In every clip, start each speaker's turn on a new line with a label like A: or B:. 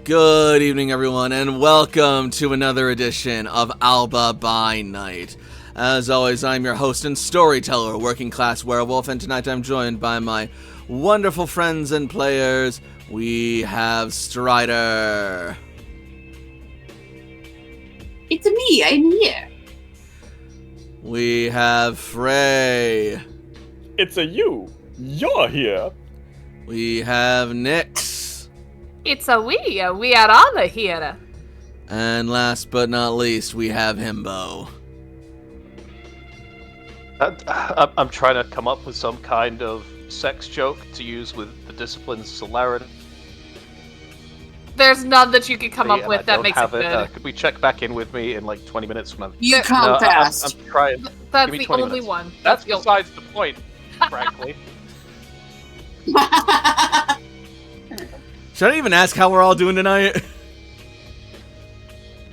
A: Good evening, everyone, and welcome to another edition of Alba by Night. As always, I'm your host and storyteller, Working Class Werewolf, and tonight I'm joined by my wonderful friends and players. We have Strider.
B: It's me, I'm here.
A: We have Frey.
C: It's a you. You're here.
A: We have Nyx.
D: It's a we are all here.
A: And last but not least, we have Himbo.
E: I'm trying to come up with some kind of sex joke to use with the discipline celerity.
D: There's none that you can come up with that makes it good.
E: Could we check back in with me in like 20 minutes when I'm...
B: You come fast.
E: I'm trying.
D: That's
E: Give me
D: the
E: 20
D: only
E: minutes.
D: one.
E: That's besides the point, frankly.
A: Should I even ask how we're all doing tonight?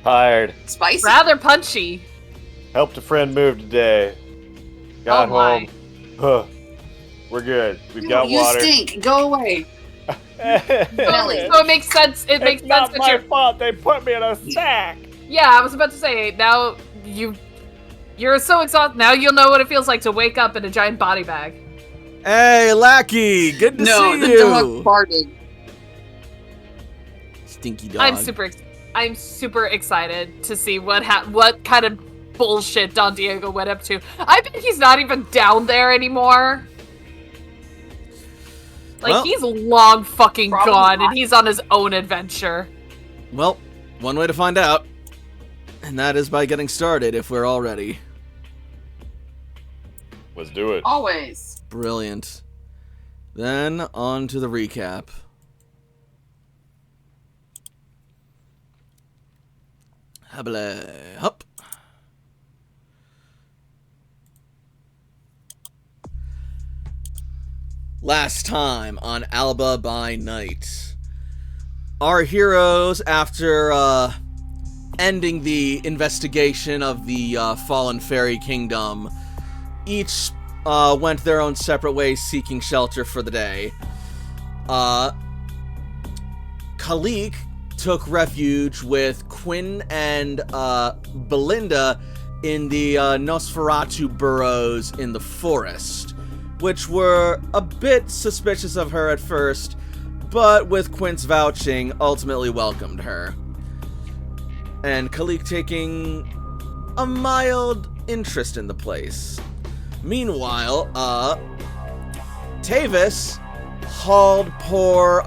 C: Tired.
B: Spicy.
D: Rather punchy.
C: Helped a friend move today. Got
D: Oh my.
C: home. Huh. We're good. We've got
B: You
C: water.
B: stink. Go away. Belly.
D: So it makes sense. It makes
C: It's
D: sense
C: not
D: that
C: my
D: you're.
C: fault. They put me in a sack.
D: Yeah, I was about to say. Now you're so exhausted. Now you'll know what it feels like to wake up in a giant body bag.
A: Hey, Lackey! Good to
B: No,
A: see
B: the
A: you!
B: dog farted.
A: Stinky dog.
D: I'm super excited to see what kind of bullshit Don Diego went up to. I bet he's not even down there anymore. Like,
A: Well,
D: he's long fucking
B: Probably
D: gone,
B: not.
D: and he's on his own adventure.
A: Well, one way to find out, and that is by getting started if we're all ready.
C: Let's do it.
B: Always.
A: Brilliant. Then, on to the recap. Habla hup. Last time on Alba by Night. Our heroes, after ending the investigation of the fallen fairy kingdom, each went their own separate ways seeking shelter for the day. Khalik took refuge with Quinn and Belinda in the Nosferatu burrows in the forest, which were a bit suspicious of her at first, but with Quinn's vouching, ultimately welcomed her. And Khalik taking a mild interest in the place. Meanwhile, Tavis hauled poor,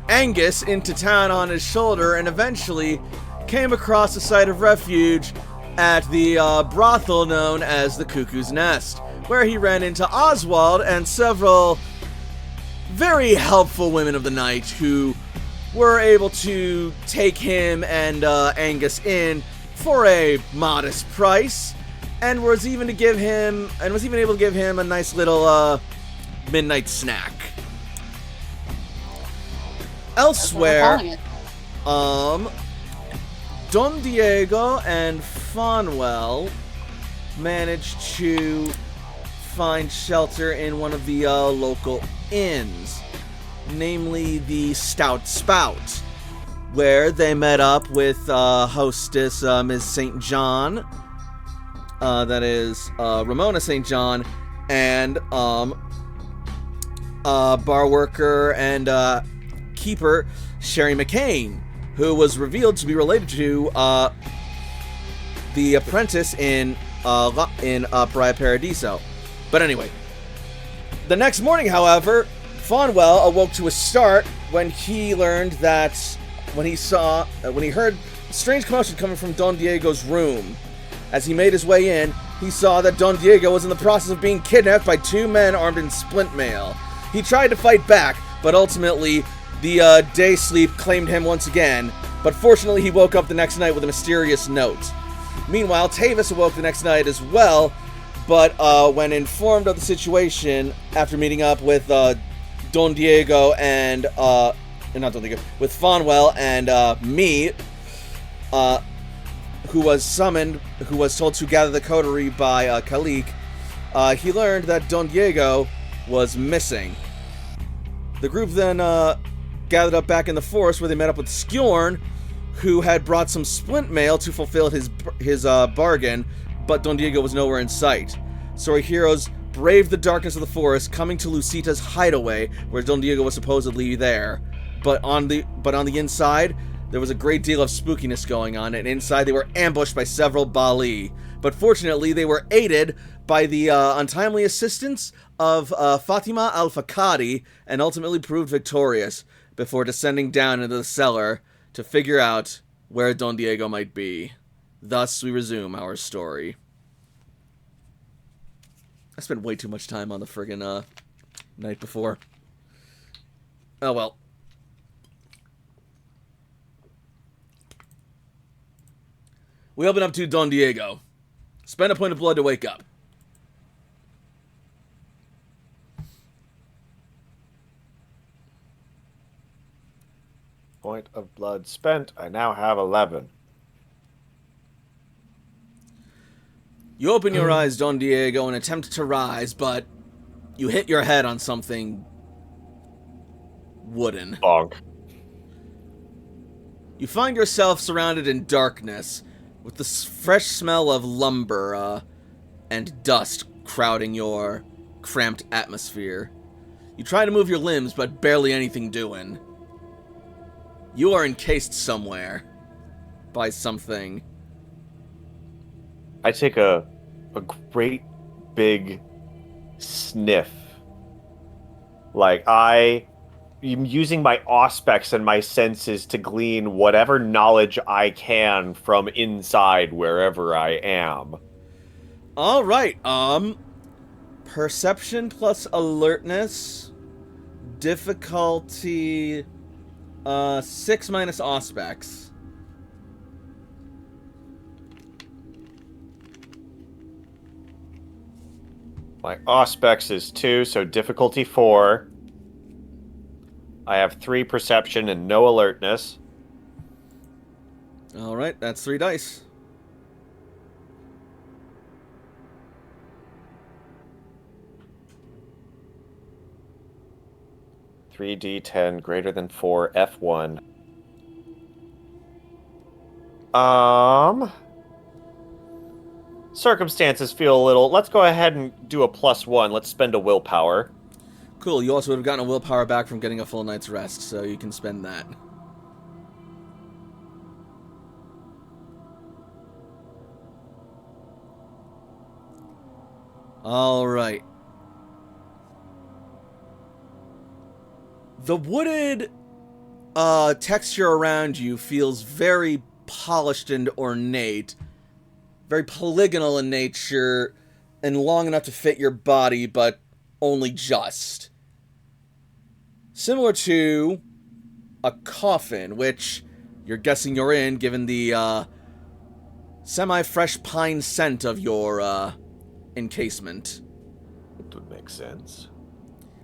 A: Angus into town on his shoulder and eventually came across a site of refuge at the brothel known as the Cuckoo's Nest, where he ran into Oswald and several very helpful women of the night who were able to take him and Angus in for a modest price, and was even able to give him a nice little midnight snack. Elsewhere, Don Diego and Fonwell managed to find shelter in one of the local inns, namely the Stout Spout, where they met up with hostess Ms. St. John, that is Ramona St. John, and bar worker and keeper Sherry McCain, who was revealed to be related to the apprentice in Praia Paradiso. But anyway, the next morning, however, Fonwell awoke to a start when he learned that when he heard a strange commotion coming from Don Diego's room. As he made his way in, he saw that Don Diego was in the process of being kidnapped by two men armed in splint mail. He tried to fight back, but ultimately the day sleep claimed him once again, but fortunately he woke up the next night with a mysterious note. Meanwhile, Tavis awoke the next night as well, but when informed of the situation after meeting up with Don Diego and with Fonwell and me, who was told to gather the coterie by Khalik, he learned that Don Diego was missing. The group then gathered up back in the forest where they met up with Skjorn, who had brought some splint mail to fulfill his bargain, but Don Diego was nowhere in sight. So our heroes braved the darkness of the forest, coming to Lucita's hideaway, where Don Diego was supposedly there. But on the inside, there was a great deal of spookiness going on, and inside they were ambushed by several Bali. But fortunately, they were aided by the untimely assistance of Fatima al-Fakadi, and ultimately proved victorious before descending down into the cellar to figure out where Don Diego might be. Thus, we resume our story. I spent way too much time on the friggin' night before. Oh well. We open up to Don Diego. Spend a point of blood to wake up.
C: Point of blood spent. I now have 11.
A: You open your eyes, Don Diego, and attempt to rise, but you hit your head on something wooden.
C: Bonk.
A: You find yourself surrounded in darkness, with the fresh smell of lumber and dust crowding your cramped atmosphere. You try to move your limbs, but barely anything doing. You are encased somewhere by something.
C: I take a great big sniff. Like, I'm using my auspex and my senses to glean whatever knowledge I can from inside wherever I am.
A: All right. Perception plus alertness, difficulty 6 minus auspex.
C: My auspex is 2, so difficulty 4. I have 3 perception and no alertness.
A: All right, that's 3 dice.
C: Three D10 greater than 4 F1. Circumstances feel a little. Let's go ahead and do a +1. Let's spend a willpower.
A: Cool, you also would have gotten a willpower back from getting a full night's rest, so you can spend that. Alright. The wooded texture around you feels very polished and ornate, very polygonal in nature, and long enough to fit your body, but only just. Similar to a coffin, which you're guessing you're in, given the semi-fresh pine scent of your encasement.
C: It would make sense.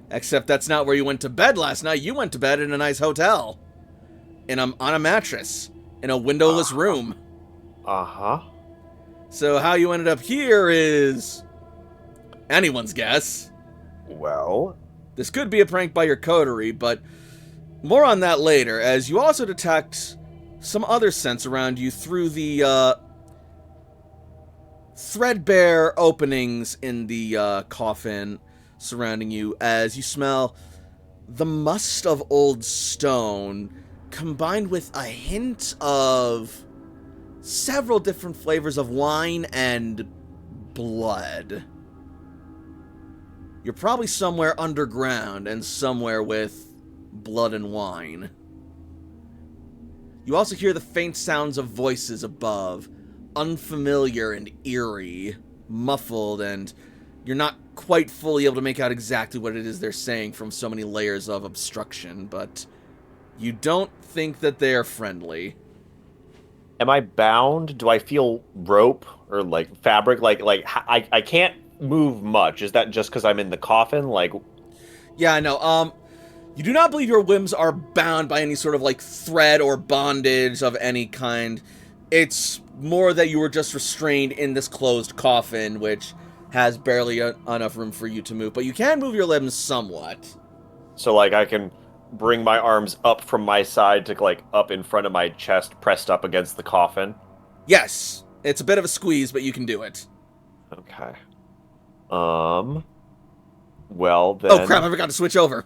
A: Except that's not where you went to bed last night. You went to bed in a nice hotel. On a mattress. In a windowless room.
C: Uh-huh.
A: So how you ended up here is anyone's guess.
C: Well,
A: This could be a prank by your coterie, but more on that later, as you also detect some other scents around you through the threadbare openings in the coffin surrounding you, as you smell the must of old stone combined with a hint of several different flavors of wine and blood. You're probably somewhere underground and somewhere with blood and wine. You also hear the faint sounds of voices above, unfamiliar and eerie, muffled, and you're not quite fully able to make out exactly what it is they're saying from so many layers of obstruction, but you don't think that they are friendly.
C: am I bound? Do I feel rope or like fabric? I can't move much. Is that just because I'm in the coffin? Like,
A: Yeah, I know. You do not believe your limbs are bound by any sort of, like, thread or bondage of any kind. It's more that you were just restrained in this closed coffin, which has barely enough room for you to move. But you can move your limbs somewhat.
C: so like I can bring my arms up from my side to like up in front of my chest, pressed up against the coffin?
A: Yes. It's a bit of a squeeze, but you can do it.
C: Okay. Well then.
A: Oh crap, I forgot to switch over.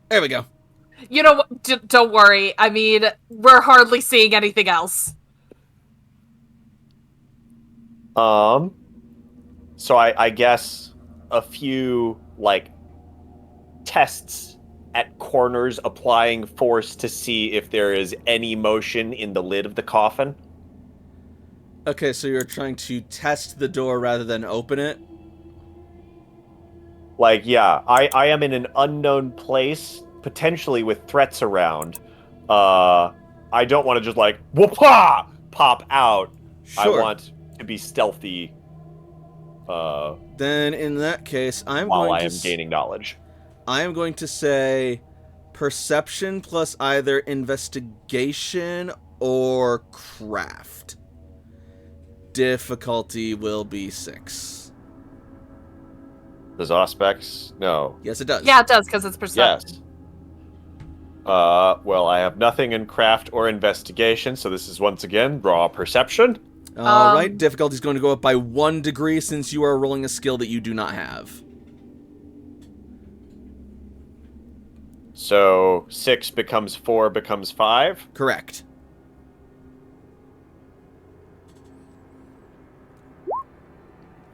A: There we go.
D: You know what? Don't worry. I mean, we're hardly seeing anything else.
C: So I guess a few like tests at corners, applying force to see if there is any motion in the lid of the coffin.
A: Okay, so you're trying to test the door rather than open it?
C: Like, yeah, I am in an unknown place, potentially with threats around. I don't want to just like, whoop-ah! Pop out.
A: Sure.
C: I want to be stealthy.
A: Then in that case,
C: While I am gaining knowledge.
A: I am going to say perception plus either investigation or craft. Difficulty will be 6.
C: Does Auspex? No.
A: Yes, it does.
D: Yeah, it does, because it's perception.
C: Yes. Well, I have nothing in craft or investigation, so this is once again raw perception.
A: All right, difficulty is going to go up by 1 degree since you are rolling a skill that you do not have.
C: So 6 becomes 4 becomes 5.
A: Correct.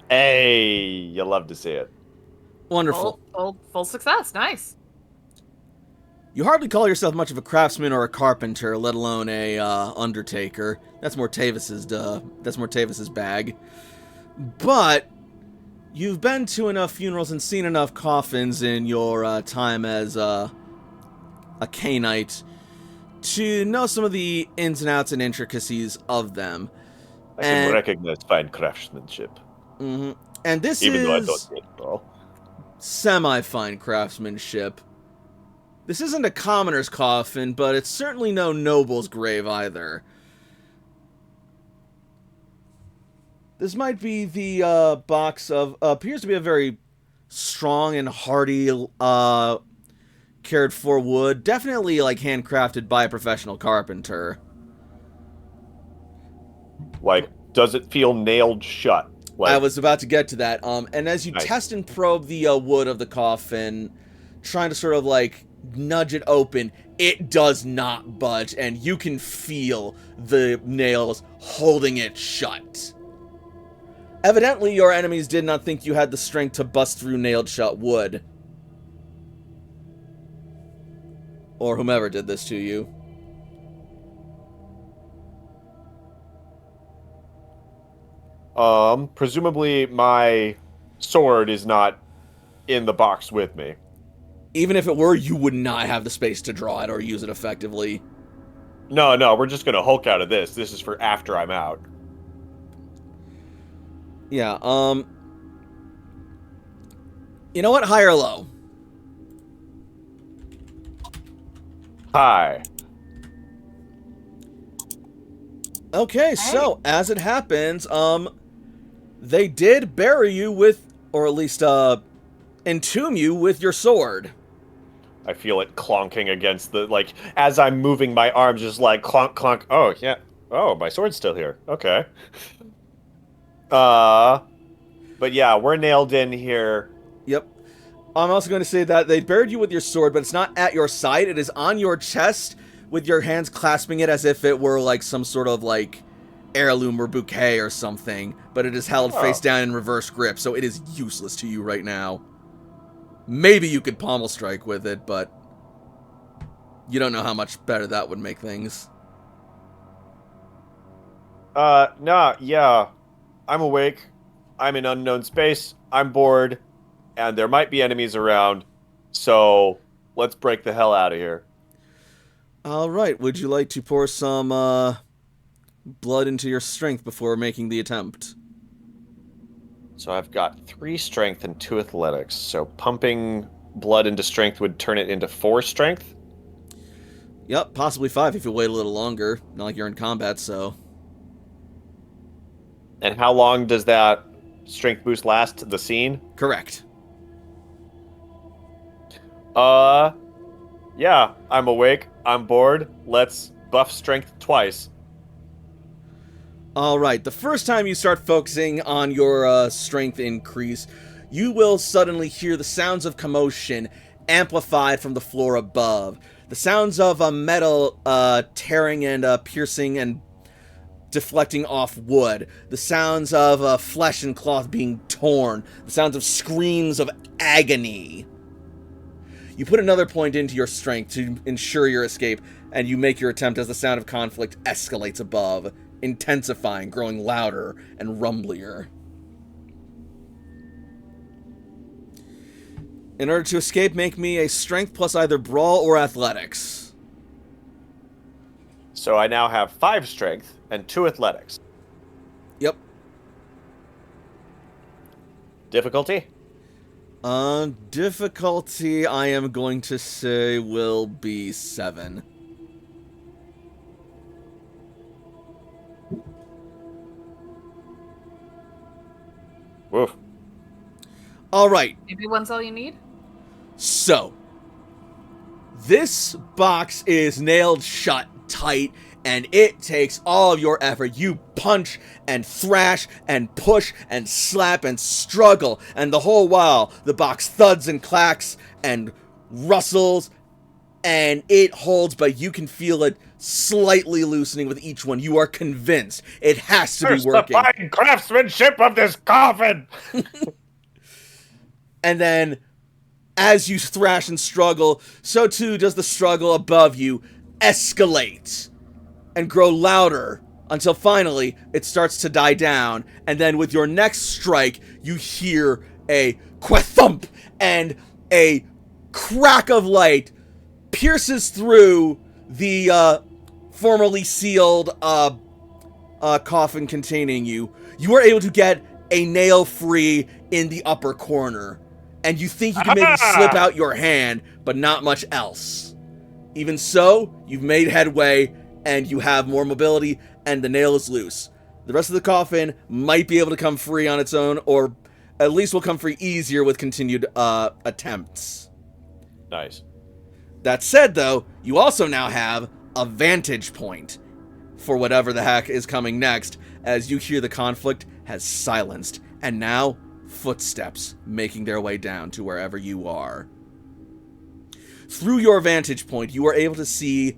C: Hey, you love to see it.
A: Wonderful.
D: Full success. Nice.
A: You hardly call yourself much of a craftsman or a carpenter, let alone a undertaker. That's more Tavis's bag. But you've been to enough funerals and seen enough coffins in your time as a Cainite to know some of the ins and outs and intricacies of them.
C: I can recognize fine craftsmanship.
A: Mm-hmm. And this
C: Even though I
A: is
C: don't see it at all.
A: semi-fine craftsmanship. This isn't a commoner's coffin, but it's certainly no noble's grave either. This might be the box of appears to be a very strong and hardy cared for wood. Definitely like handcrafted by a professional carpenter.
C: Like, does it feel nailed shut? Like,
A: I was about to get to that. And as you
C: Nice.
A: test and probe the wood of the coffin, trying to sort of like nudge it open, it does not budge, and you can feel the nails holding it shut. Evidently, your enemies did not think you had the strength to bust through nailed shut wood. Or whomever did this to you.
C: Presumably my sword is not in the box with me.
A: Even if it were, you would not have the space to draw it or use it effectively.
C: No, we're just gonna Hulk out of this. This is for after I'm out.
A: Yeah, you know what? High or low?
C: Hi.
A: Okay, so, as it happens, they did bury you with, or at least, entomb you with your sword.
C: I feel it clonking against the, like, as I'm moving my arms, just like clonk, clonk. Oh, yeah. Oh, my sword's still here. Okay. But yeah, we're nailed in here.
A: Yep. I'm also going to say that they buried you with your sword, but it's not at your side. It is on your chest with your hands clasping it as if it were like some sort of like heirloom or bouquet or something, but it is held face down in reverse grip, so it is useless to you right now. Maybe you could pommel strike with it, but you don't know how much better that would make things.
C: Nah, yeah. I'm awake. I'm in unknown space. I'm bored. And there might be enemies around. So, let's break the hell out of here.
A: Alright, would you like to pour some, blood into your strength before making the attempt?
C: So I've got 3 strength and 2 athletics. So pumping blood into strength would turn it into 4 strength?
A: Yep, possibly 5 if you wait a little longer. Not like you're in combat, so...
C: And how long does that strength boost last? The scene?
A: Correct.
C: Yeah, I'm awake. I'm bored. Let's buff strength twice.
A: Alright, the first time you start focusing on your strength increase, you will suddenly hear the sounds of commotion amplified from the floor above. The sounds of metal tearing and piercing and deflecting off wood. The sounds of flesh and cloth being torn. The sounds of screams of agony. You put another point into your strength to ensure your escape, and you make your attempt as the sound of conflict escalates above, intensifying, growing louder and rumblier. In order to escape, make me a strength plus either brawl or athletics.
C: So I now have 5 strength and 2 athletics.
A: Yep.
C: Difficulty?
A: Difficulty, I am going to say, will be 7.
C: Woof.
A: Alright,
D: Maybe one's all you need?
A: so, this box is nailed shut tight, and it takes all of your effort. You punch and thrash and push and slap and struggle, and the whole while, the box thuds and clacks and rustles, and it holds, but you can feel it slightly loosening with each one. You are convinced it has to be working.
C: The fine craftsmanship of this coffin!
A: And then, as you thrash and struggle, so too does the struggle above you escalate and grow louder until finally it starts to die down. And then with your next strike, you hear a quathump, and a crack of light pierces through the formerly sealed coffin containing you. You are able to get a nail free in the upper corner, and you think you can maybe slip out your hand, but not much else. Even so, you've made headway, and you have more mobility, and the nail is loose. The rest of the coffin might be able to come free on its own, or at least will come free easier with continued attempts.
C: Nice.
A: That said, though, you also now have a vantage point for whatever the heck is coming next, as you hear the conflict has silenced, and now footsteps making their way down to wherever you are. Through your vantage point, you are able to see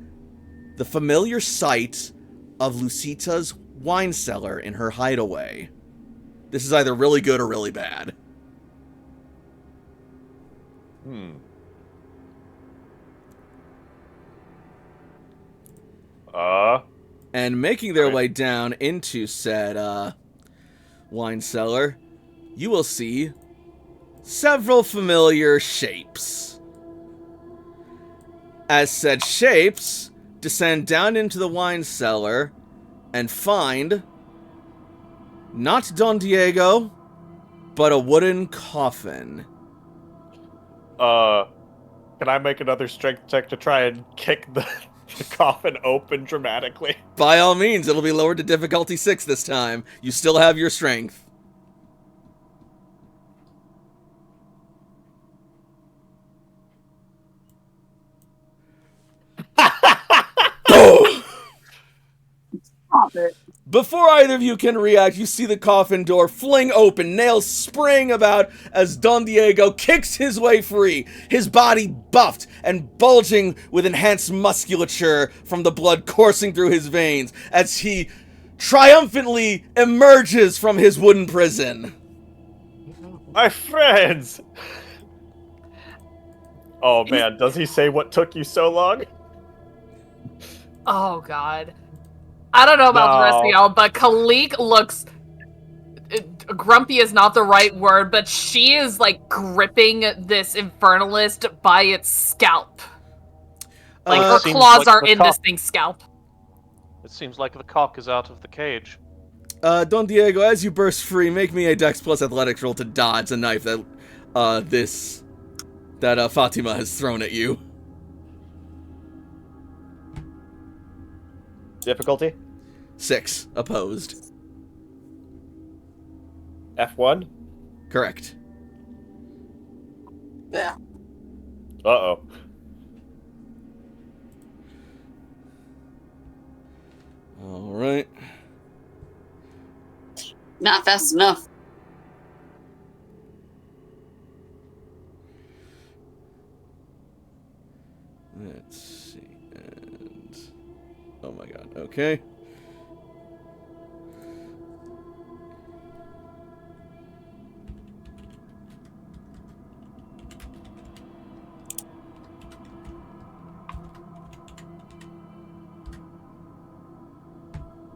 A: the familiar sight of Lucita's wine cellar in her hideaway. This is either really good or really bad. And making their way down into said wine cellar, you will see several familiar shapes. As said shapes descend down into the wine cellar and find not Don Diego, but a wooden coffin.
C: Can I make another strength check to try and kick the coffin open dramatically?
A: By all means, it'll be lowered to difficulty 6 this time. You still have your strength.
B: Stop it.
A: Before either of you can react, you see the coffin door fling open, nails spraying about as Don Diego kicks his way free, his body buffed and bulging with enhanced musculature from the blood coursing through his veins as he triumphantly emerges from his wooden prison.
C: My friends! Oh man, does he say what took you so long?
D: Oh god. I don't know about the rest of
C: No.
D: y'all, but Kalik looks... grumpy is not the right word, but she is, like, gripping this Infernalist by its scalp. Like, her
E: seems
D: claws
E: like
D: are
E: the
D: in
E: cock.
D: this thing's scalp.
E: It seems like the cock is out of the cage.
A: Don Diego, as you burst free, make me a Dex plus Athletics roll to dodge the knife that Fatima has thrown at you.
C: Difficulty?
A: 6 opposed.
C: F1?
A: Correct.
B: Yeah.
C: Uh-oh.
A: All right.
B: Not fast enough.
A: Let's see. And oh my god. Okay.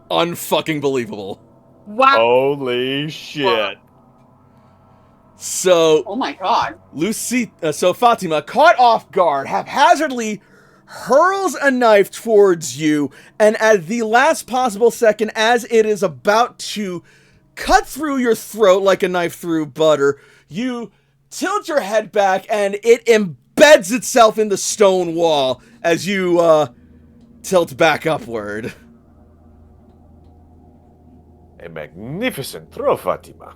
A: Unfucking believable.
D: Wow.
C: Holy shit.
A: So
B: Oh my god.
A: so Fatima, caught off guard, haphazardly hurls a knife towards you, and at the last possible second, as it is about to cut through your throat like a knife through butter, you tilt your head back, and it embeds itself in the stone wall as you tilt back upward.
C: A magnificent throw, Fatima.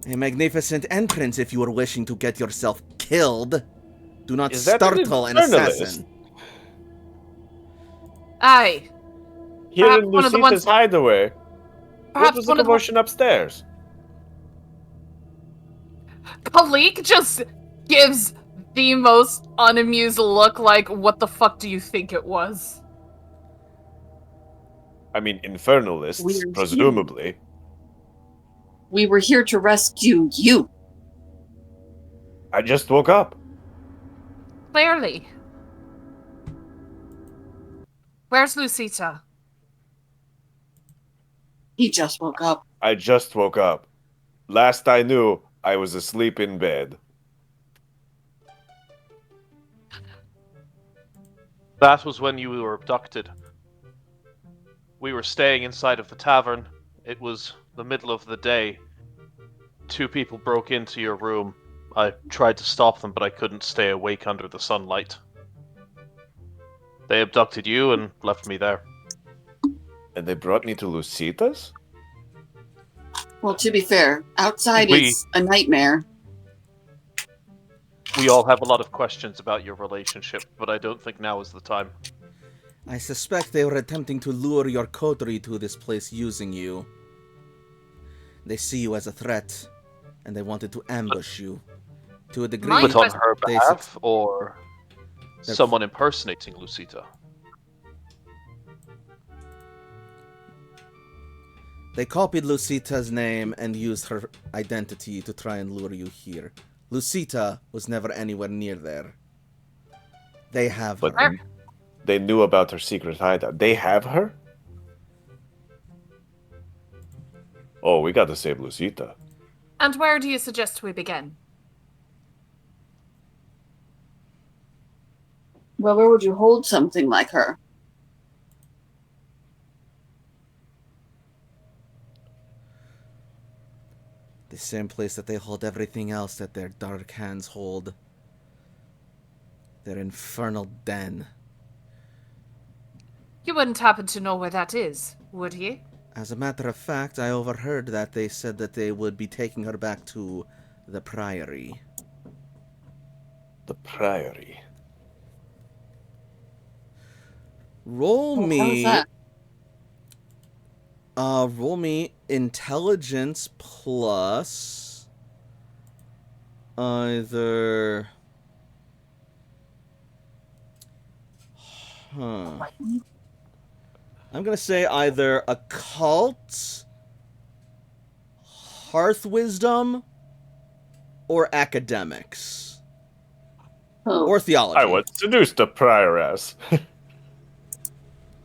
A: A magnificent entrance if you are wishing to get yourself killed. Do not
C: Is that an
A: startle an
C: infernalist?
A: assassin.
D: Aye.
C: Here
D: Perhaps
C: in
D: one of the
C: Lucita's
D: ones-
C: hideaway. What
D: Perhaps
C: was the
D: one of the ones-
C: commotion upstairs?
D: Kalik just gives the most unamused look like, what the fuck do you think it was?
C: I mean, infernalists,
B: Weird.
C: presumably.
B: We were here to rescue you.
C: I just woke up.
D: Clearly. Where's Lucita?
B: He just woke up.
C: I just woke up. Last I knew, I was asleep in bed.
E: That was when you were abducted. We were staying inside of the tavern. It was the middle of the day. 2 people broke into your room. I tried to stop them, but I couldn't stay awake under the sunlight. They abducted you and left me there.
C: And they brought me to Lucita's?
B: Well, to be fair, outside
E: We-
B: it's a nightmare.
E: We all have a lot of questions about your relationship, but I don't think now is the time.
A: I suspect they were attempting to lure your coterie to this place using you. They see you as a threat, and they wanted to ambush you. To a degree,
D: My
E: But on
D: question-
E: her
A: they
E: behalf, or
A: They're-
E: someone impersonating Lucita?
A: they copied Lucita's name and used her identity to try and lure you here. Lucita was never anywhere near there. They have
C: But
A: her.
C: they knew about her secret hideout. They have her? Oh, we gotta save Lucita.
D: And where do you suggest we begin?
B: Well, where would you hold something like her?
A: The same place that they hold everything else that their dark hands hold. Their infernal den.
D: You wouldn't happen to know where that is, would you?
A: As a matter of fact, I overheard that they said that they would be taking her back to the Priory.
C: The Priory.
A: Roll
B: How's
A: me...
B: that?
A: Roll me intelligence plus either. I'm gonna say either occult, hearth wisdom, or academics,
B: Who?
A: or theology.
C: I would seduce the prioress.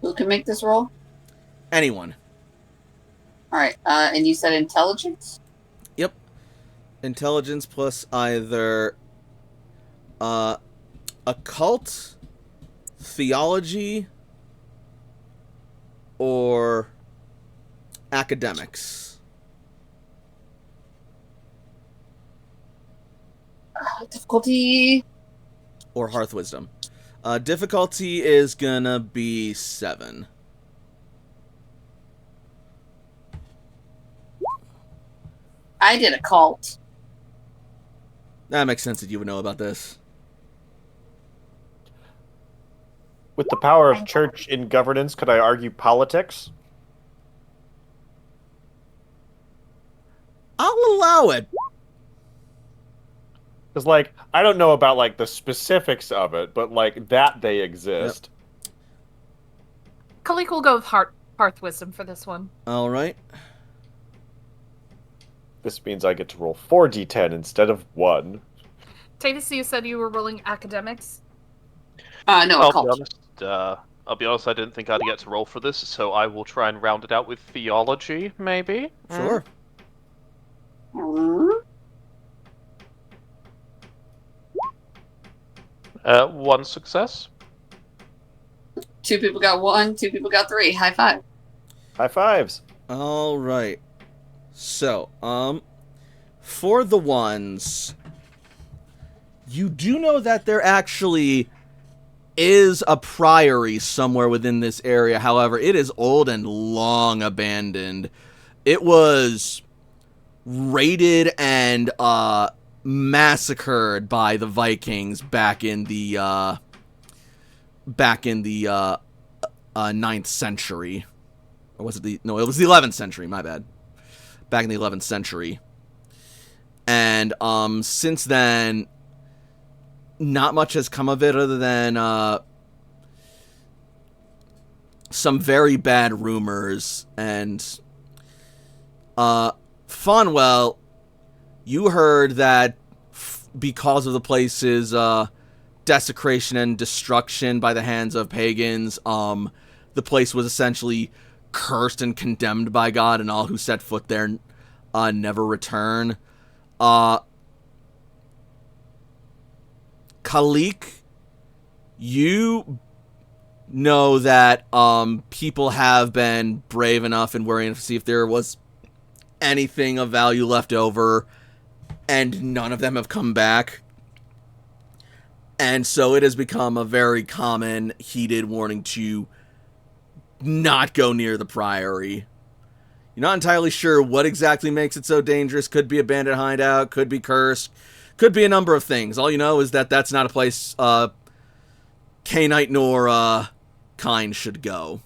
B: Who can make this roll?
A: Anyone.
B: All right. And you said intelligence?
A: Yep. Intelligence plus either occult, theology, or academics.
B: Difficulty.
A: Or hearth wisdom. Difficulty is gonna be 7.
B: I did a cult.
A: That makes sense that you would know about this.
C: With the power of church in governance, could I argue politics?
A: I'll allow it.
C: Because, like, I don't know about, like, the specifics of it, but, like, that they exist.
D: Kalik will go with hearth wisdom for this one.
A: All right.
C: This means I get to roll 4d10 instead of 1.
D: Tatus, you said you were rolling academics?
B: No,
E: I'll
B: occult.
E: be honest. I'll be honest. I didn't think I'd get to roll for this, so I will try and round it out with theology, maybe.
A: Sure.
E: One success.
B: 2 people got 1, 2 people got 3. High five.
C: High fives.
A: All right. So, for the ones, you do know that there actually is a priory somewhere within this area. However, it is old and long abandoned. It was raided and massacred by the Vikings back in the 9th century. Or was it it was the 11th century, my bad. Back in the 11th century. And since then, not much has come of it other than some very bad rumors. And Fonwell, you heard that because of the place's desecration and destruction by the hands of pagans, the place was essentially cursed and condemned by God, and all who set foot there never return. Kalik, you know that people have been brave enough and worried enough to see if there was anything of value left over, and none of them have come back. And so it has become a very common, heated warning to not go near the priory. You're not entirely sure what exactly makes it so dangerous. Could be a bandit hideout, could be cursed, could be a number of things. All you know is that that's not a place Cainite nor kind should go.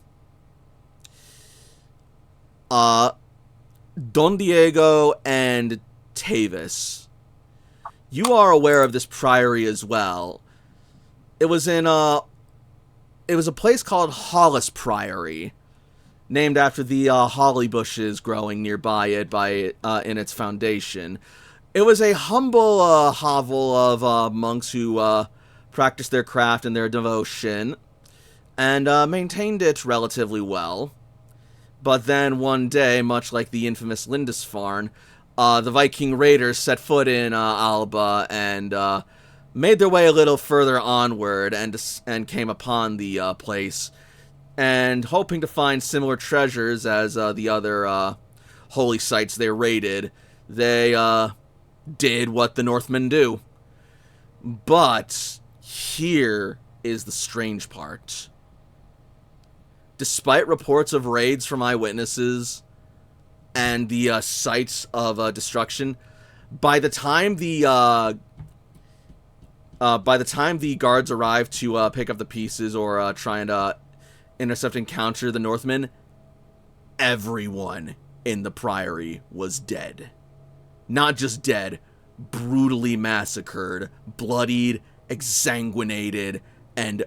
A: Don Diego and Tavis, you are aware of this priory as well. It was a place called Hollis Priory, named after the holly bushes growing nearby it in its foundation. It was a humble hovel of monks who practiced their craft and their devotion, and maintained it relatively well. But then one day, much like the infamous Lindisfarne, the Viking raiders set foot in Alba and made their way a little further onward and came upon the place. And hoping to find similar treasures as the other holy sites they raided, they did what the Northmen do. But here is the strange part. Despite reports of raids from eyewitnesses and the sites of destruction, by the time the guards arrived to pick up the pieces or try and intercept and counter the Northmen, everyone in the priory was dead. Not just dead, brutally massacred, bloodied, exsanguinated, and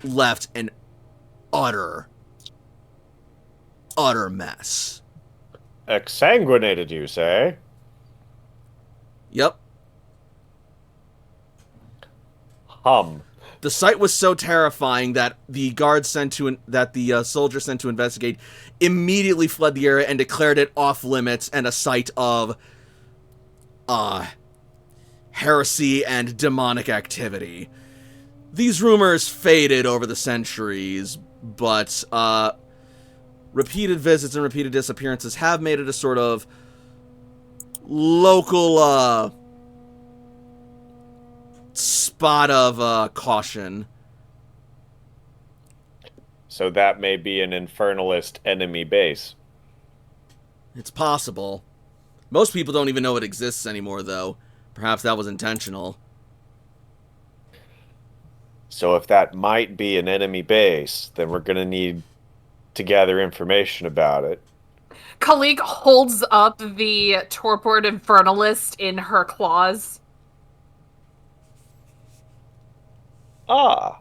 A: left an utter mess.
C: Exsanguinated, you say?
A: Yep. The sight was so terrifying that the soldier sent to investigate immediately fled the area and declared it off limits and a site of heresy and demonic activity. These rumors faded over the centuries, but repeated visits and repeated disappearances have made it a sort of local spot of caution.
C: So that may be an infernalist enemy base.
A: It's possible. Most people don't even know it exists anymore, though. Perhaps that was intentional.
C: So if that might be an enemy base, then we're gonna need to gather information about it.
D: Kalik holds up the torpor infernalist in her claws.
C: Ah,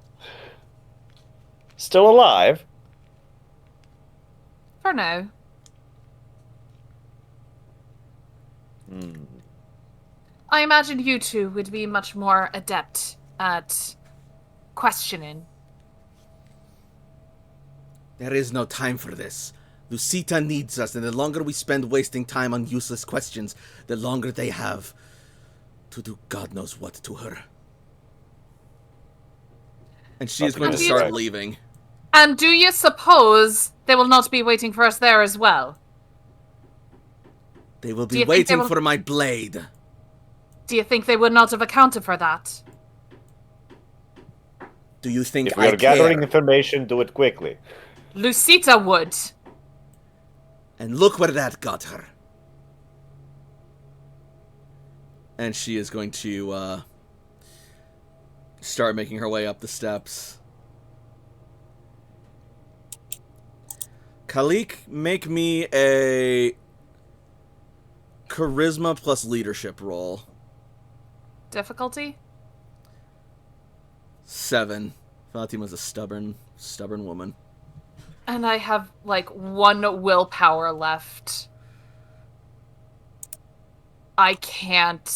C: still alive?
D: For now.
C: Hmm.
D: I imagine you two would be much more adept at questioning.
A: There is no time for this. Lucita needs us, and the longer we spend wasting time on useless questions, the longer they have to do God knows what to her. And she is going to
C: Nothing
A: start
C: right.
A: leaving.
D: And do you suppose they will not be waiting for us there as well?
A: They will
D: Do
A: be
D: you think they
A: waiting
D: will-
A: for my blade.
D: Do you think they would not have accounted for that?
A: Do you think
C: If we
A: I
C: are gathering
A: care?
C: information, do it quickly.
D: Lucita would.
A: And look where that got her. And she is going to start making her way up the steps. Kalik, make me a charisma plus leadership roll.
D: Difficulty?
A: 7. Fatima's a stubborn woman.
D: And I have, like, 1 willpower left. I can't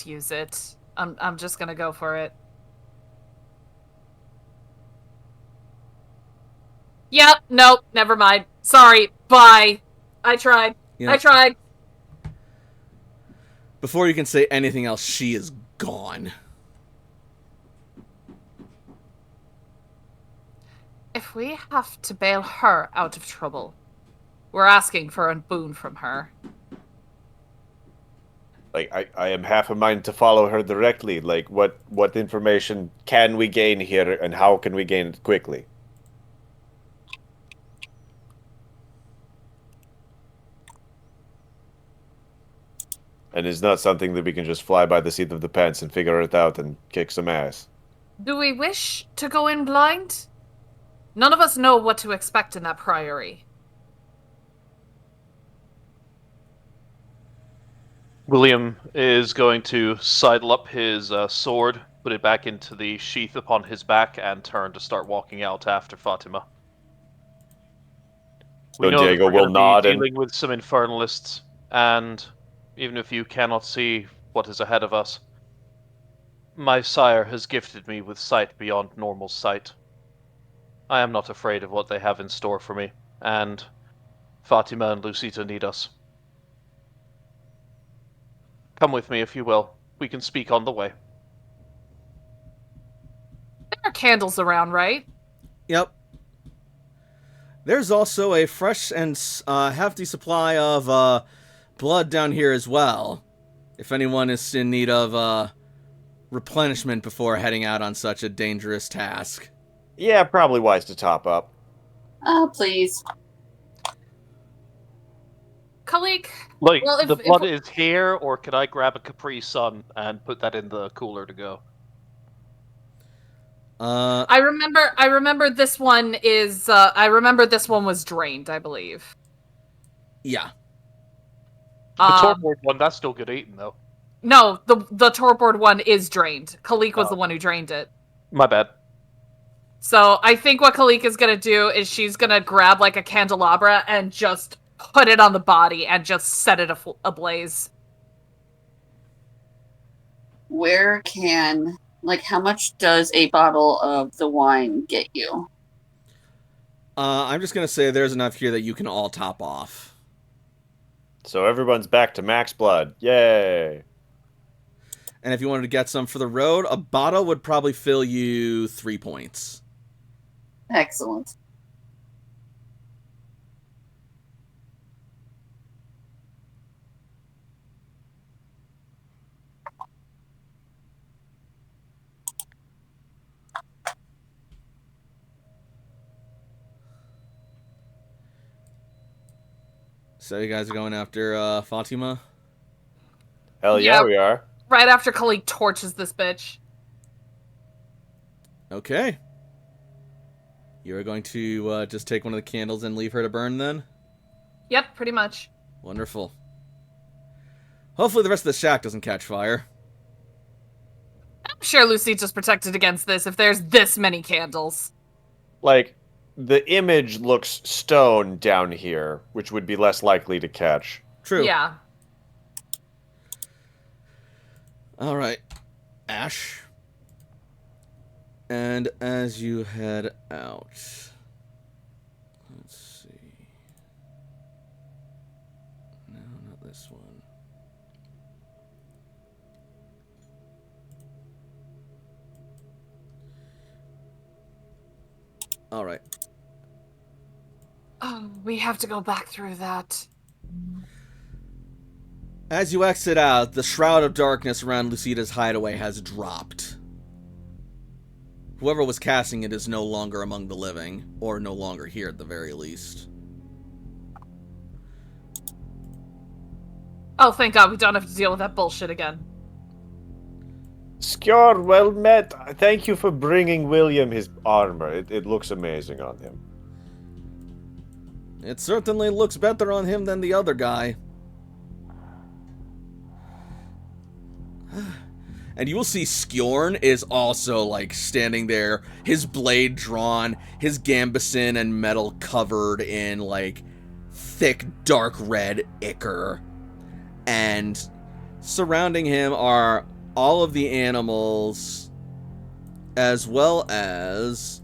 D: use it. I'm just gonna go for it. Yep, nope, never mind. Sorry, bye. I tried.
A: You know,
D: I tried.
A: before you can say anything else, she is gone.
D: If we have to bail her out of trouble, we're asking for a boon from her.
C: Like I am half a mind to follow her directly. Like what information can we gain here and how can we gain it quickly? And it's not something that we can just fly by the seat of the pants and figure it out and kick some ass.
D: Do we wish to go in blind? None of us know what to expect in that priory.
E: William is going to sidle up his sword, put it back into the sheath upon his back, and turn to start walking out after Fatima. We
C: So
E: know that
C: Diego
E: we're
C: will
E: going to
C: nod
E: be
C: and
E: dealing with some infernalists, and even if you cannot see what is ahead of us, my sire has gifted me with sight beyond normal sight. I am not afraid of what they have in store for me, and Fatima and Lucita need us. Come with me if you will. We can speak on the way.
D: There are candles around, right?
A: Yep. There's also a fresh and hefty supply of blood down here as well. If anyone is in need of replenishment before heading out on such a dangerous task.
C: yeah, probably wise to top up.
B: Please.
D: Kalik,
E: Like,
D: well,
E: the blood is here, or can I grab a Capri Sun and put that in the cooler to go?
D: I remember this one is, I remember this one was drained, I believe.
A: Yeah.
E: The torpor one, that's still good eating, though.
D: No, the torpor one is drained. Kalik was
E: Oh.
D: the one who drained it.
E: My bad.
D: So I think what Kalik is gonna do is she's gonna grab like a candelabra and just put it on the body and just set it ablaze.
B: Where can, like, how much does a bottle of the wine get you?
A: I'm just going to say there's enough here that you can all top off.
C: So everyone's back to max blood. Yay!
A: And if you wanted to get some for the road, a bottle would probably fill you 3 points.
B: Excellent.
A: So you guys are going after Fatima?
C: Hell yeah,
D: Yeah.
C: we are.
D: Right after Kalik torches this bitch.
A: Okay. You're going to just take one of the candles and leave her to burn then?
D: Yep, pretty much.
A: Wonderful. Hopefully the rest of the shack doesn't catch fire.
D: I'm sure Lucita's protected against this if there's this many candles.
C: Like, the image looks stone down here, which would be less likely to catch.
A: True.
D: Yeah.
A: Alright. Ash. And as you head out... Let's see... No, not this one. Alright.
D: Oh, we have to go back through that.
A: As you exit out, the shroud of darkness around Lucida's hideaway has dropped. Whoever was casting it is no longer among the living, or no longer here at the very least.
D: Oh, thank God we don't have to deal with that bullshit again.
C: Skjor, well met. Thank you for bringing William his armor. It looks amazing on him.
A: It certainly looks better on him than the other guy. And you will see Skjorn is also, like, standing there, his blade drawn, his gambeson and metal covered in, like, thick, dark red ichor. And surrounding him are all of the animals, as well as...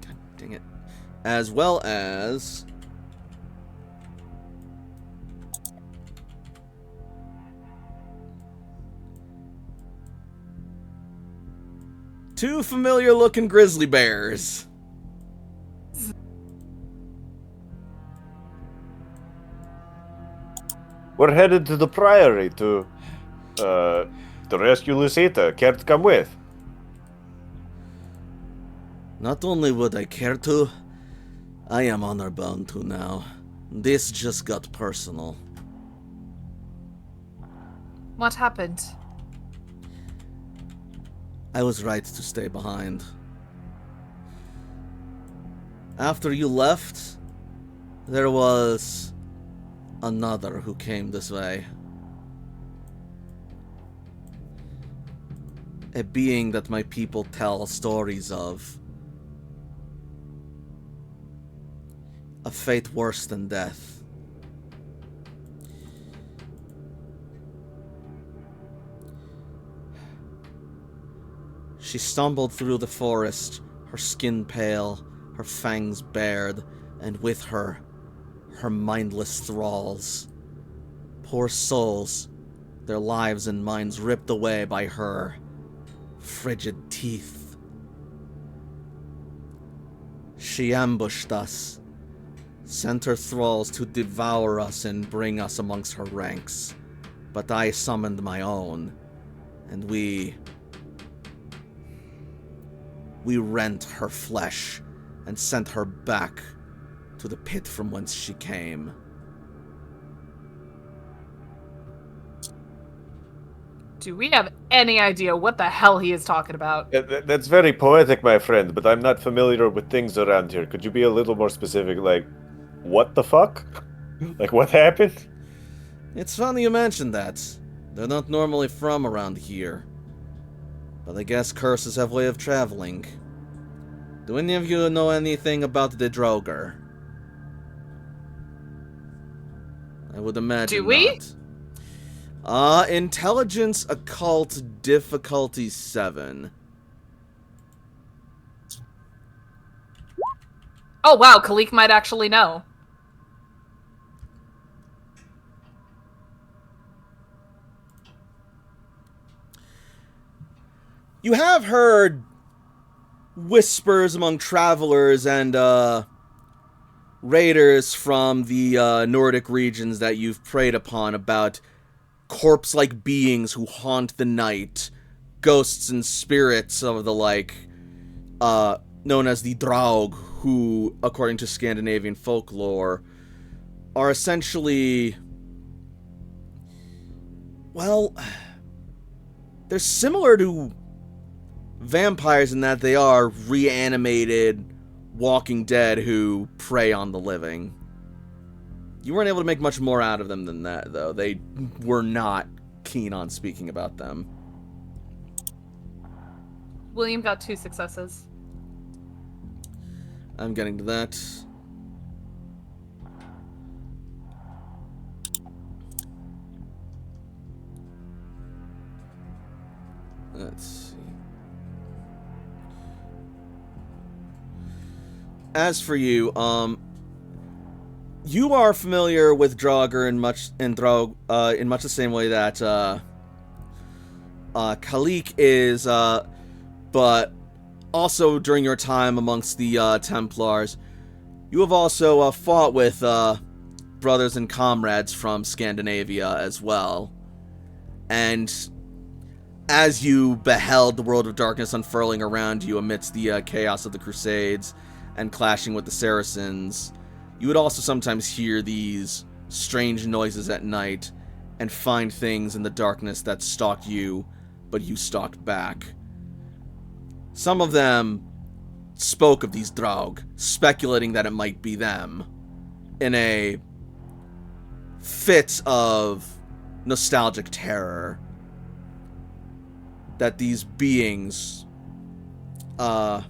A: God dang it. As well as... two familiar-looking grizzly bears.
C: We're headed to the Priory to rescue Lucita. Care to come with?
A: Not only would I care to, I am honor-bound to now. This just got personal.
D: What happened?
A: I was right to stay behind. After you left, there was another who came this way. A being that my people tell stories of. A fate worse than death. She stumbled through the forest, her skin pale, her fangs bared, and with her, her mindless thralls. Poor souls, their lives and minds ripped away by her frigid teeth. She ambushed us, sent her thralls to devour us and bring us amongst her ranks. But I summoned my own, and we rent her flesh and sent her back to the pit from whence she came.
D: Do we have any idea what the hell he is talking about?
C: That's very poetic, my friend, but I'm not familiar with things around here. Could you be a little more specific? Like, what the fuck? Like, what happened?
A: It's funny you mentioned that. They're not normally from around here. But I guess curses have a way of traveling. Do any of you know anything about the Droger? I would imagine
D: Do we?
A: not. Intelligence Occult Difficulty 7.
D: Oh wow, Kalik might actually know.
A: You have heard whispers among travelers and raiders from the Nordic regions that you've preyed upon about corpse-like beings who haunt the night, ghosts and spirits of the like, known as the Draug, who, according to Scandinavian folklore, are essentially Well, they're similar to vampires in that they are reanimated walking dead who prey on the living. You weren't able to make much more out of them than that, though. They were not keen on speaking about them.
D: William got 2 successes.
A: I'm getting to that. Let's see. As for you, you are familiar with Draugr in much the same way that Khalik is, but also during your time amongst the Templars, you have also fought with brothers and comrades from Scandinavia as well. And as you beheld the world of darkness unfurling around you amidst the chaos of the Crusades and clashing with the Saracens, you would also sometimes hear these strange noises at night and find things in the darkness that stalked you, but you stalked back. Some of them spoke of these Draug, speculating that it might be them, in a fit of nostalgic terror. That these beings that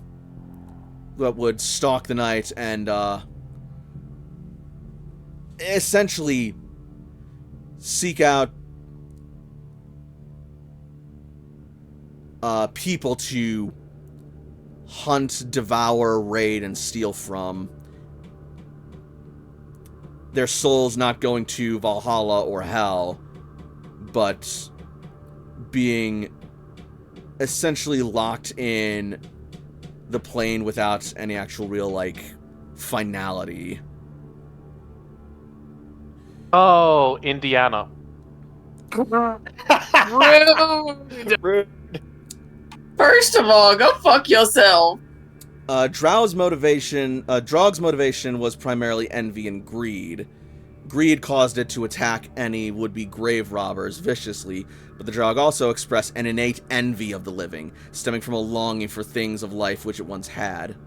A: would stalk the night and essentially seek out people to hunt, devour, raid, and steal from. Their souls not going to Valhalla or Hell, but being essentially locked in the plane without any actual real, finality.
E: Oh, Indiana.
D: Rude.
C: Rude.
B: First of all, go fuck yourself.
A: Draug's motivation was primarily envy and greed. Greed caused it to attack any would-be grave robbers viciously, but the Draug also expressed an innate envy of the living, stemming from a longing for things of life which it once had.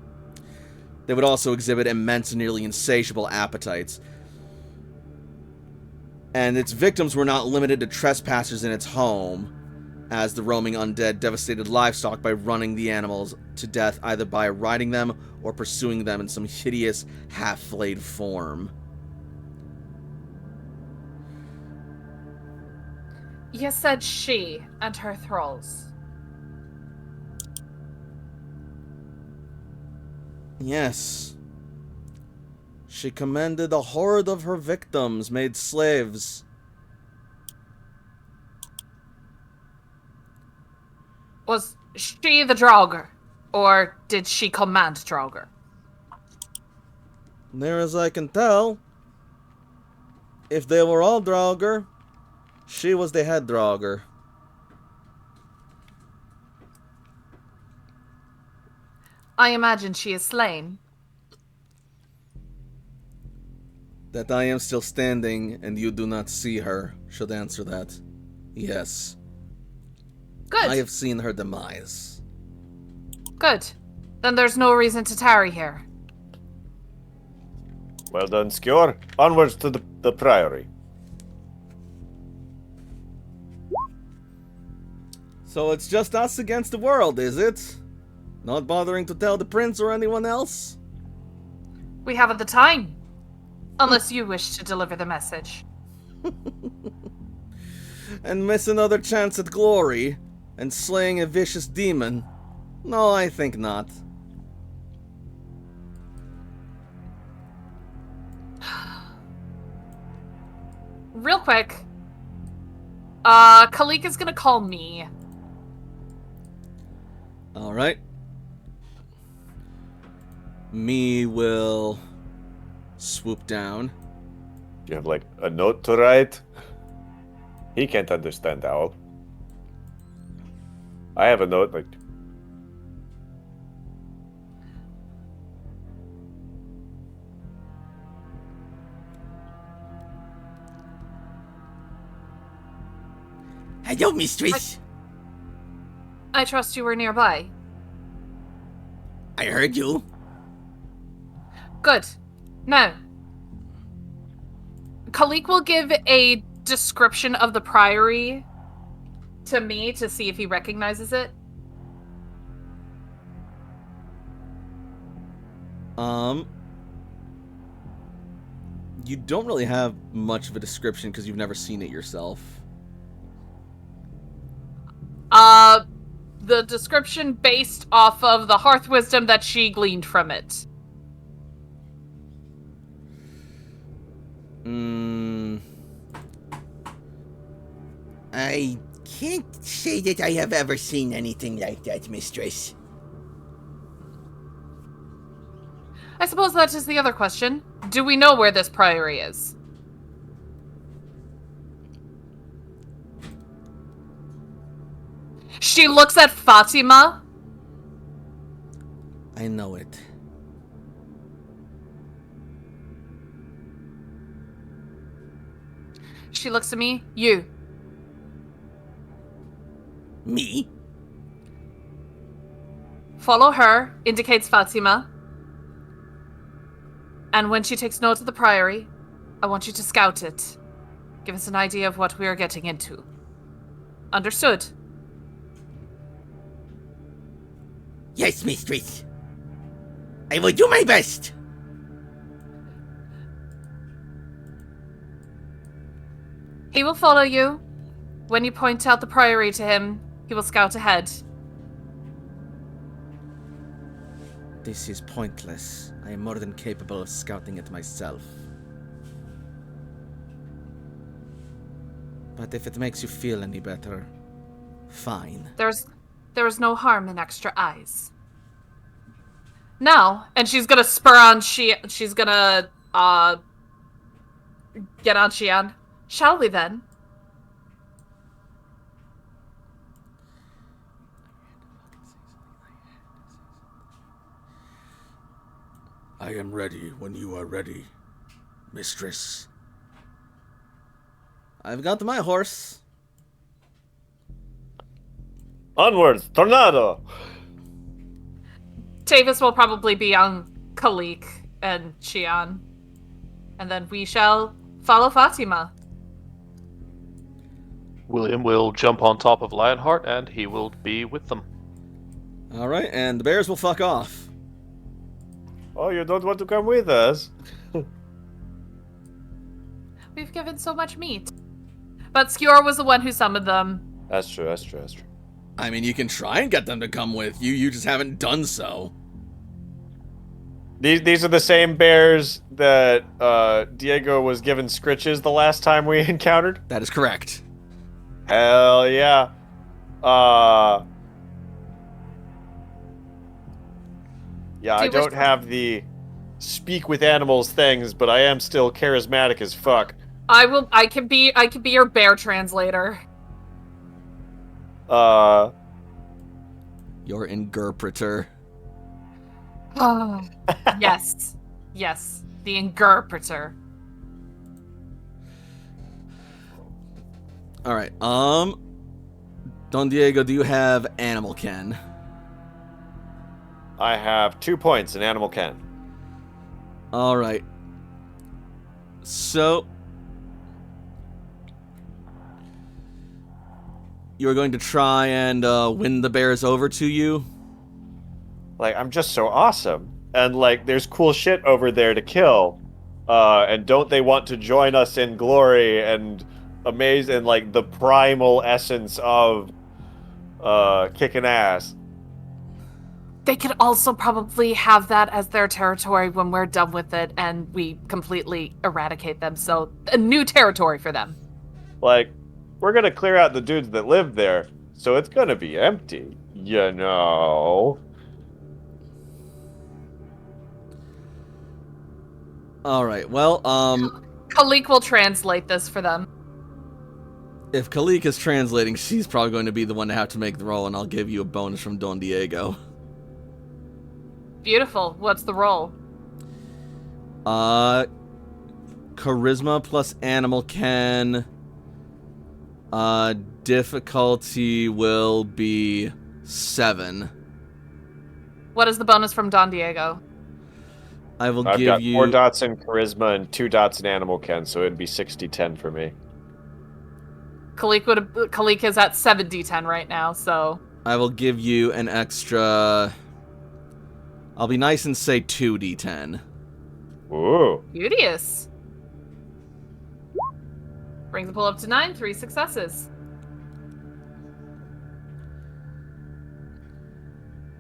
A: They would also exhibit immense and nearly insatiable appetites, and its victims were not limited to trespassers in its home, as the roaming undead devastated livestock by running the animals to death either by riding them or pursuing them in some hideous, half-flayed form.
D: You said she and her thralls.
A: Yes. She commanded a horde of her victims, made slaves.
D: Was she the Draugr? Or did she command Draugr?
A: Near as I can tell, if they were all Draugr, she was the head Draugr.
D: I imagine she is slain.
A: That I am still standing and you do not see her should answer that. Yes.
D: Good.
A: I have seen her demise.
D: Good. Then there's no reason to tarry here.
C: Well done, Skjor. Onwards to the Priory.
A: So it's just us against the world, is it? Not bothering to tell the prince or anyone else?
D: We haven't the time. Unless you wish to deliver the message.
A: And miss another chance at glory and slaying a vicious demon? No, I think not.
D: Real quick. Khalik is gonna call me.
A: Alright. Me will swoop down.
C: Do you have, a note to write? He can't understand Owl. I have a note,
A: Hello, mistress.
D: I trust you were nearby.
A: I heard you.
D: Good. Now, Khalik will give a description of the priory to me to see if he recognizes it.
A: You don't really have much of a description because you've never seen it yourself.
D: The description based off of the hearth wisdom that she gleaned from it.
A: I can't say that I have ever seen anything like that, mistress.
D: I suppose that is the other question. Do we know where this priory is? She looks at Fatima.
A: I know it.
D: She looks at me. You.
A: Me?
D: Follow her, indicates Fatima. And when she takes note of the priory, I want you to scout it. Give us an idea of what we are getting into. Understood?
A: Yes, mistress. I will do my best.
D: He will follow you. When you point out the priory to him, he will scout ahead.
A: This is pointless. I am more than capable of scouting it myself. But if it makes you feel any better, fine.
D: There is no harm in extra eyes. Now, and she's gonna spur on she's gonna get on Xian. Shall we then?
A: I am ready when you are ready, mistress. I've got my horse.
C: Onwards, tornado!
D: Tavis will probably be on Khalik and Xian. And then we shall follow Fatima.
E: William will jump on top of Lionheart, and he will be with them.
A: All right, and the bears will fuck off.
C: Oh, you don't want to come with us?
D: We've given so much meat. But Skjor was the one who summoned them.
C: That's true.
A: I mean, you can try and get them to come with you. You just haven't done so.
C: These are the same bears that Diego was given scritches the last time we encountered?
A: That is correct.
C: Hell yeah. Yeah, I don't have the speak with animals things, but I am still charismatic as fuck.
D: I can be your bear translator.
A: Your interpreter.
D: Yes. Yes. The interpreter.
A: All right. Don Diego, do you have Animal Ken?
C: I have 2 points in Animal Ken.
A: All right. So you're going to try and win the bears over to you?
C: Like, I'm just so awesome. And, like, there's cool shit over there to kill. And don't they want to join us in glory and amaze and, like, the primal essence of kicking ass?
D: They could also probably have that as their territory when we're done with it and we completely eradicate them. So, a new territory for them.
C: Like, we're gonna clear out the dudes that live there, so it's gonna be empty, you know.
A: All right. Well,
D: Khalik will translate this for them.
A: if Khalik is translating, she's probably going to be the one to have to make the roll, and I'll give you a bonus from Don Diego.
D: Beautiful. What's the roll?
A: Charisma plus Animal Ken. difficulty will be 7.
D: What is the bonus from Don Diego?
A: I will
C: I've
A: give
C: got
A: you
C: 4 dots in charisma and 2 dots in animal ken, so it'd be 60-10 for me.
D: Kalik is at 7d10 right now, so
A: I will give you an extra. I'll be nice and say 2d10.
C: Ooh.
D: beauteous. Brings the pull up to 9, 3 successes.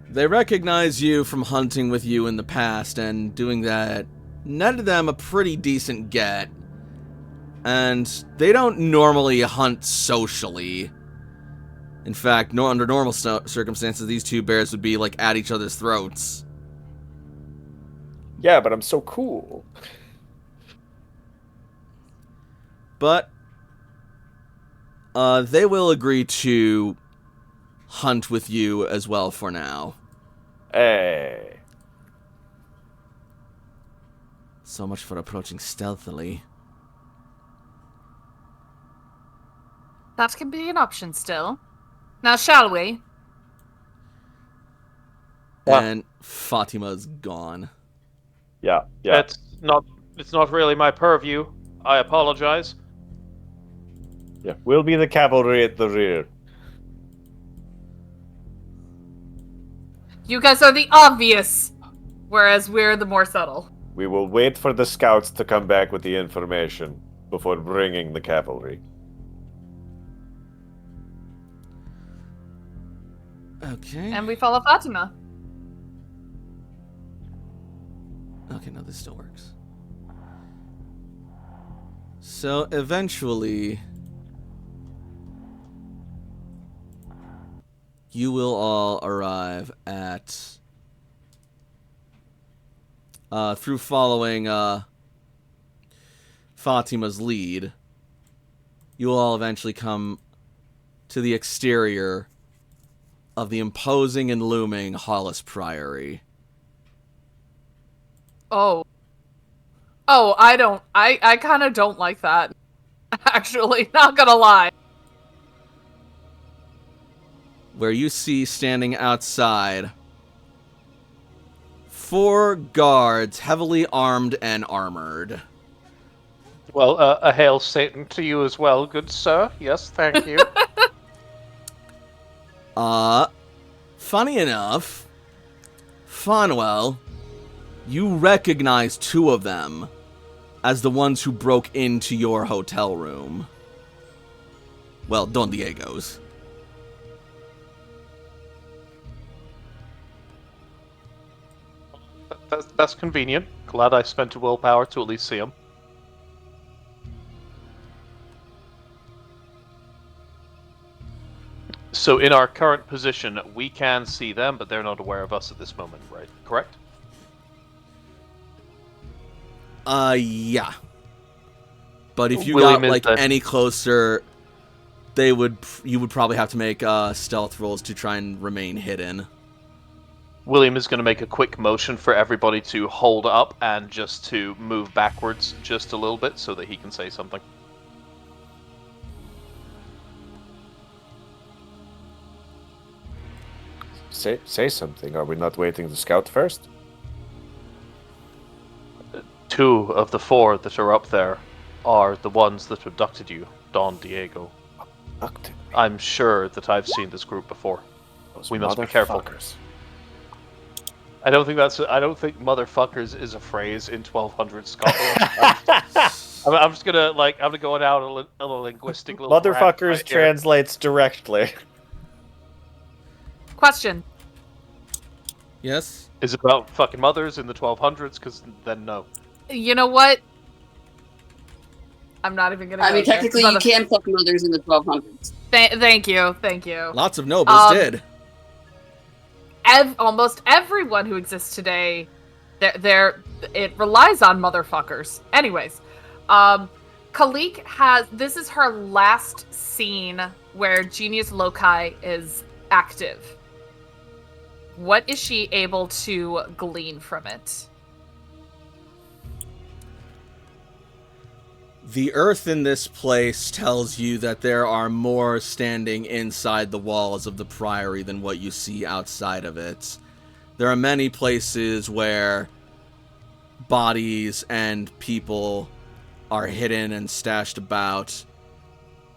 A: They recognize you from hunting with you in the past, and doing that netted them a pretty decent get. And they don't normally hunt socially. In fact, under normal circumstances, these two bears would be like at each other's throats.
C: Yeah, but I'm so cool.
A: But they will agree to hunt with you as well for now.
C: Hey.
A: So much for approaching stealthily.
D: That can be an option still. Now, shall we?
A: And Fatima's gone.
C: Yeah, yeah.
E: It's not really my purview. I apologize.
C: Yeah, we'll be the cavalry at the rear.
D: You guys are the obvious, whereas we're the more subtle.
C: We will wait for the scouts to come back with the information before bringing the cavalry.
A: Okay.
D: And we follow Fatima.
A: Okay, no, this still works. So, eventually, you will all arrive at, through following, Fatima's lead, you will all eventually come to the exterior of the imposing and looming Hollis Priory.
D: Oh, I kind of don't like that. Actually, not gonna lie.
A: Where you see standing outside 4 guards, heavily armed and armored.
E: Well, a hail Satan to you as well, good sir. Yes, thank you.
A: Funny enough, Fonwell, you recognize 2 of them as the ones who broke into your hotel room. Well, Don Diego's.
E: That's convenient. Glad I spent a willpower to at least see him. So in our current position, we can see them, but they're not aware of us at this moment, right? Correct?
A: Yeah. But if you
E: William
A: got,
E: is
A: like,
E: the-
A: any closer, you would probably have to make, stealth rolls to try and remain hidden.
E: William is going to make a quick motion for everybody to hold up and just to move backwards just a little bit so that he can say something.
C: Say something. Are we not waiting to scout first?
E: 2 of the 4 that are up there are the ones that abducted you, Don Diego.
C: Abducted me.
E: I'm sure that I've seen this group before.
C: Those
E: We must be careful.
C: motherfuckers.
E: I don't think motherfuckers is a phrase in 1200 Scotland. I'm just gonna I'm go out on a linguistic little rant
C: Motherfuckers
E: right here.
C: translates directly.
D: Question.
A: Yes?
E: Is it about fucking mothers in the 1200s? Because then no.
D: You know what? I'm not even gonna.
B: I mean,
D: go there.
B: technically, you can fuck mothers in the 1200s.
D: Thank you.
A: Lots of nobles did.
D: Almost everyone who exists today, it relies on motherfuckers. Anyways, Kalik this is her last scene where Genius Loci is active. What is she able to glean from it?
A: The earth in this place tells you that there are more standing inside the walls of the priory than what you see outside of it. There are many places where bodies and people are hidden and stashed about,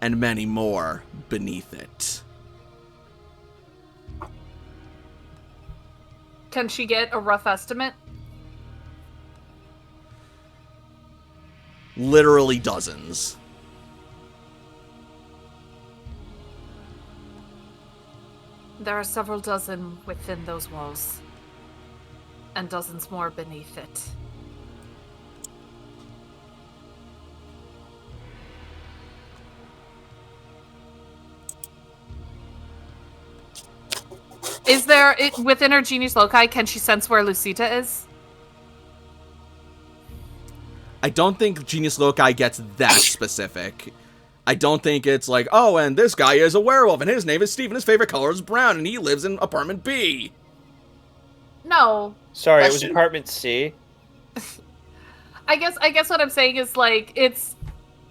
A: and many more beneath it.
D: Can she get a rough estimate?
A: Literally dozens.
D: There are several dozen within those walls, and dozens more beneath it. Is there, within her genius loci, can she sense where Lucita is?
A: I don't think Genius Loci gets that specific. I don't think it's like, oh, and this guy is a werewolf, and his name is Steve, and his favorite color is brown, and he lives in apartment B.
D: No.
C: Sorry, it was apartment C.
D: I guess what I'm saying is, like, it's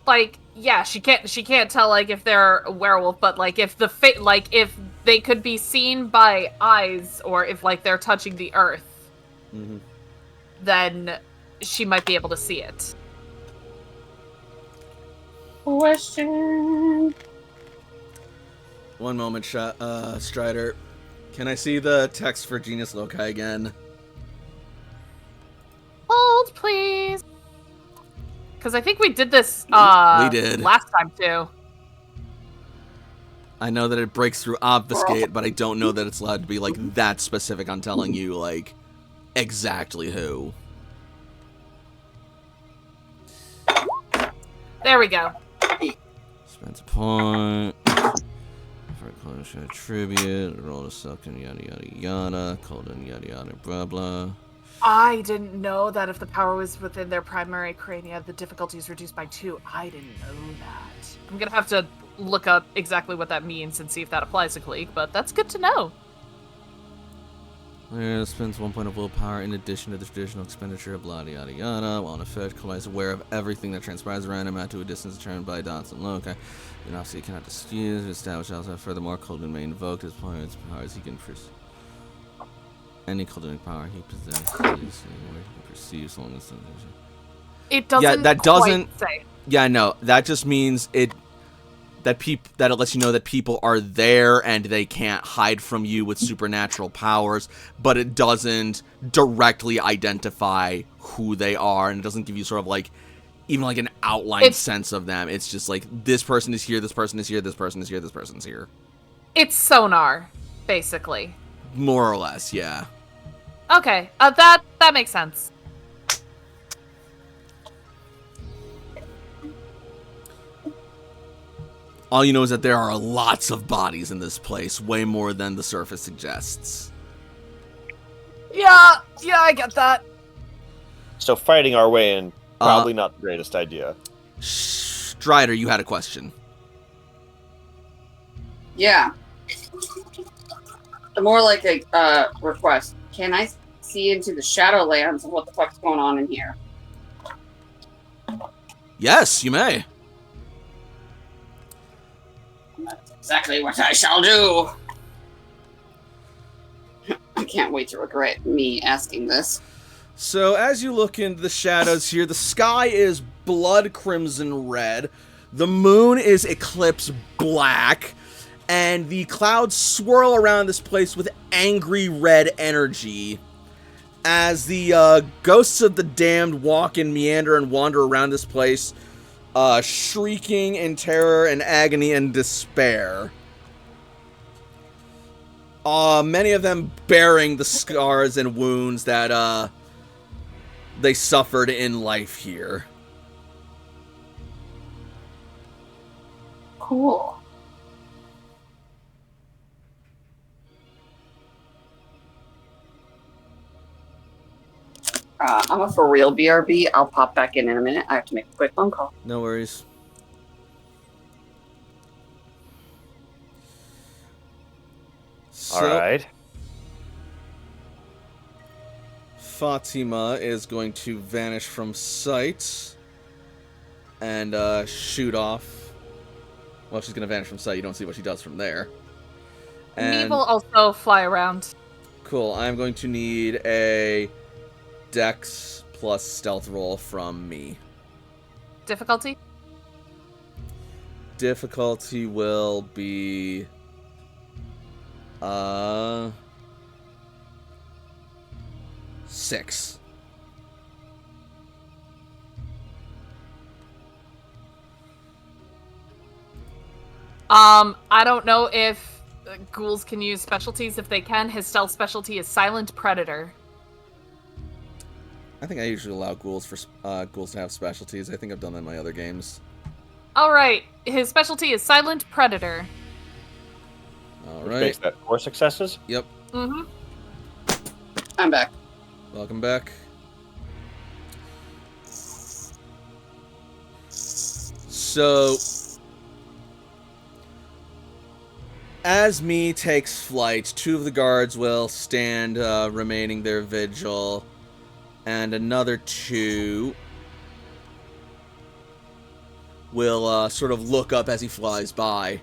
D: like, yeah, she can't tell, like, if they're a werewolf, but like if if they could be seen by eyes, or if like they're touching the earth, then she might be able to see it.
B: Question.
A: One moment, Strider. Can I see the text for Genius Loci again?
D: Hold, please. Because I think we did this
A: we did
D: last time too.
A: I know that it breaks through obfuscate, but I don't know that it's allowed to be like that specific on telling you like exactly who.
D: There we go.
A: Spends a point. For a close tribute. Roll a second, yada yada yada. Called in yada yada blah blah.
D: I didn't know that if the power was within their primary crania, the difficulty is reduced by 2. I didn't know that. I'm gonna have to look up exactly what that means and see if that applies to Clique, but that's good to know.
A: Player spends 1 point of willpower in addition to the traditional expenditure of blah yada yada. While in effect, Kalai is aware of everything that transpires around him out to a distance determined by dots and loci. And obviously he cannot dispute, establish also. Furthermore, Colden may invoke his powers he can any Colden power he possesses, where he can perceive so long as
D: it doesn't.
A: That doesn't
D: say.
A: Yeah, no, that just means that it lets you know that people are there and they can't hide from you with supernatural powers, but it doesn't directly identify who they are, and it doesn't give you sort of like even like an outline sense of them. It's just like this person is here, this person is here, this person is here, this person's here.
D: It's sonar, basically.
A: More or less, yeah.
D: Okay, that makes sense.
A: All you know is that there are lots of bodies in this place, way more than the surface suggests.
D: Yeah, I get that.
C: So fighting our way in, probably not the greatest idea.
A: Strider, you had a question.
B: Yeah. More like a request. Can I see into the Shadowlands of what the fuck's going on in here?
A: Yes, you may.
B: That's exactly what I shall do. I can't wait to regret me asking this.
A: So as you look into the shadows here, the sky is blood crimson red, the moon is eclipse black, and the clouds swirl around this place with angry red energy. As the ghosts of the damned walk and meander and wander around this place, shrieking in terror and agony and despair. Many of them bearing the scars and wounds that they suffered in life here.
B: Cool. I'm a for real BRB. I'll pop back in a minute. I have to make a quick phone call.
A: No worries.
C: All right.
A: Fatima is going to vanish from sight and shoot off. Well, she's gonna vanish from sight. You don't see what she does from there.
D: Me will also fly around.
A: Cool. I'm going to need a Dex plus stealth roll from me.
D: Difficulty?
A: Difficulty will be 6.
D: I don't know if ghouls can use specialties. If they can, his stealth specialty is Silent Predator.
A: I think I usually allow ghouls to have specialties. I think I've done that in my other games.
D: Alright, his specialty is Silent Predator.
A: All
C: Which
A: right.
C: makes that 4 successes.
A: Yep.
D: Mm-hmm.
B: I'm back.
A: Welcome back. So, as me takes flight, 2 of the guards will stand remaining their vigil, and another 2 will sort of look up as he flies by.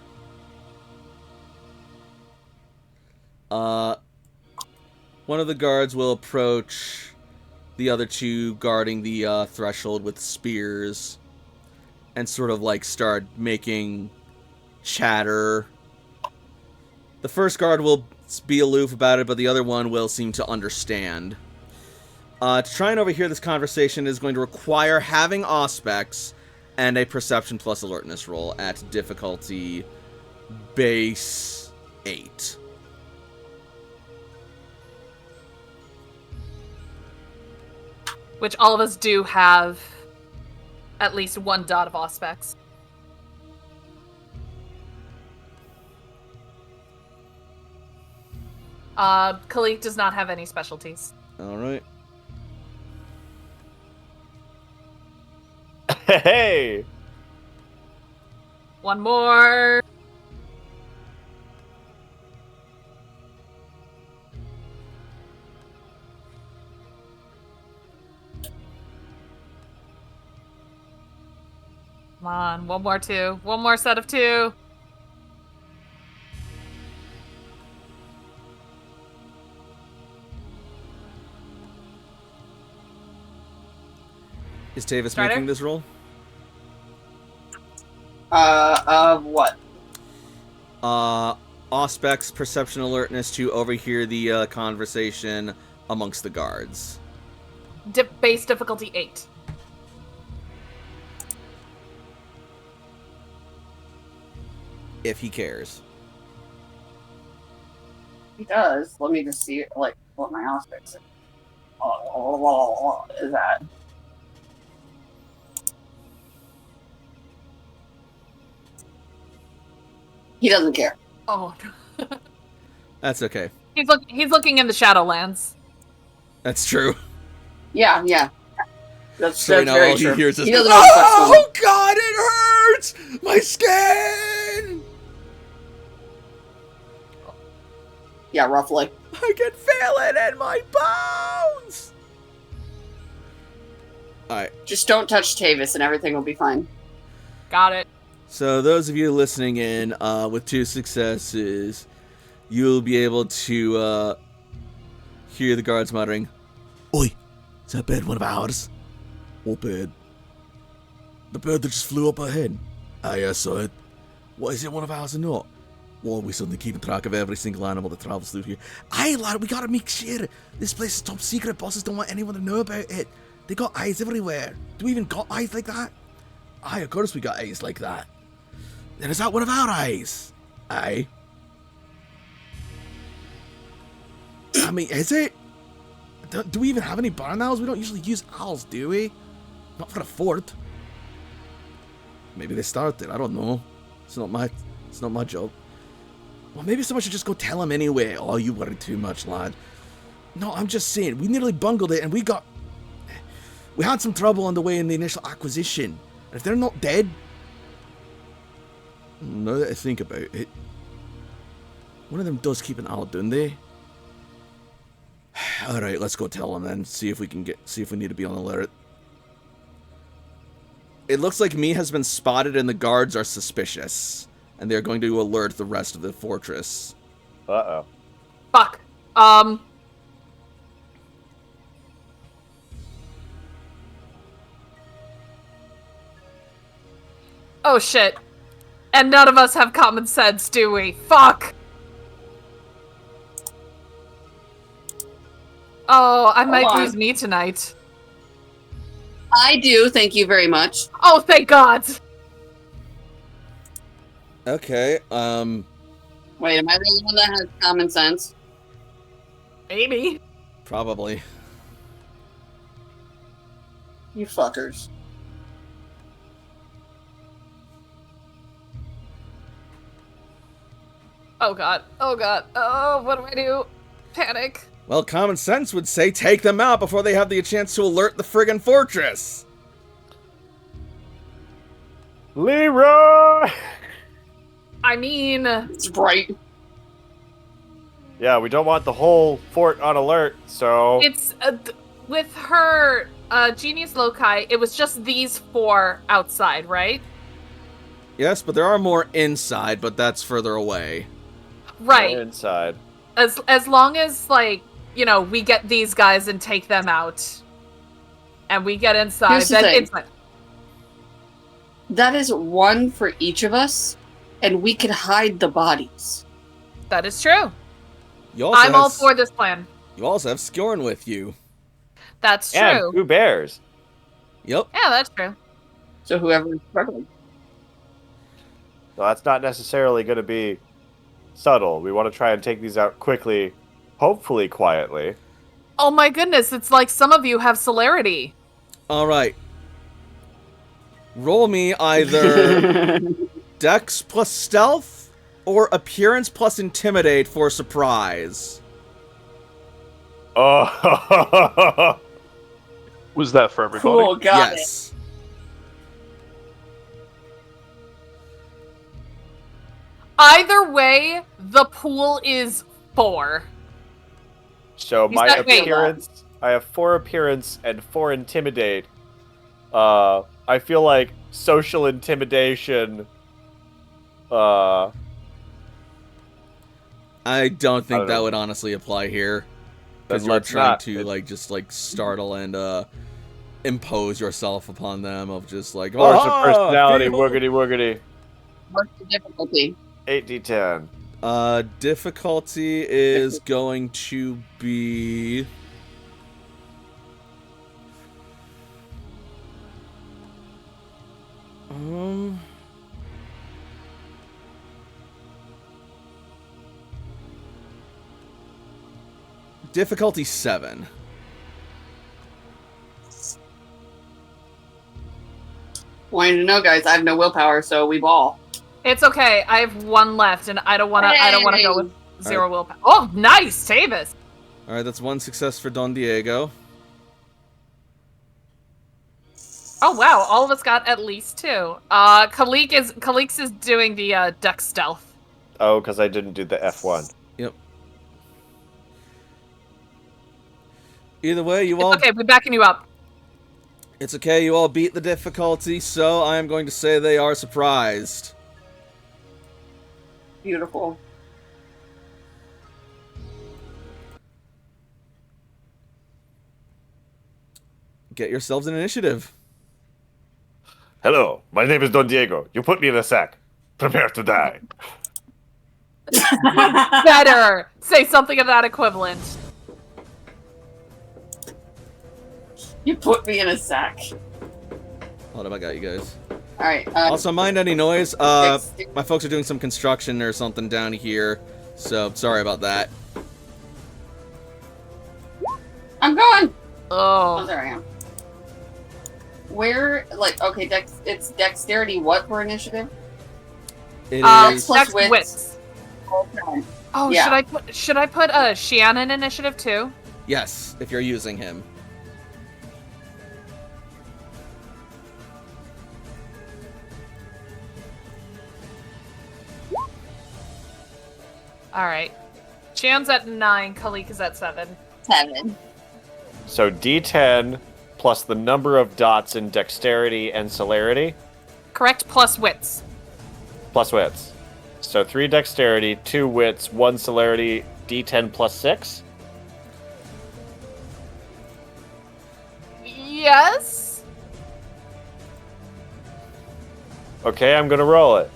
A: One of the guards will approach the other 2 guarding the threshold with spears and sort of like start making chatter. The first guard will be aloof about it, but the other one will seem to understand. To try and overhear this conversation is going to require having Auspex and a Perception plus Alertness roll at difficulty base 8.
D: Which all of us do have at least 1 dot of Auspex. Khalik does not have any specialties.
A: Alright.
C: Hey!
D: 1 more. Come on, 1 more 2. 1 more set of 2.
A: Is Tavis
D: Strider?
A: making this roll?
B: Of what?
A: Auspex Perception Alertness to overhear the conversation amongst the guards.
D: Base difficulty 8.
A: If he cares.
B: He does. Let me just see, like, what my aspects is that. He doesn't care.
D: Oh.
A: That's okay.
D: He's looking in the Shadowlands.
A: That's true.
B: Yeah, yeah. That's
A: So now
B: very
A: all he
B: true.
A: hears is,
B: He doesn't know
A: "Oh God, it hurts! My skin!
B: Yeah, roughly.
A: I can feel it in my bones!" Alright,
B: Just don't touch Tavis and everything will be fine.
D: Got it.
A: so those of you listening in, with 2 successes, you'll be able to hear the guards muttering, "Oi, is that bird one of ours?" "What bird?" "The bird that just flew up ahead." "Aye, I saw it." "What, is it one of ours or not?" "Well, we suddenly keeping track of every single animal that travels through here." "Aye, lad, we gotta make sure. This place is top secret. Bosses don't want anyone to know about it. They got eyes everywhere. Do we even got eyes like that?" "Aye, of course we got eyes like that." "Then is that one of our eyes?" "Aye." "I mean, is it? Do we even have any barn owls? We don't usually use owls, do we? Not for a fort." "Maybe they started. I don't know. It's not my job." "Well, maybe someone should just go tell him anyway." "Oh, you worry too much, lad." "No, I'm just saying, we nearly bungled it and we had some trouble on the way in the initial acquisition. And if they're not dead..." Now that I think about it, one of them does keep an owl, don't they? Alright, let's go tell them then. See if we need to be on alert. it looks like me has been spotted and the guards are suspicious. And they're going to alert the rest of the fortress.
C: Uh-oh.
D: Fuck. Oh shit. And none of us have common sense, do we? Fuck! Oh, I might lose me tonight.
B: I do, thank you very much.
D: Oh, thank God!
A: Okay,
B: Wait, am I the only one that has common sense?
D: Maybe.
A: probably.
B: You fuckers.
D: Oh God. Oh God. Oh, what do I do? Panic.
A: Well, common sense would say take them out before they have the chance to alert the friggin' fortress.
C: Leroy!
D: I mean...
B: It's right.
C: Yeah, we don't want the whole fort on alert, so...
D: It's... with her genius loci, it was just these 4 outside, right?
A: Yes, but there are more inside, but that's further away.
D: Right.
C: We're inside.
D: As long as, like, you know, we get these guys and take them out, and we get inside,
B: Here's the
D: then
B: thing.
D: it's like...
B: That is one for each of us, and we could hide the bodies.
D: That is true.
A: You also
D: I'm
A: have,
D: all for this plan.
A: You also have Skjorn with you.
D: That's
C: And
D: true.
C: 2 bears.
A: Yep.
D: Yeah, that's true.
B: So whoever is struggling.
C: So that's not necessarily going to be subtle. We want to try and take these out quickly, hopefully quietly.
D: Oh my goodness, it's like some of you have celerity.
A: All right. Roll me either Dex plus Stealth or Appearance plus Intimidate for surprise.
C: Oh,
E: Was that for everybody?
B: Cool, got it.
A: Yes.
D: Either way, the pool is 4.
C: so
D: You
C: my
D: said- wait.
C: appearance, I have 4 appearance and 4 intimidate. I feel like social intimidation.
A: I don't think
C: don't
A: that
C: know.
A: would honestly apply here.
C: Then
A: Because you're
C: let's
A: trying
C: not.
A: to, like, just, like, startle and, impose yourself upon them of just, like,
C: Force of
A: "Ah,
C: personality,
A: people!"
C: woogity woogity.
B: What's the difficulty?
C: 8d10.
A: Difficulty is going to be... Difficulty 7.
B: Wanting to know, guys, I have no willpower, so we ball.
D: It's okay. I have 1 left, and I don't want to. I don't want to go with 0
A: Alright.
D: willpower. Oh, nice, Tavis.
A: Alright, that's 1 success for Don Diego.
D: Oh wow, all of us got at least 2. Khalees is doing the duck stealth.
C: Oh, because I didn't do the F1.
A: Yep. Either way, you
D: It's
A: all...
D: okay, we're backing you up.
A: It's okay, you all beat the difficulty, so I am going to say they are surprised.
B: Beautiful.
A: Get yourselves an initiative.
C: Hello, my name is Don Diego. You put me in a sack. Prepare to die.
D: Better say something of that equivalent.
B: You put me in a sack.
A: Hold up, I got you guys.
B: Alright,
A: Also, mind any noise.
B: Dex-
A: My folks are doing some construction or something down here, so sorry about that.
B: I'm going! Oh,
D: Oh,
B: there I am. Where, like, okay, it's dexterity what for initiative?
A: It
B: Dex
A: is...
B: plus
D: next
B: wits.
D: wits.
B: Okay.
D: Oh,
B: Yeah.
D: should I put a Shannon initiative too?
A: Yes, if you're using him.
D: All right. Shan's at 9. Khalees is at 7.
B: 7.
C: So D10 plus the number of dots in dexterity and celerity,
D: Correct, plus wits.
C: plus wits. So 3 dexterity, 2 wits, 1 celerity, d10 plus 6.
D: Yes?
C: Okay, I'm gonna roll it.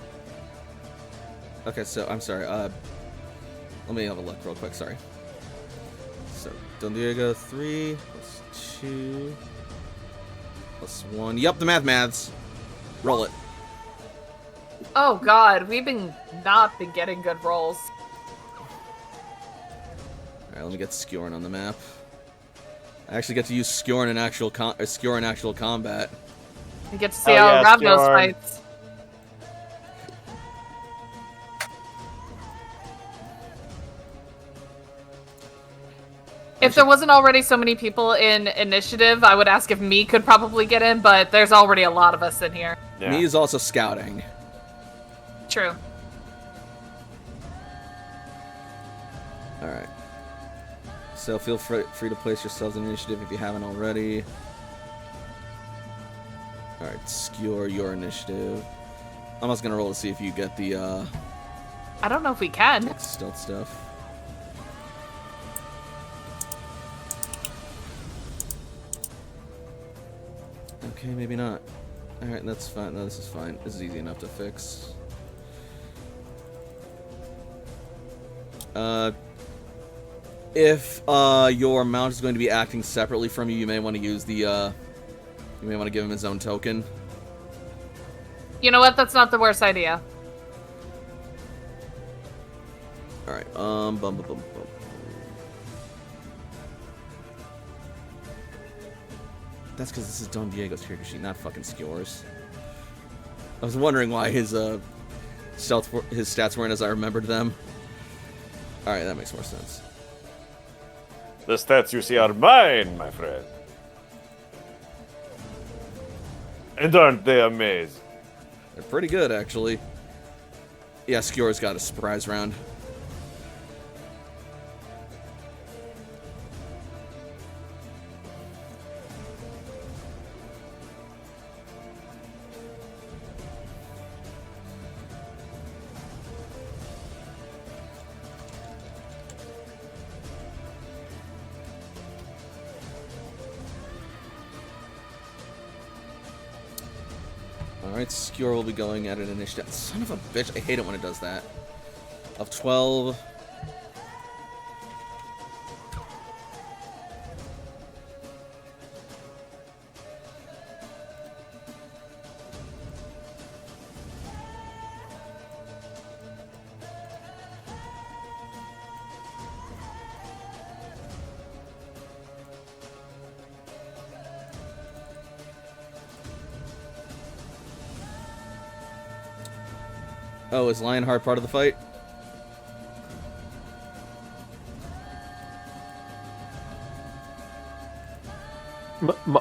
A: Okay, so I'm sorry. Let me have a look real quick. Sorry. So Don Diego 3 plus 2 plus 1. Yep, the maths. Roll it.
D: Oh god, we've not been getting good rolls.
A: All right, let me get Skjorn on the map. I actually get to use Skjorn in actual combat.
D: You get to see
C: Hell
D: how
C: yeah,
D: Ravnos
C: Skjorn.
D: fights. If there wasn't already so many people in initiative, I would ask if me could probably get in, but there's already a lot of us in here.
C: Yeah.
A: Me is also scouting.
D: True.
A: All right. So feel free to place yourselves in initiative if you haven't already. All right, Skjor, your initiative. I'm just gonna roll to see if you get the
D: I don't know if we can.
A: stealth stuff. Okay, maybe not. All right, that's fine. No, this is fine. This is easy enough to fix. If your mount is going to be acting separately from you, you may want to use the you may want to give him his own token.
D: You know what? That's not the worst idea.
A: All right. Bum bum bum bum. That's because this is Don Diego's character sheet, not fucking Skjor's. I was wondering why his stats weren't as I remembered them. All right, that makes more sense.
C: The stats you see are mine, my friend. And aren't they amazing?
A: They're pretty good, actually. Yeah, Skjor's got a surprise round. Alright, Skjor will be going at an initiative. Son of a bitch, I hate it when it does that. Of 12. Oh, is Lionheart part of the fight?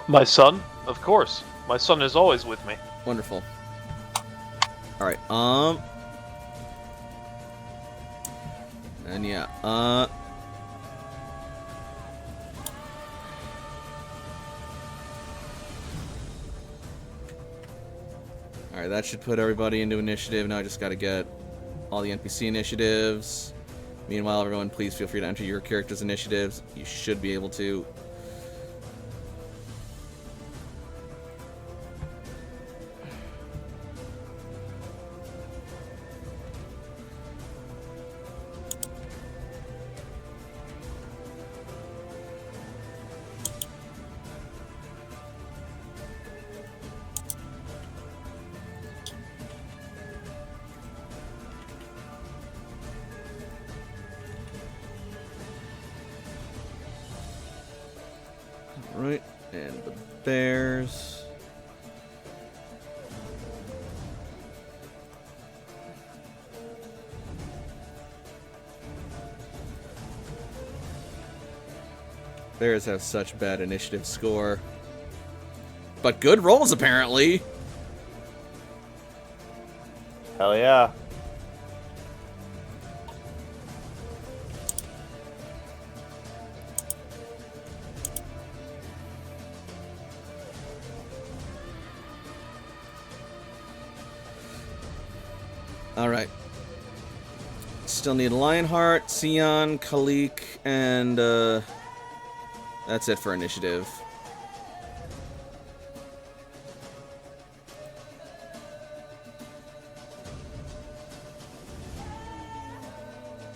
E: My son? Of course. My son is always with me.
A: Wonderful. Alright, and yeah, Alright, that should put everybody into initiative. Now I just gotta get all the NPC initiatives. Meanwhile, everyone, please feel free to enter your character's initiatives. You should be able to. Right, and the bears. Bears have such bad initiative score. But good rolls, apparently.
C: Hell yeah.
A: Alright. Still need Lionheart, Sion, Kalik, and that's it for initiative.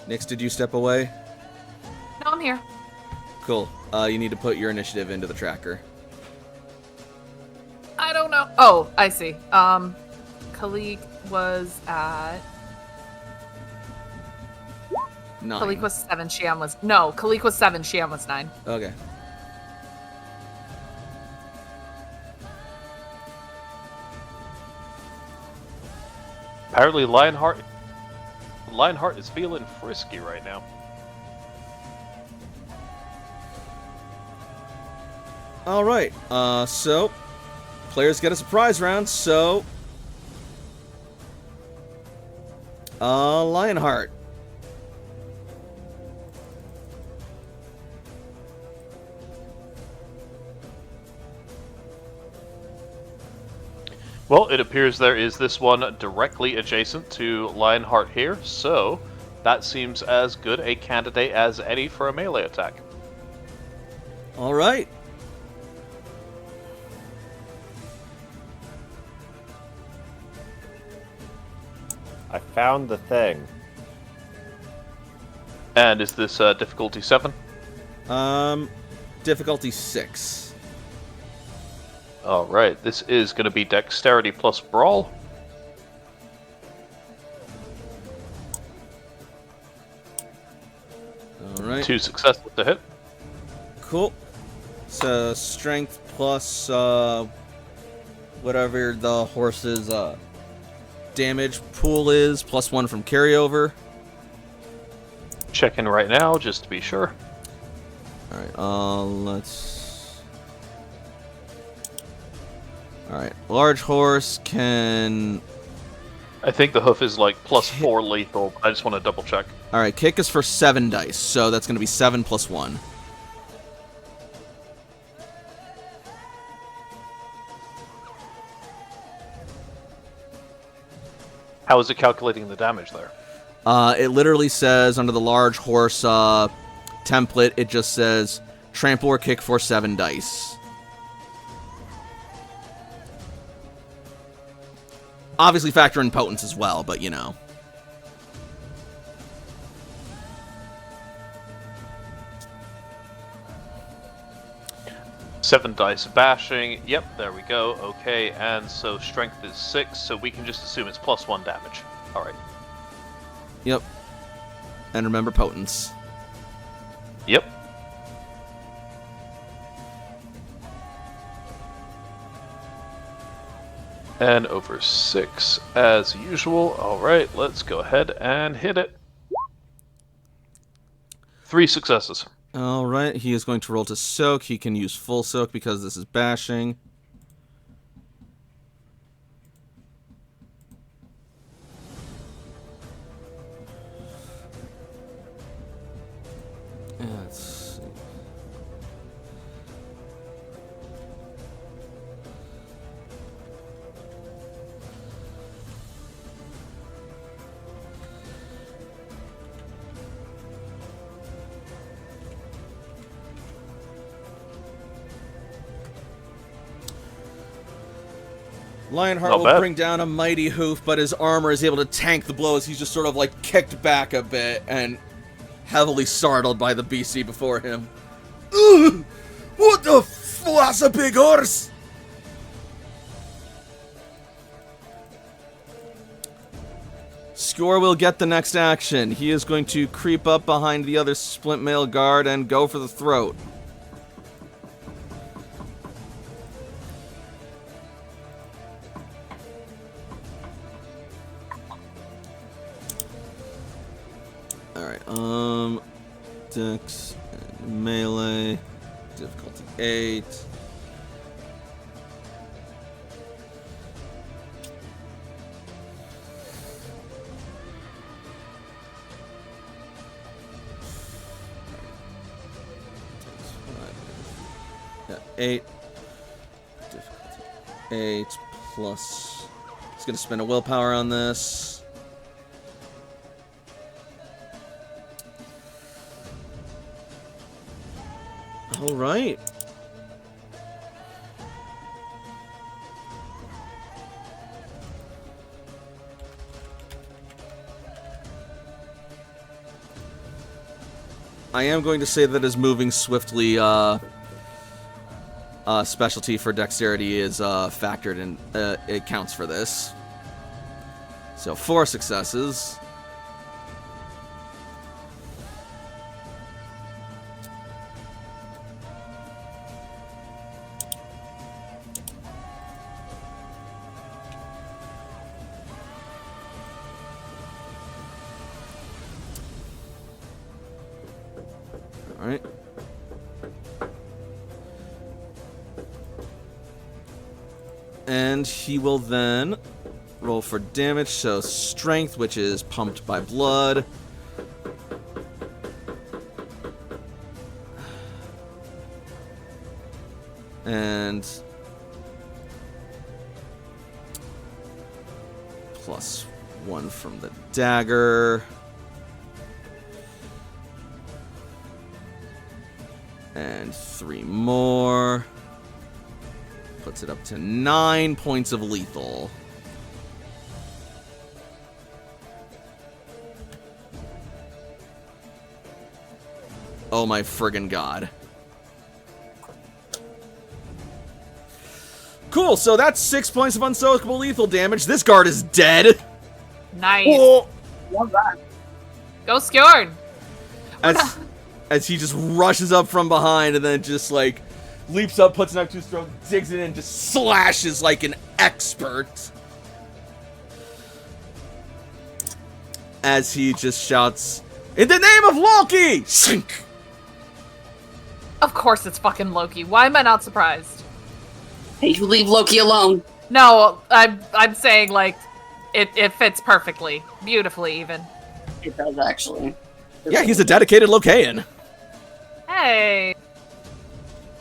A: Nix, did you step away?
D: No, I'm here.
A: Cool. You need to put your initiative into the tracker.
D: I don't know. Oh, I see. Kalik was at...
A: 9.
D: Kalik was 7, Shiam was... No, Kalik was 7, Shiam was 9.
A: Okay.
E: Apparently, Lionheart is feeling frisky right now.
A: Alright, so players get a surprise round, so Lionheart.
E: Well, it appears there is this one directly adjacent to Lionheart here, so that seems as good a candidate as any for a melee attack.
A: Alright.
C: I found the thing.
E: And is this difficulty 7?
A: Difficulty 6.
E: Alright, this is going to be Dexterity plus Brawl.
A: Alright.
E: 2 successes to hit.
A: Cool. So strength plus whatever the horse's damage pool is, plus 1 from carryover.
E: Checking right now, just to be sure.
A: Alright, let's... Alright, large horse can...
E: I think the hoof is like plus 4 lethal. I just want to double check.
A: Alright, kick is for 7 dice, so that's going to be 7 plus 1.
E: How is it calculating the damage there?
A: It literally says under the large horse template, it just says trample or kick for 7 dice. Obviously factor in potence as well, but you know.
E: Seven dice bashing. Yep, there we go. Okay, and so strength is 6, so we can just assume it's plus 1 damage. Alright.
A: Yep. And remember potence.
E: Yep. And over 6 as usual. Alright, let's go ahead and hit it. 3 successes.
A: Alright, he is going to roll to soak. He can use full soak because this is bashing. Let's see. Lionheart
E: Not
A: will
E: bad.
A: bring down a mighty hoof, but his armor is able to tank the blows. He's just sort of like kicked back a bit and heavily startled by the BC before him. Ugh! What the f? That's a big horse! Skor will get the next action. He is going to creep up behind the other splint mail guard and go for the throat. Alright, Dex, and melee, difficulty 8. Yeah, 8. Difficulty 8 plus... He's gonna spend a willpower on this. All right. I am going to say that his moving swiftly specialty for dexterity is factored in. It counts for this. So 4 successes. Alright. And he will then roll for damage, so strength, which is pumped by blood. And +1 from the dagger. And 3 more. Puts it up to 9 points of lethal. Oh my friggin' god. Cool, so that's 6 points of unsoakable lethal damage. This guard is dead.
D: Nice.
A: Oh.
B: Love that.
D: Go Skjorn.
A: As he just rushes up from behind and then just like leaps up, puts it up to his throat, digs it in, just slashes like an expert. As he just shouts, "In the name of Loki!" Sink!
D: Of course it's fucking Loki. Why am I not surprised?
B: Hey, you leave Loki alone.
D: No, I'm saying like it fits perfectly. Beautifully even.
B: It does actually.
A: Yeah, he's a dedicated Locaean.
D: Hey.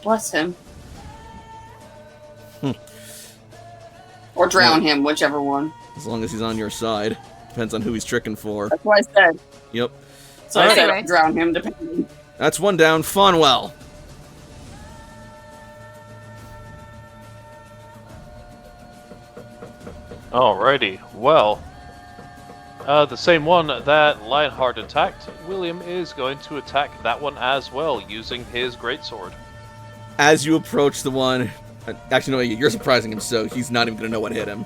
B: Bless him. Or drown him, whichever one.
A: As long as he's on your side. Depends on who he's tricking for.
B: That's what I said.
A: Yep.
B: So I
D: Anyway.
B: said drown him, depending.
A: That's 1 down. Funwell.
E: Alrighty, well, the same one that Lionheart attacked, William is going to attack that one as well, using his greatsword.
A: As you approach the one... Actually, no, you're surprising him, so he's not even going to know what hit him.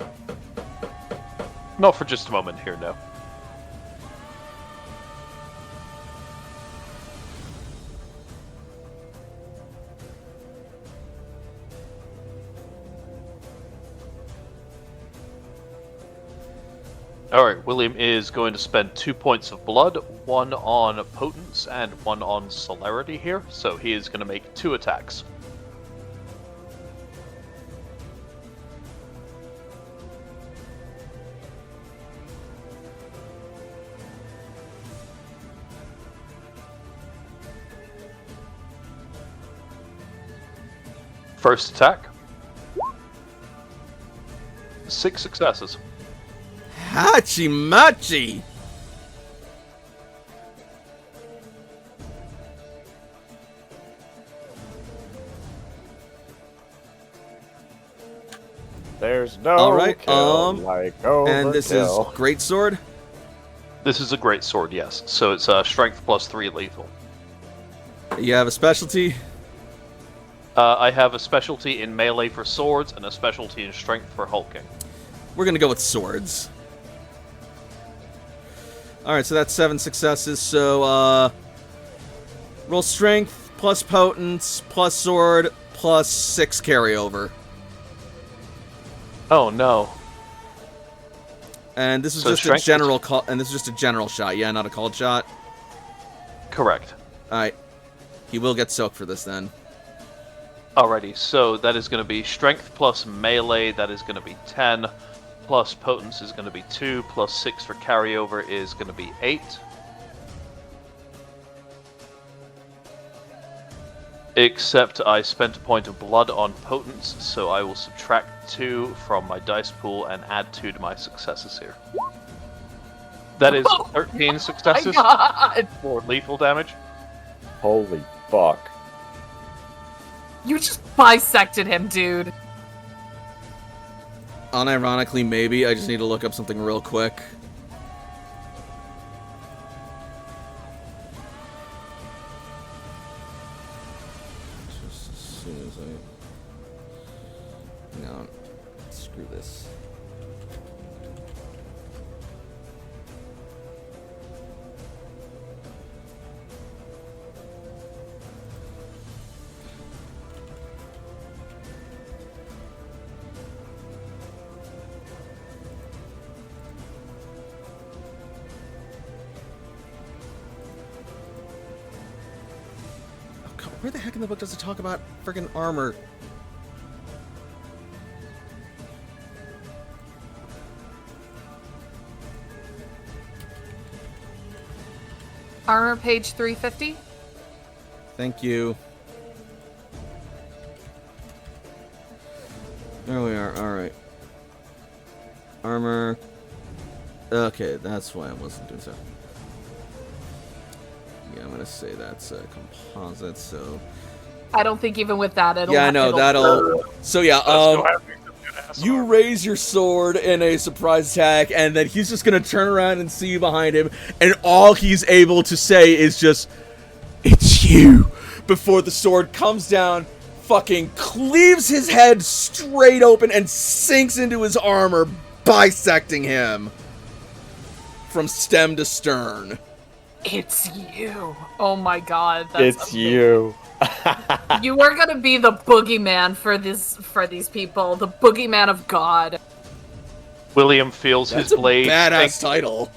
E: Not for just a moment here, no. Alright, William is going to spend 2 points of blood, 1 on Potence and 1 on Celerity here, so he is going to make 2 attacks. First attack. 6 successes.
A: Hachimachi!
C: There's no
A: All right,
C: kill like
A: And this is
C: overkill.
A: Greatsword.
E: This is a great sword, yes. So it's strength plus 3 lethal.
A: You have a specialty.
E: I have a specialty in melee for swords and a specialty in strength for hulking.
A: We're going to go with swords. Alright, so that's 7 successes. So, roll strength, plus potence, plus sword, plus 6 carryover.
E: Oh no.
A: And this is
E: So
A: just a
E: strength-
A: general call, and this is just a general shot, yeah, not a called shot.
E: Correct.
A: Alright. He will get soaked for this then.
E: Alrighty, so that is going to be strength plus melee, that is going to be 10, plus potence is going to be 2, plus 6 for carryover is going to be 8. Except I spent a point of blood on potence, so I will subtract 2 from my dice pool and add 2 to my successes here. That is 13 successes
D: God.
E: for lethal damage.
C: Holy fuck.
D: You just bisected him, dude.
A: Unironically, maybe. I just need to look up something real quick. Just as soon as I... No, screw this. Where the heck in the book does it talk about friggin' armor?
D: Armor page 350.
A: Thank you. There we are. Alright. Armor. Okay, that's why I wasn't doing so. Yeah, I'm gonna say that's a composite, so...
D: I don't think even with that it'll...
A: Yeah, I know, that'll... So yeah, you raise your sword in a surprise attack, and then he's just gonna turn around and see you behind him, and all he's able to say is just, "It's you!" Before the sword comes down, fucking cleaves his head straight open, and sinks into his armor, bisecting him from stem to stern.
D: It's you. Oh my god. That's
C: It's
D: amazing.
C: you.
D: You are gonna be the boogeyman for these people. The boogeyman of God.
E: William feels
A: That's
E: his blade.
A: badass title.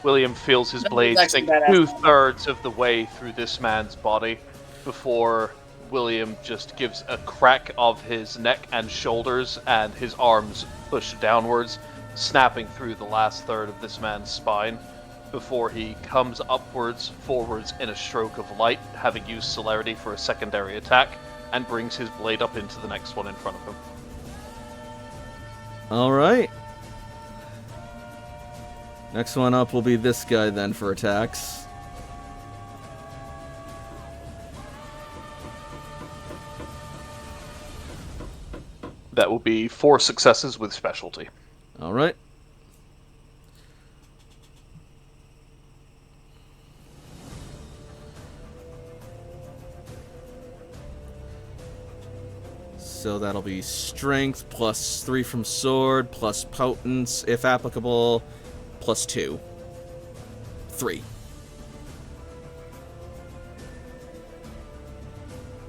E: William feels his blade
B: actually
E: sink
B: badass.
E: 2/3 of the way through this man's body before William just gives a crack of his neck and shoulders, and his arms push downwards, snapping through the last third of this man's spine, before he comes upwards, forwards in a stroke of light, having used celerity for a secondary attack, and brings his blade up into the next one in front of him.
A: Alright. Next one up will be this guy then for attacks.
E: That will be 4 successes with specialty.
A: Alright. So that'll be strength plus 3 from sword plus potence if applicable plus 2. 3.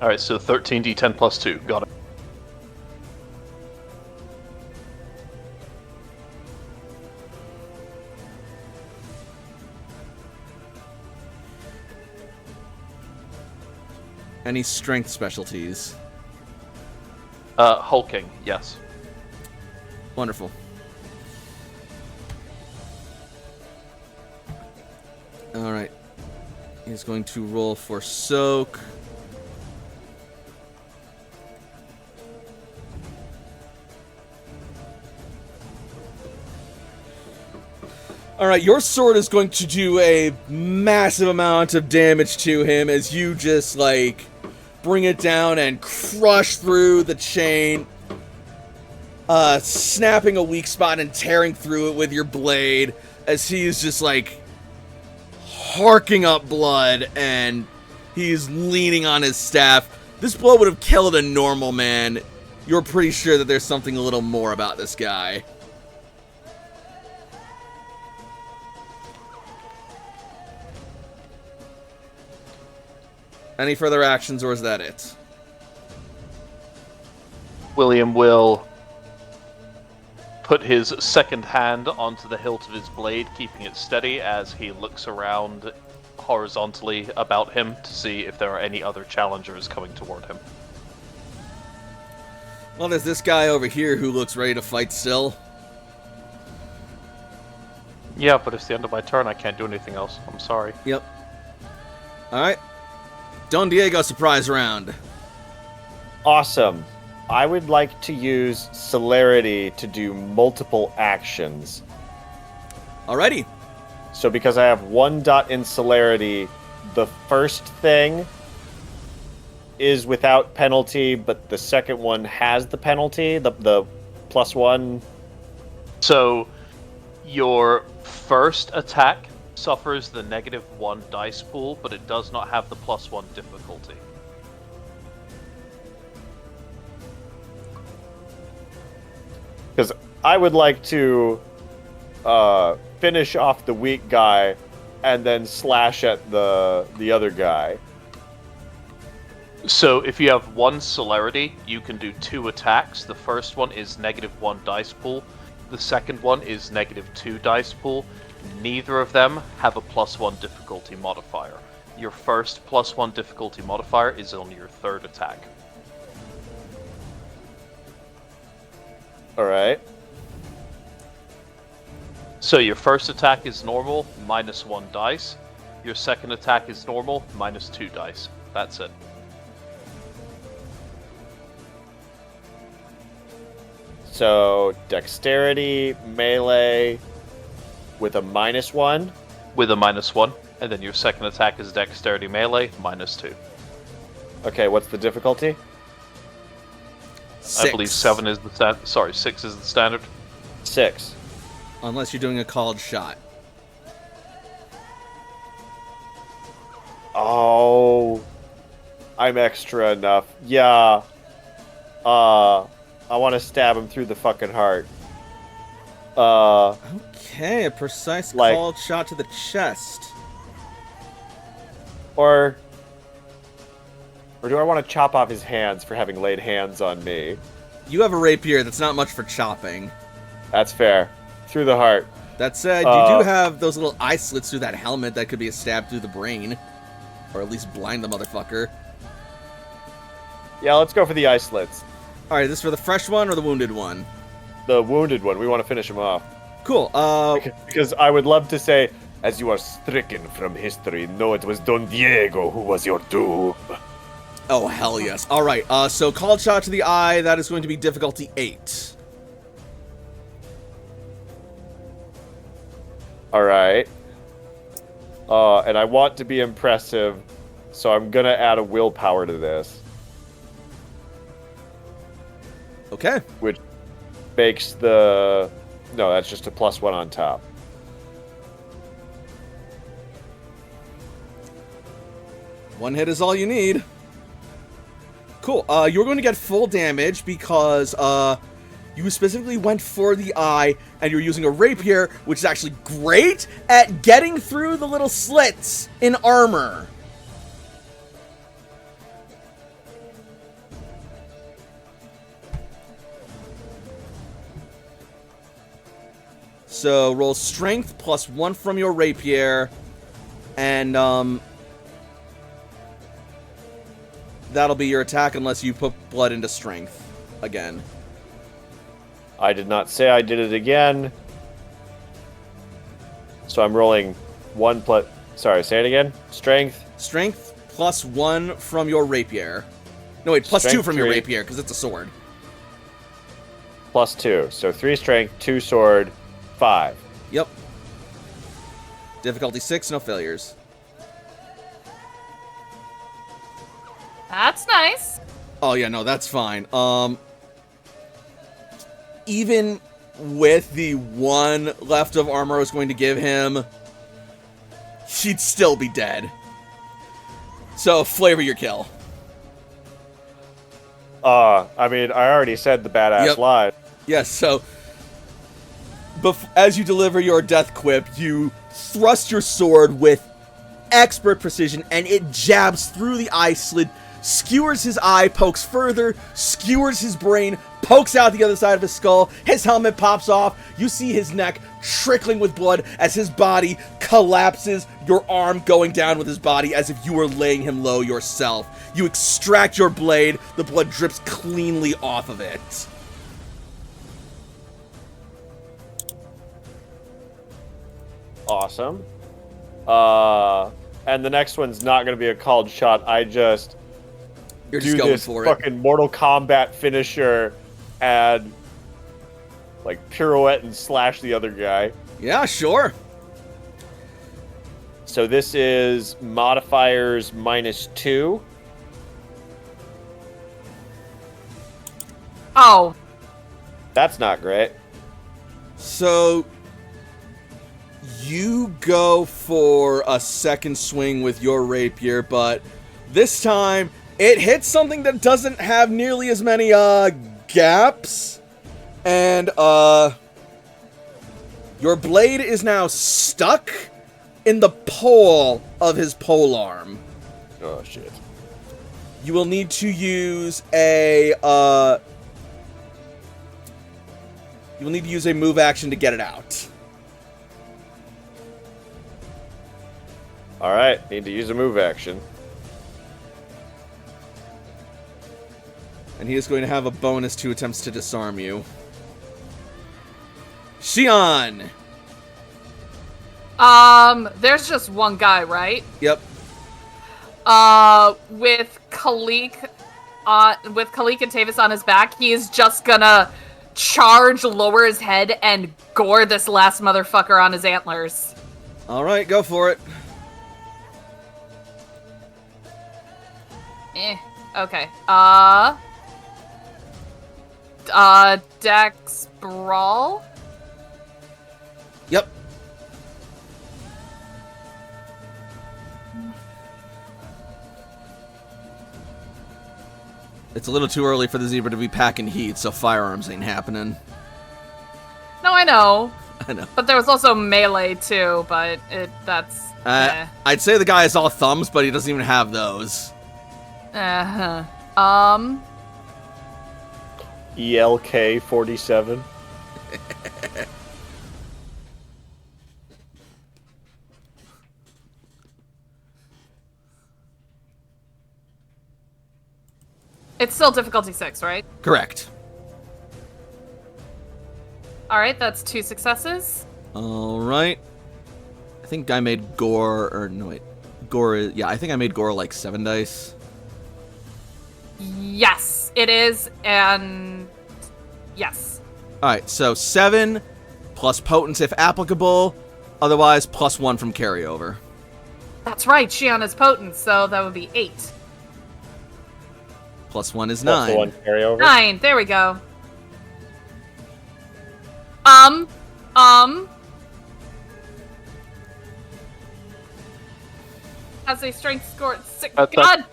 E: Alright, so 13d10 plus 2. Got it.
A: Any strength specialties?
E: Hulking, yes.
A: Wonderful. Alright. He's going to roll for soak. Alright, your sword is going to do a massive amount of damage to him as you just, like, bring it down and crush through the chain, snapping a weak spot and tearing through it with your blade as he's just, like, harking up blood and he's leaning on his staff. This blow would have killed a normal man. You're pretty sure that there's something a little more about this guy. Any further actions, or is that it?
E: William will put his second hand onto the hilt of his blade, keeping it steady as he looks around horizontally about him to see if there are any other challengers coming toward him.
A: Well, there's this guy over here who looks ready to fight still.
E: Yeah, but it's the end of my turn. I can't do anything else. I'm sorry.
A: Yep. Alright. Don Diego surprise round.
C: Awesome. I would like to use celerity to do multiple actions.
A: Alrighty.
C: So because I have 1 dot in celerity, the first thing is without penalty, but the second one has the penalty, the +1.
E: So, your first attack suffers the -1 dice pool, but it does not have the +1 difficulty.
C: Because I would like to finish off the weak guy and then slash at the other guy.
E: So if you have one celerity, you can do 2 attacks. The first one is -1 dice pool. The second one is -2 dice pool. Neither of them have a +1 difficulty modifier. Your first +1 difficulty modifier is on your third attack.
C: Alright.
E: So your first attack is normal, -1 dice. Your second attack is normal, -2 dice. That's it.
C: So, dexterity, melee, with a -1.
E: With a -1, and then your second attack is dexterity melee, -2.
C: Okay, what's the difficulty?
A: 6.
E: I believe 7 is the sorry, 6 is the standard.
C: 6.
A: Unless you're doing a called shot.
C: Oh, I'm extra enough. Yeah. I want to stab him through the fucking heart.
A: Okay, a precise
C: Like-
A: called shot to the chest.
C: Or do I want to chop off his hands for having laid hands on me?
A: You have a rapier that's not much for chopping.
C: That's fair. Through the heart.
A: That said, you do have those little eye slits through that helmet that could be a stab through the brain. Or at least blind the motherfucker.
C: Yeah, let's go for the eye slits.
A: Alright, this for the fresh one or the wounded one?
C: The wounded one. We want to finish him off.
A: Cool,
C: Because I would love to say, as you are stricken from history, no, it was Don Diego who was your doom.
A: oh hell yes. Alright, so called shot to the eye, that is going to be difficulty 8.
C: Alright. And I want to be impressive, so I'm gonna add a willpower to this,
A: Okay.
C: which makes the... No, that's just a +1 on top.
A: One hit is all you need. Cool. You're going to get full damage because you specifically went for the eye and you're using a rapier, which is actually great at getting through the little slits in armor. So roll strength +1 from your rapier, and that'll be your attack unless you put blood into strength again.
C: I did not say I did it again. So I'm rolling 1 plus... Sorry, say it again. Strength.
A: Strength +1 from your rapier. No, wait, +2
C: Strength
A: from your
C: 3.
A: rapier, because it's a sword.
C: +2. So 3 strength, 2 sword, 5.
A: Yep. Difficulty 6, no failures.
D: That's nice.
A: Oh yeah, no, that's fine. Even with the 1 left of armor I was going to give him, he'd still be dead. So, flavor your kill.
C: I mean, I already said the badass
A: Yep.
C: line.
A: Yes, so as you deliver your death quip, you thrust your sword with expert precision, and it jabs through the eye slit, skewers his eye, pokes further, skewers his brain, pokes out the other side of his skull, his helmet pops off, you see his neck trickling with blood as his body collapses, your arm going down with his body as if you were laying him low yourself. You extract your blade, the blood drips cleanly off of it.
C: Awesome. And the next one's not going to be a called shot. I just
A: You're
C: do
A: just going
C: this
A: for it.
C: fucking Mortal Kombat finisher and like pirouette and slash the other guy.
A: Yeah, sure.
C: So this is modifiers -2.
D: Oh,
C: That's not great.
A: So you go for a second swing with your rapier, but this time it hits something that doesn't have nearly as many gaps, and your blade is now stuck in the pole of his polearm.
C: Oh shit.
A: You will need to use a move action to get it out.
C: All right, need to use a move action.
A: And he is going to have a bonus to attempts to disarm you. Xion!
D: there's just one guy, right?
A: Yep.
D: With Khalik and Tavis on his back, he is just gonna charge, lower his head, and gore this last motherfucker on his antlers.
A: Alright, go for it.
D: Okay. Dex Brawl?
A: Yep. It's a little too early for the zebra to be packing heat, so firearms ain't happening.
D: No, I know.
A: I know.
D: But there was also melee too, but that's...
A: I'd say the guy is all thumbs, but he doesn't even have those.
C: ELK 47.
D: It's still difficulty 6, right?
A: Correct.
D: Alright, that's 2 successes.
A: Alright. I think I made Gore, or no wait. Gore, yeah, I think I made Gore like 7 dice.
D: Yes, it is, and... yes.
A: Alright, so 7 plus potence if applicable, otherwise +1 from carryover.
D: That's right, Xion is potent, so that would be 8.
A: +1 is
C: Plus
A: 9.
C: the one carryover.
D: 9, there we go. Has a strength score at 6. God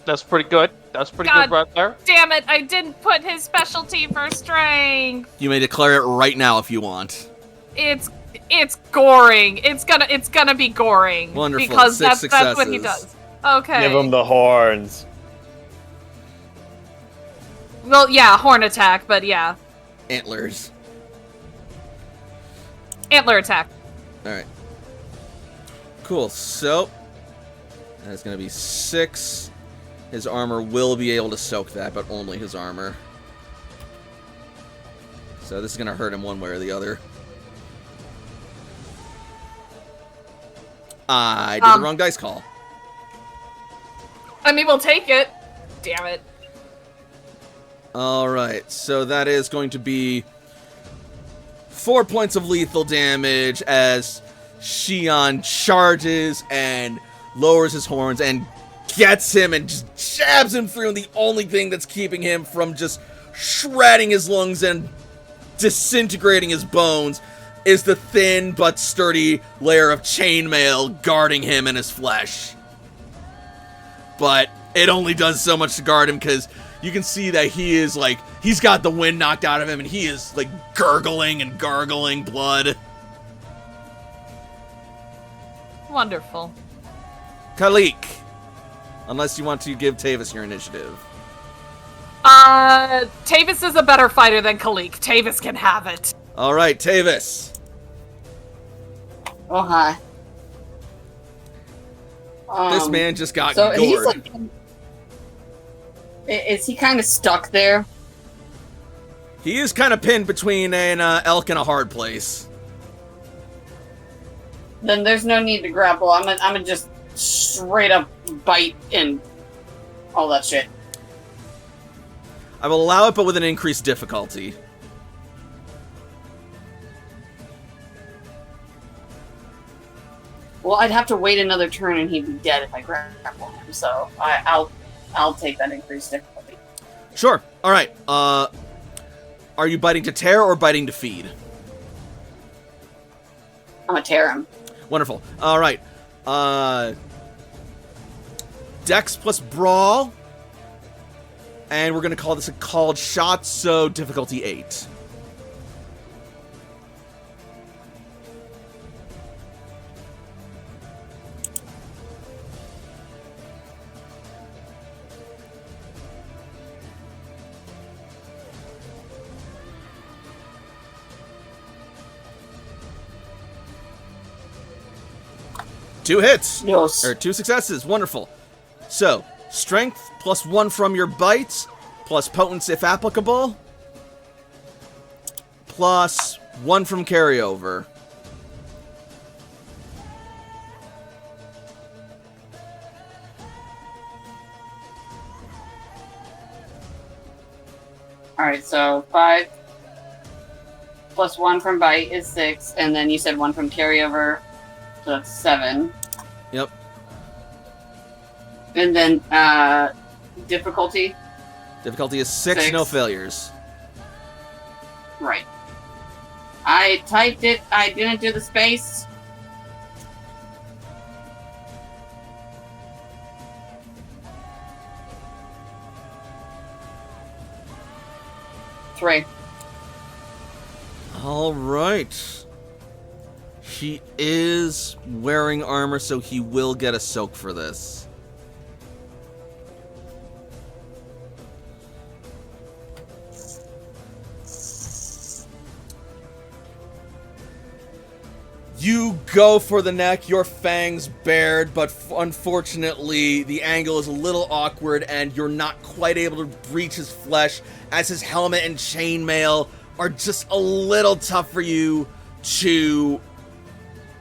E: That's pretty good. That's pretty
D: God.
E: good right there.
D: damn it, I didn't put his specialty for strength.
A: You may declare it right now if you want.
D: It's goring. It's gonna be goring.
A: Wonderful.
D: Because
A: 6
D: that's what he
A: successes.
D: does. Okay.
C: Give him the horns.
D: Well, yeah, horn attack, but yeah.
A: Antlers.
D: Antler attack.
A: Alright. Cool, so that's going to be 6. His armor will be able to soak that, but only his armor. So this is going to hurt him one way or the other. I did the wrong dice call.
D: I mean, we'll take it. Damn it.
A: Alright, so that is going to be 4 points of lethal damage as Xion charges and lowers his horns and gets him and just jabs him through, and the only thing that's keeping him from just shredding his lungs and disintegrating his bones is the thin but sturdy layer of chainmail guarding him and his flesh. But it only does so much to guard him because you can see that he is like, he's got the wind knocked out of him and he is like gurgling and gargling blood.
D: Wonderful.
A: Khalik, unless you want to give Tavis your initiative.
D: Tavis is a better fighter than Khalik. Tavis can have it.
A: All right, Tavis.
B: Oh, hi.
A: This man just got
B: so
A: gored.
B: he's like, is he kind of stuck there?
A: He is kind of pinned between an elk and a hard place.
B: Then there's no need to grapple. I'm gonna just straight up bite and all that shit.
A: I will allow it, but with an increased difficulty.
B: Well, I'd have to wait another turn and he'd be dead if I grapple him. So I'll take that increased difficulty.
A: Sure. All right. Are you biting to tear or biting to feed?
B: I'm gonna tear him.
A: Wonderful. All right. Dex plus brawl. And we're going to call this a called shot, so difficulty 8. Two hits.
B: Yes.
A: Or 2 successes. Wonderful. So, strength plus 1 from your bite, plus potence if applicable, plus 1 from carryover.
B: Alright, so 5 plus 1 from bite is 6, and then you said 1 from carryover, so that's 7.
A: Yep.
B: And then, difficulty?
A: Difficulty is 6, no failures.
B: Right. I typed it, I didn't do the space. Three.
A: All right. He is wearing armor, so he will get a soak for this. You go for the neck, your fangs bared, but unfortunately the angle is a little awkward and you're not quite able to reach his flesh as his helmet and chainmail are just a little tough for you to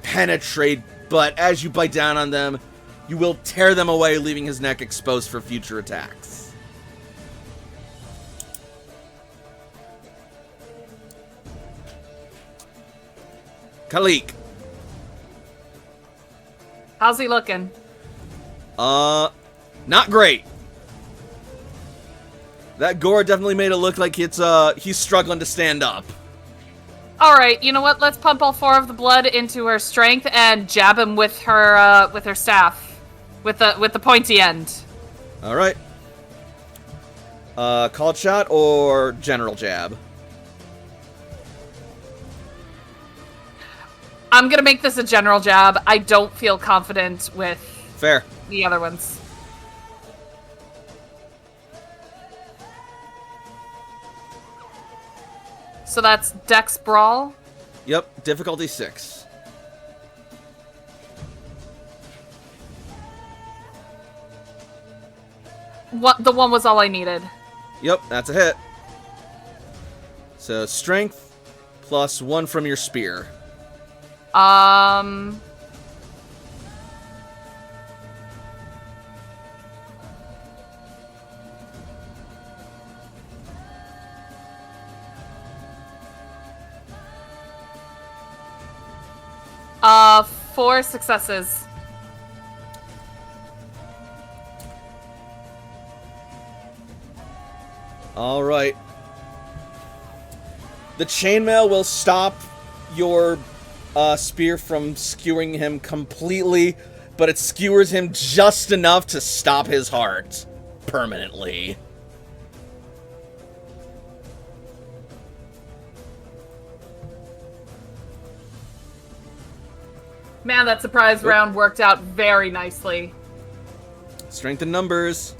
A: penetrate, but as you bite down on them, you will tear them away, leaving his neck exposed for future attacks. Khalik.
D: How's he looking?
A: Not great. That gore definitely made it look like he's struggling to stand up.
D: All right, you know what? Let's pump all 4 of the blood into her strength and jab him with her staff, with the pointy end.
A: All right. Called shot or general jab?
D: I'm gonna make this a general jab. I don't feel confident with
A: Fair.
D: the other ones. So that's Dex Brawl.
A: Yep, difficulty 6.
D: The 1 was all I needed.
A: Yep, that's a hit. So strength plus 1 from your spear.
D: 4 successes.
A: All right. The chainmail will stop your spear from skewering him completely, but it skewers him just enough to stop his heart permanently.
D: Man, that surprise round worked out very nicely.
A: Strength in numbers.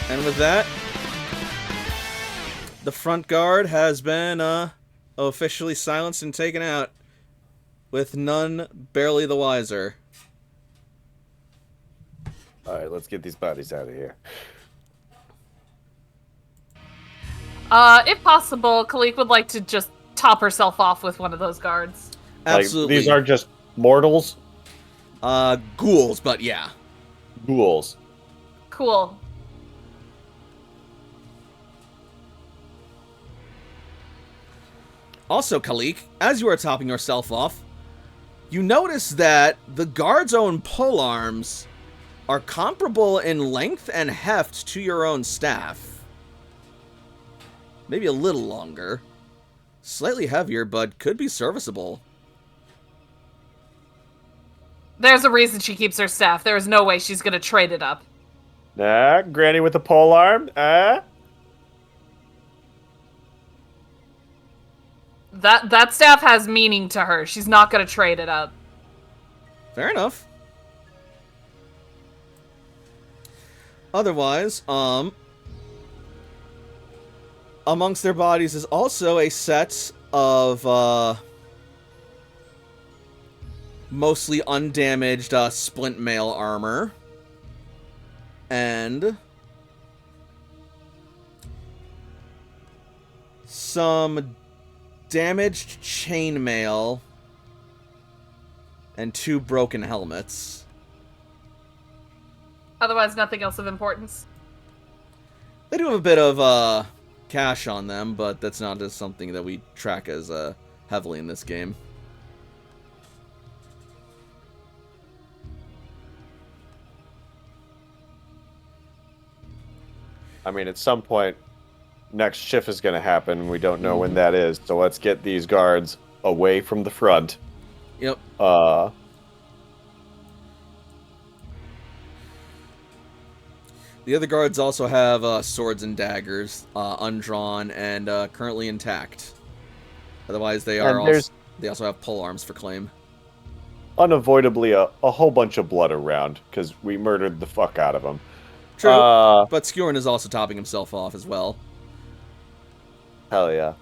A: And with that, the front guard has been officially silenced and taken out, with none barely the wiser.
C: Alright, let's get these bodies out of here.
D: If possible, Khalik would like to just top herself off with one of those guards.
A: Absolutely.
C: Like, these aren't just mortals?
A: Ghouls, but yeah.
C: Ghouls.
D: Cool.
A: Also, Kalik, as you are topping yourself off, you notice that the guard's own polearms are comparable in length and heft to your own staff. Maybe a little longer. Slightly heavier, but could be serviceable.
D: There's a reason she keeps her staff. There is no way she's gonna trade it up.
C: Granny with the pole arm.
D: That staff has meaning to her. She's not gonna trade it up.
A: Fair enough. Otherwise, amongst their bodies is also a set of, mostly undamaged, splint mail armor. And some damaged chainmail and 2 broken helmets.
D: Otherwise, nothing else of importance.
A: They do have a bit of cash on them, but that's not just something that we track as heavily in this game.
C: I mean, at some point, next shift is going to happen. We don't know when that is, so let's get these guards away from the front.
A: Yep. The other guards also have swords and daggers, undrawn and currently intact. Otherwise, they also have polearms for claim.
C: Unavoidably, a whole bunch of blood around because we murdered the fuck out of them.
A: True, but Skjorin is also topping himself off as well.
C: Hell yeah.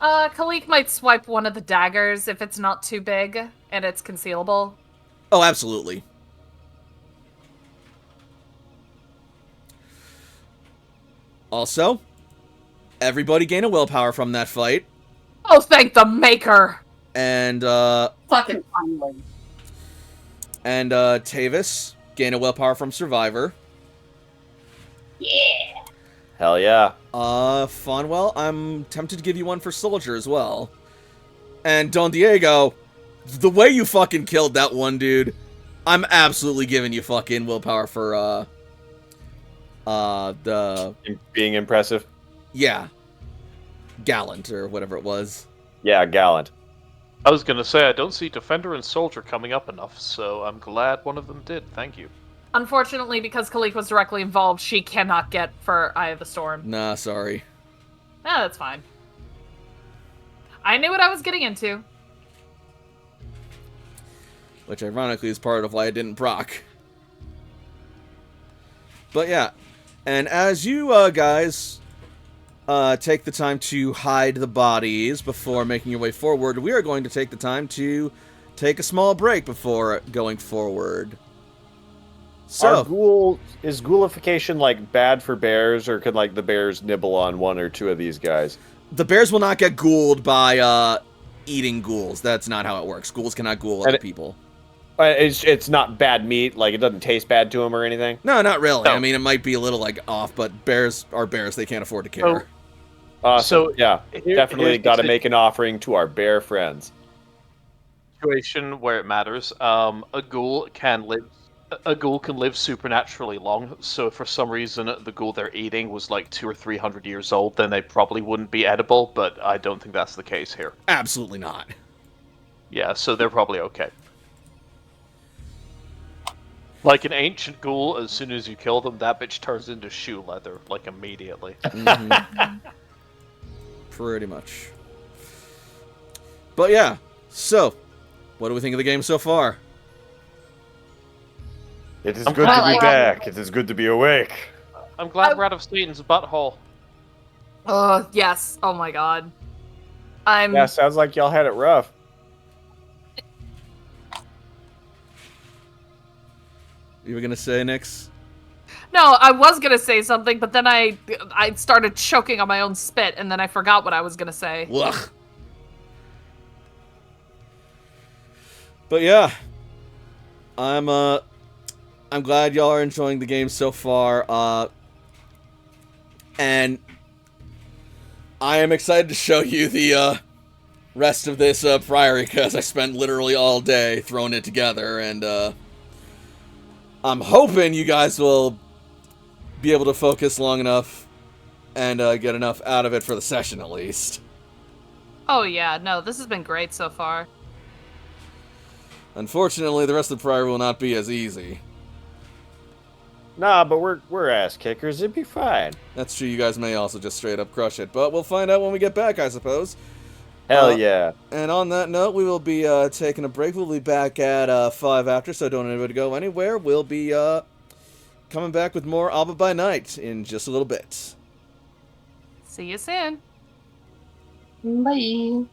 D: Kalik might swipe one of the daggers if it's not too big and it's concealable.
A: Oh, absolutely. Also, everybody gain a willpower from that fight.
D: Oh, thank the maker!
A: And,
B: Fucking finally.
A: And, Tavis, gain a willpower from Survivor.
B: Yeah.
C: Hell yeah.
A: Fonwell, I'm tempted to give you one for Soldier as well. And Don Diego, the way you fucking killed that one dude, I'm absolutely giving you fucking willpower for,
C: being impressive.
A: Yeah. Gallant, or whatever it was.
C: Yeah, gallant.
E: I was gonna say, I don't see Defender and Soldier coming up enough, so I'm glad one of them did. Thank you.
D: Unfortunately, because Kalik was directly involved, she cannot get for Eye of the Storm.
A: Nah, sorry.
D: That's fine. I knew what I was getting into.
A: Which, ironically, is part of why I didn't proc. But yeah. And as you guys take the time to hide the bodies before making your way forward, we are going to take the time to take a small break before going forward. So,
C: is ghoulification like bad for bears, or could like the bears nibble on one or two of these guys?
A: The bears will not get ghouled by eating ghouls. That's not how it works. Ghouls cannot ghoul other people.
C: It's not bad meat, like it doesn't taste bad to them or anything?
A: No, not really.
E: No.
A: I mean, it might be a little like off, but bears are bears. They can't afford to care.
C: So yeah, definitely got to
E: here's
C: make an offering to our bear friends.
E: Situation where it matters. A ghoul can live supernaturally long. So if for some reason the ghoul they're eating was like 200 or 300 years old, then they probably wouldn't be edible. But I don't think that's the case here.
A: Absolutely not.
E: Yeah, so they're probably okay. Like an ancient ghoul, as soon as you kill them, that bitch turns into shoe leather, like immediately.
A: Mm-hmm. Pretty much. But yeah, so, what do we think of the game so far?
C: It is
E: I'm
C: good
B: glad
C: to be
B: I-
C: back. It is good to be awake.
E: I'm glad we're out of Satan's butthole.
D: Yes. Oh my god.
C: Yeah, sounds like y'all had it rough.
A: You were gonna say, Nix?
D: No, I was gonna say something, but then I started choking on my own spit, and then I forgot what I was gonna say.
A: Ugh. But yeah. I'm glad y'all are enjoying the game so far. And I am excited to show you the rest of this priory because I spent literally all day throwing it together, and I'm hoping you guys will be able to focus long enough and get enough out of it for the session at least.
D: Oh yeah, no, this has been great so far.
A: Unfortunately, the rest of the priory will not be as easy.
C: Nah, but we're ass kickers. It'd be fine.
A: That's true, you guys may also just straight up crush it, but we'll find out when we get back, I suppose.
C: Hell yeah.
A: And on that note, we will be taking a break. We'll be back at 5 after, so don't anybody go anywhere. We'll be coming back with more Alba by Night in just a little bit.
D: See you soon.
B: Bye.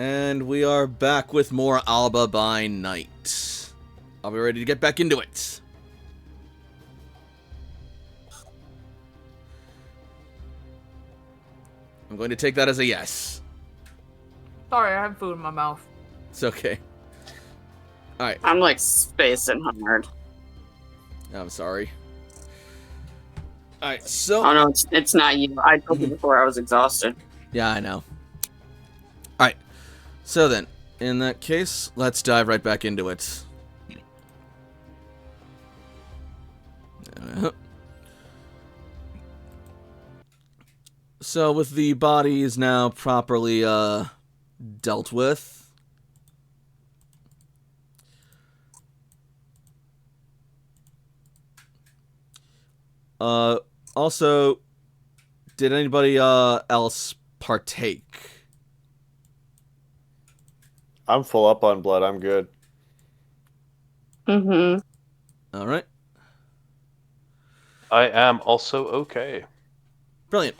A: And we are back with more Alba by night. Are we ready to get back into it? I'm going to take that as a yes.
D: Sorry, I have food in my mouth.
A: It's okay. Alright,
B: I'm like spacing hard.
A: I'm sorry. Alright, so...
B: Oh no, it's not you. I told you before I was exhausted.
A: Yeah, I know. Alright, so then, in that case, let's dive right back into it. So, with the bodies now properly, dealt with... Also, did anybody, else partake?
C: I'm full up on blood. I'm good.
B: Mm-hmm.
A: Alright,
E: I am also okay.
A: brilliant.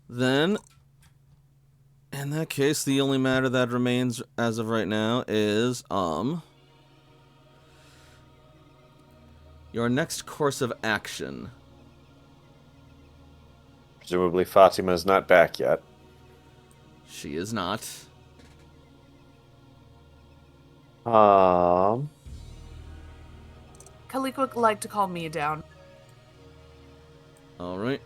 A: Then, in that case, the only matter that remains as of right now is, your next course of action.
C: Presumably Fatima's not back yet.
A: She is not.
C: Um,
D: Khalik would like to calm me down.
A: Alright.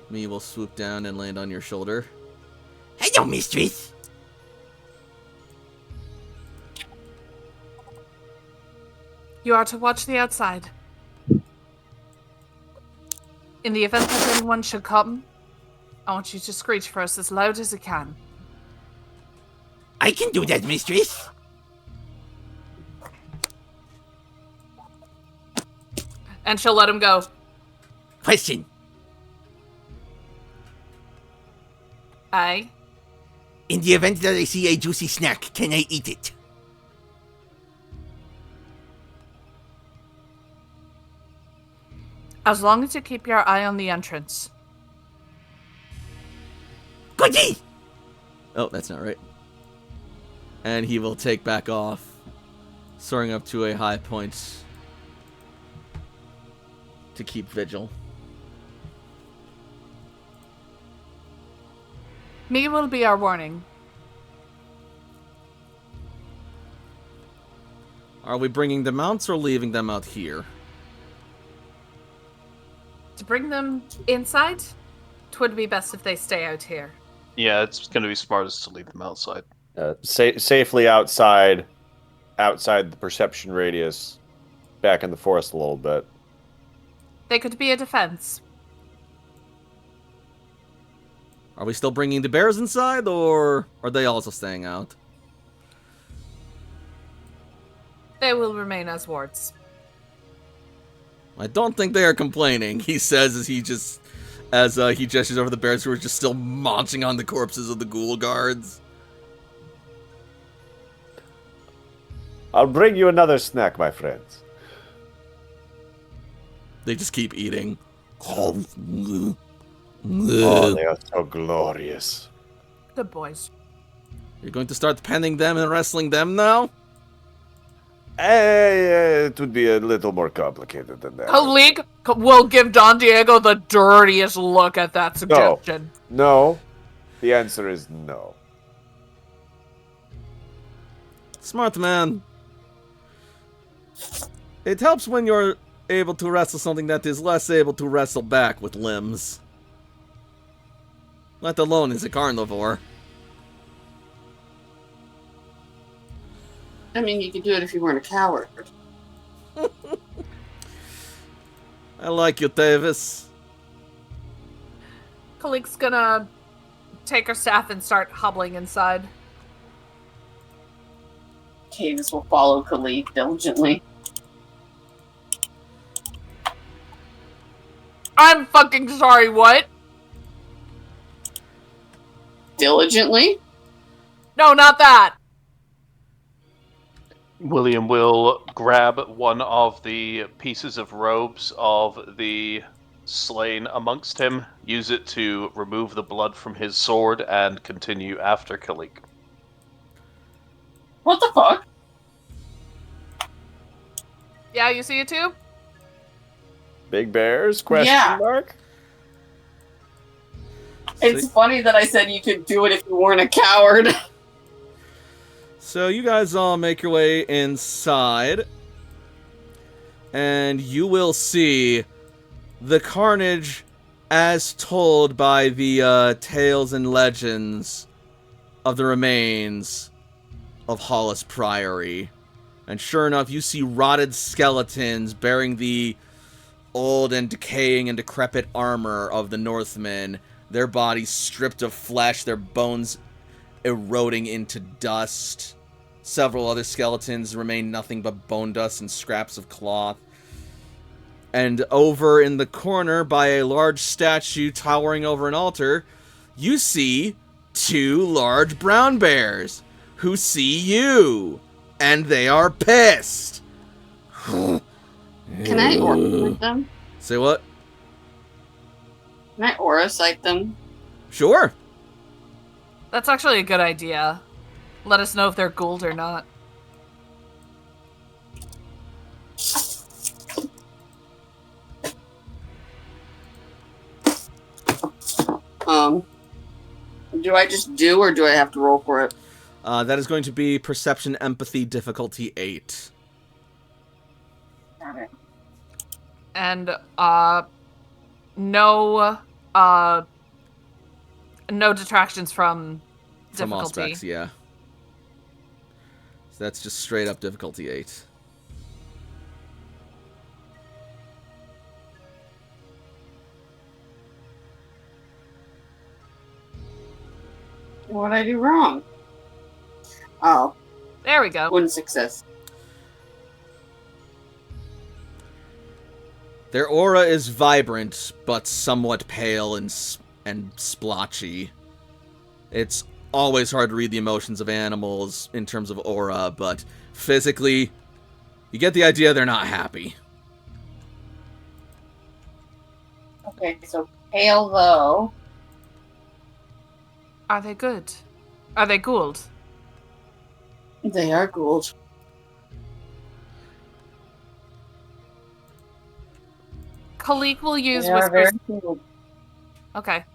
A: Me will swoop down and land on your shoulder. Hello, mistress!
D: You are to watch the outside. In the event that anyone should come, I want you to screech for us as loud as you can.
A: I can do that, mistress.
D: And she'll let him go.
A: Question.
D: Aye.
A: In the event that I see a juicy snack, can I eat it?
D: As long as you keep your eye on the entrance.
A: Goodie! Oh, that's not right. And he will take back off, soaring up to a high point to keep vigil.
D: Me will be our warning.
A: Are we bringing them out or leaving them out here?
D: To bring them inside, 'twould be best if they stay out here.
E: Yeah, it's going to be smartest to leave them outside.
C: safely outside the perception radius, back in the forest a little bit.
D: They could be a defense.
A: Are we still bringing the bears inside, or are they also staying out?
D: They will remain as wards.
A: I don't think they are complaining, he says as he gestures over the bears who are just still munching on the corpses of the ghoul guards.
C: I'll bring you another snack, my friends.
A: They just keep eating.
C: Oh, they are so glorious.
D: Good boys.
A: You're going to start penning them and wrestling them now?
C: It would be a little more complicated than that.
D: Khalik will give Don Diego the dirtiest look at that suggestion.
C: No. The answer is no.
A: Smart man. It helps when you're able to wrestle something that is less able to wrestle back with limbs. Let alone is a carnivore.
B: I mean, you could do it if you weren't a coward.
A: I like you, Davis.
D: Khalik's gonna take her staff and start hobbling inside.
B: Davis will follow Khalik diligently.
D: I'm fucking sorry, what?
B: Diligently?
D: No, not that!
E: William will grab one of the pieces of robes of the slain amongst him, use it to remove the blood from his sword, and continue after Kalik.
B: What the fuck?
D: Yeah, you see it too?
C: Big bears? Question
B: Yeah.
C: mark?
B: It's funny that I said you could do it if you weren't a coward.
A: So you guys all make your way inside, and you will see the carnage as told by the tales and legends of the remains of Hollis Priory. And sure enough, you see rotted skeletons bearing the old and decaying and decrepit armor of the Northmen, their bodies stripped of flesh, their bones eroding into dust. Several other skeletons remain nothing but bone dust and scraps of cloth. And over in the corner, by a large statue towering over an altar, you see 2 large brown bears who see you, and they are pissed.
B: Can I aura sight them?
A: Say what?
B: Can I aura sight them?
A: Sure.
D: That's actually a good idea. Let us know if they're Gould or not.
B: Do I just do, or do I have to roll for it?
A: That is going to be Perception Empathy difficulty 8.
B: Got it.
D: And no detractions from
A: From all
D: difficulty.
A: specs, yeah. So that's just straight up difficulty 8.
B: What'd I do wrong? Oh,
D: There we go.
B: 1 success.
A: Their aura is vibrant, but somewhat pale and splotchy. It's always hard to read the emotions of animals in terms of aura, but physically, you get the idea they're not happy.
B: Okay, so pale though.
D: Are they good? Are they Gould?
B: They are Gould.
D: Kalik will use
B: They are
D: whispers.
B: very Gould.
D: Okay.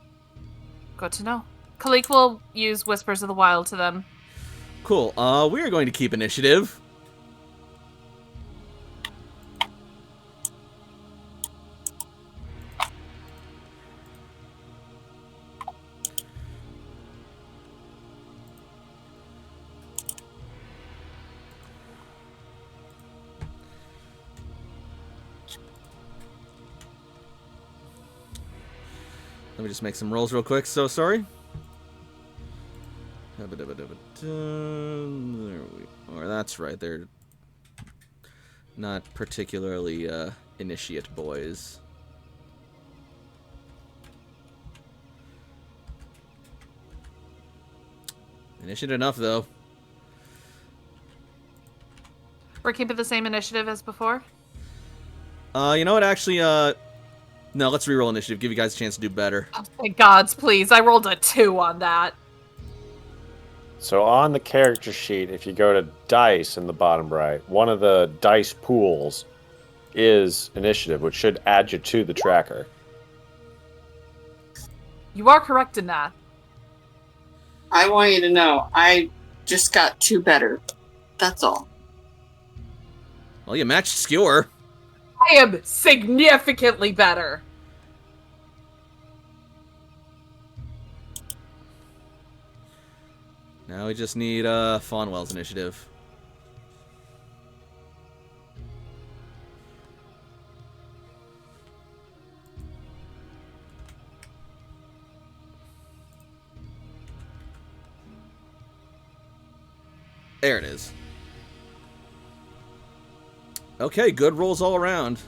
D: Good to know. Kalik will use Whispers of the Wild to them.
A: Cool. We are going to keep initiative. Let me just make some rolls real quick. So sorry. There we are. That's right. They're not particularly initiate boys. Initiate enough, though.
D: We're keeping the same initiative as before?
A: You know what? Actually, no, let's reroll initiative. Give you guys a chance to do better.
D: Oh, thank gods, please. I rolled a 2 on that.
C: So on the character sheet, if you go to dice in the bottom right, one of the dice pools is initiative, which should add you to the tracker.
D: You are correct in that.
B: I want you to know, I just got 2 better. That's all.
A: Well, you matched Skewer.
D: I am significantly better.
A: Now we just need Fawnwell's initiative. There it is. Okay, good rolls all around.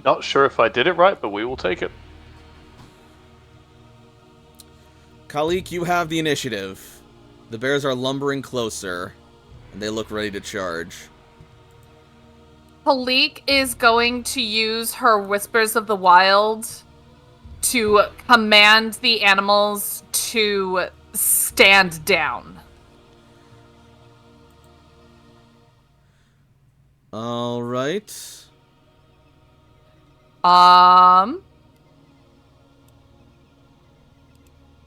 E: Not sure if I did it right, but we will take it.
A: Kalik, you have the initiative. The bears are lumbering closer, and they look ready to charge.
D: Halik is going to use her Whispers of the Wild to command the animals to stand down.
A: All right.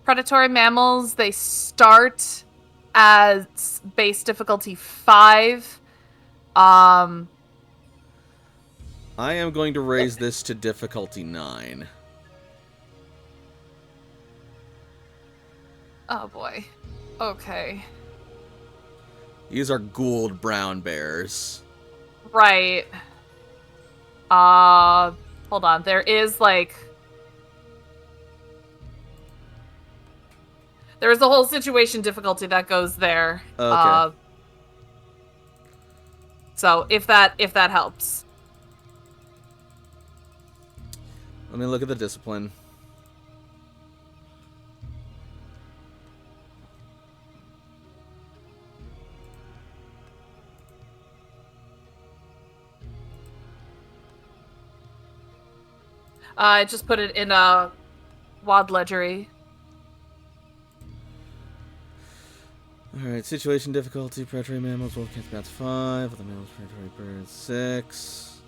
D: Predatory mammals, they start as base difficulty 5.
A: I am going to raise this to difficulty 9.
D: Oh boy. Okay.
A: These are Gould brown bears.
D: Right. Hold on. There is there's a whole situation difficulty that goes there.
A: Okay.
D: So if that helps.
A: Let me look at the discipline.
D: I just put it in a WAD ledgery.
A: Alright, situation difficulty, predatory mammals, wolf cats, bats 5, other mammals, predatory birds 6.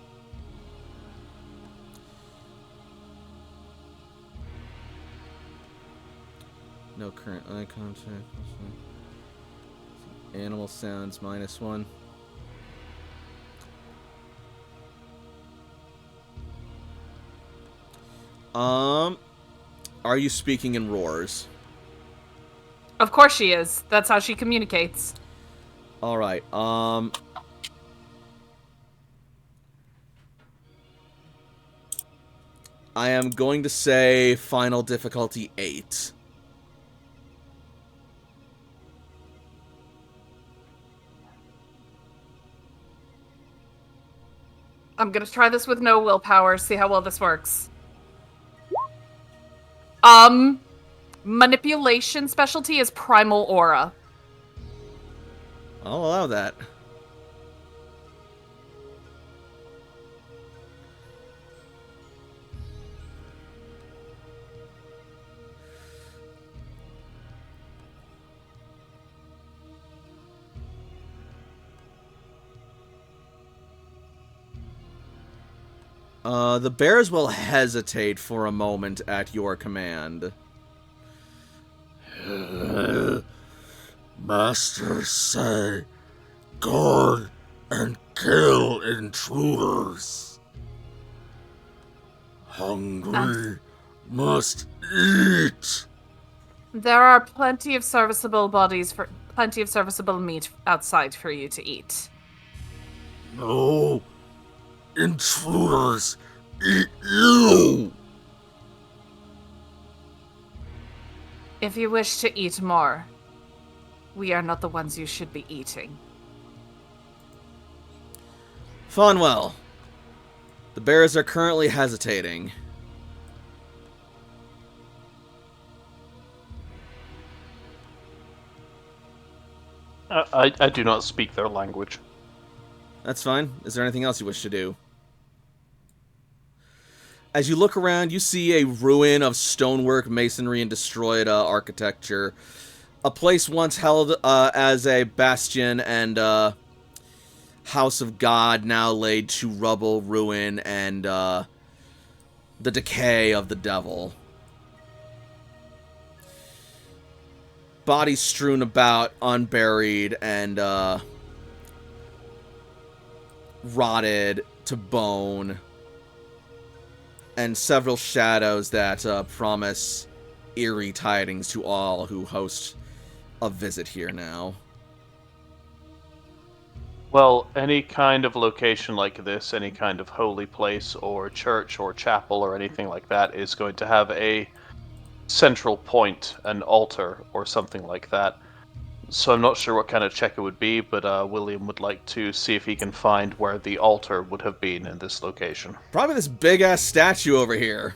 A: No current eye contact. Animal sounds -1. Are you speaking in roars?
D: Of course she is. That's how she communicates.
A: All right. I am going to say final difficulty 8.
D: I'm gonna try this with no willpower, see how well this works. Manipulation specialty is Primal Aura.
A: I'll allow that. The bears will hesitate for a moment at your command. Masters say, guard and kill intruders. Hungry must eat.
D: There are plenty of serviceable meat outside for you to eat.
A: No, intruders eat you.
D: If you wish to eat more, we are not the ones you should be eating.
A: Fonwell, the bears are currently hesitating.
E: I do not speak their language.
A: That's fine. Is there anything else you wish to do? As you look around, you see a ruin of stonework, masonry, and destroyed architecture. A place once held as a bastion and house of God, now laid to rubble, ruin, and the decay of the devil. Bodies strewn about, unburied, and rotted to bone. And several shadows that promise eerie tidings to all who host a visit here now.
E: Well, any kind of location like this, any kind of holy place or church or chapel or anything like that is going to have a central point, an altar or something like that. So I'm not sure what kind of check it would be, but William would like to see if he can find where the altar would have been in this location.
A: Probably this big-ass statue over here.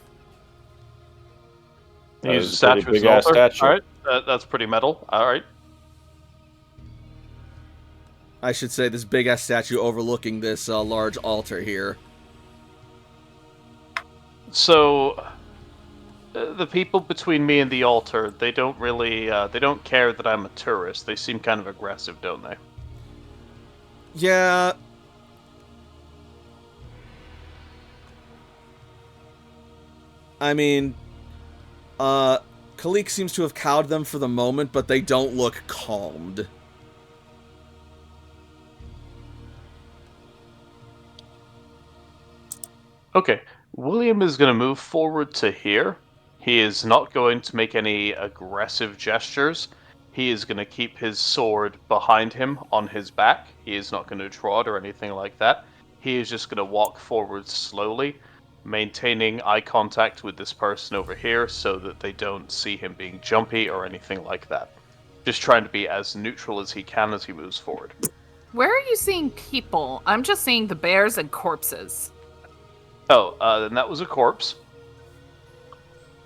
E: Use a statue as an altar. All right, that's pretty metal. All right.
A: I should say, this big-ass statue overlooking this large altar here.
E: So, the people between me and the altar, they don't really, they don't care that I'm a tourist. They seem kind of aggressive, don't they?
A: Yeah. I mean, Khalik seems to have cowed them for the moment, but they don't look calmed.
E: Okay, William is going to move forward to here. He is not going to make any aggressive gestures. He is going to keep his sword behind him on his back. He is not going to trot or anything like that. He is just going to walk forward slowly, maintaining eye contact with this person over here so that they don't see him being jumpy or anything like that. Just trying to be as neutral as he can as he moves forward.
D: Where are you seeing people? I'm just seeing the bears and corpses.
E: Oh, then that was a corpse.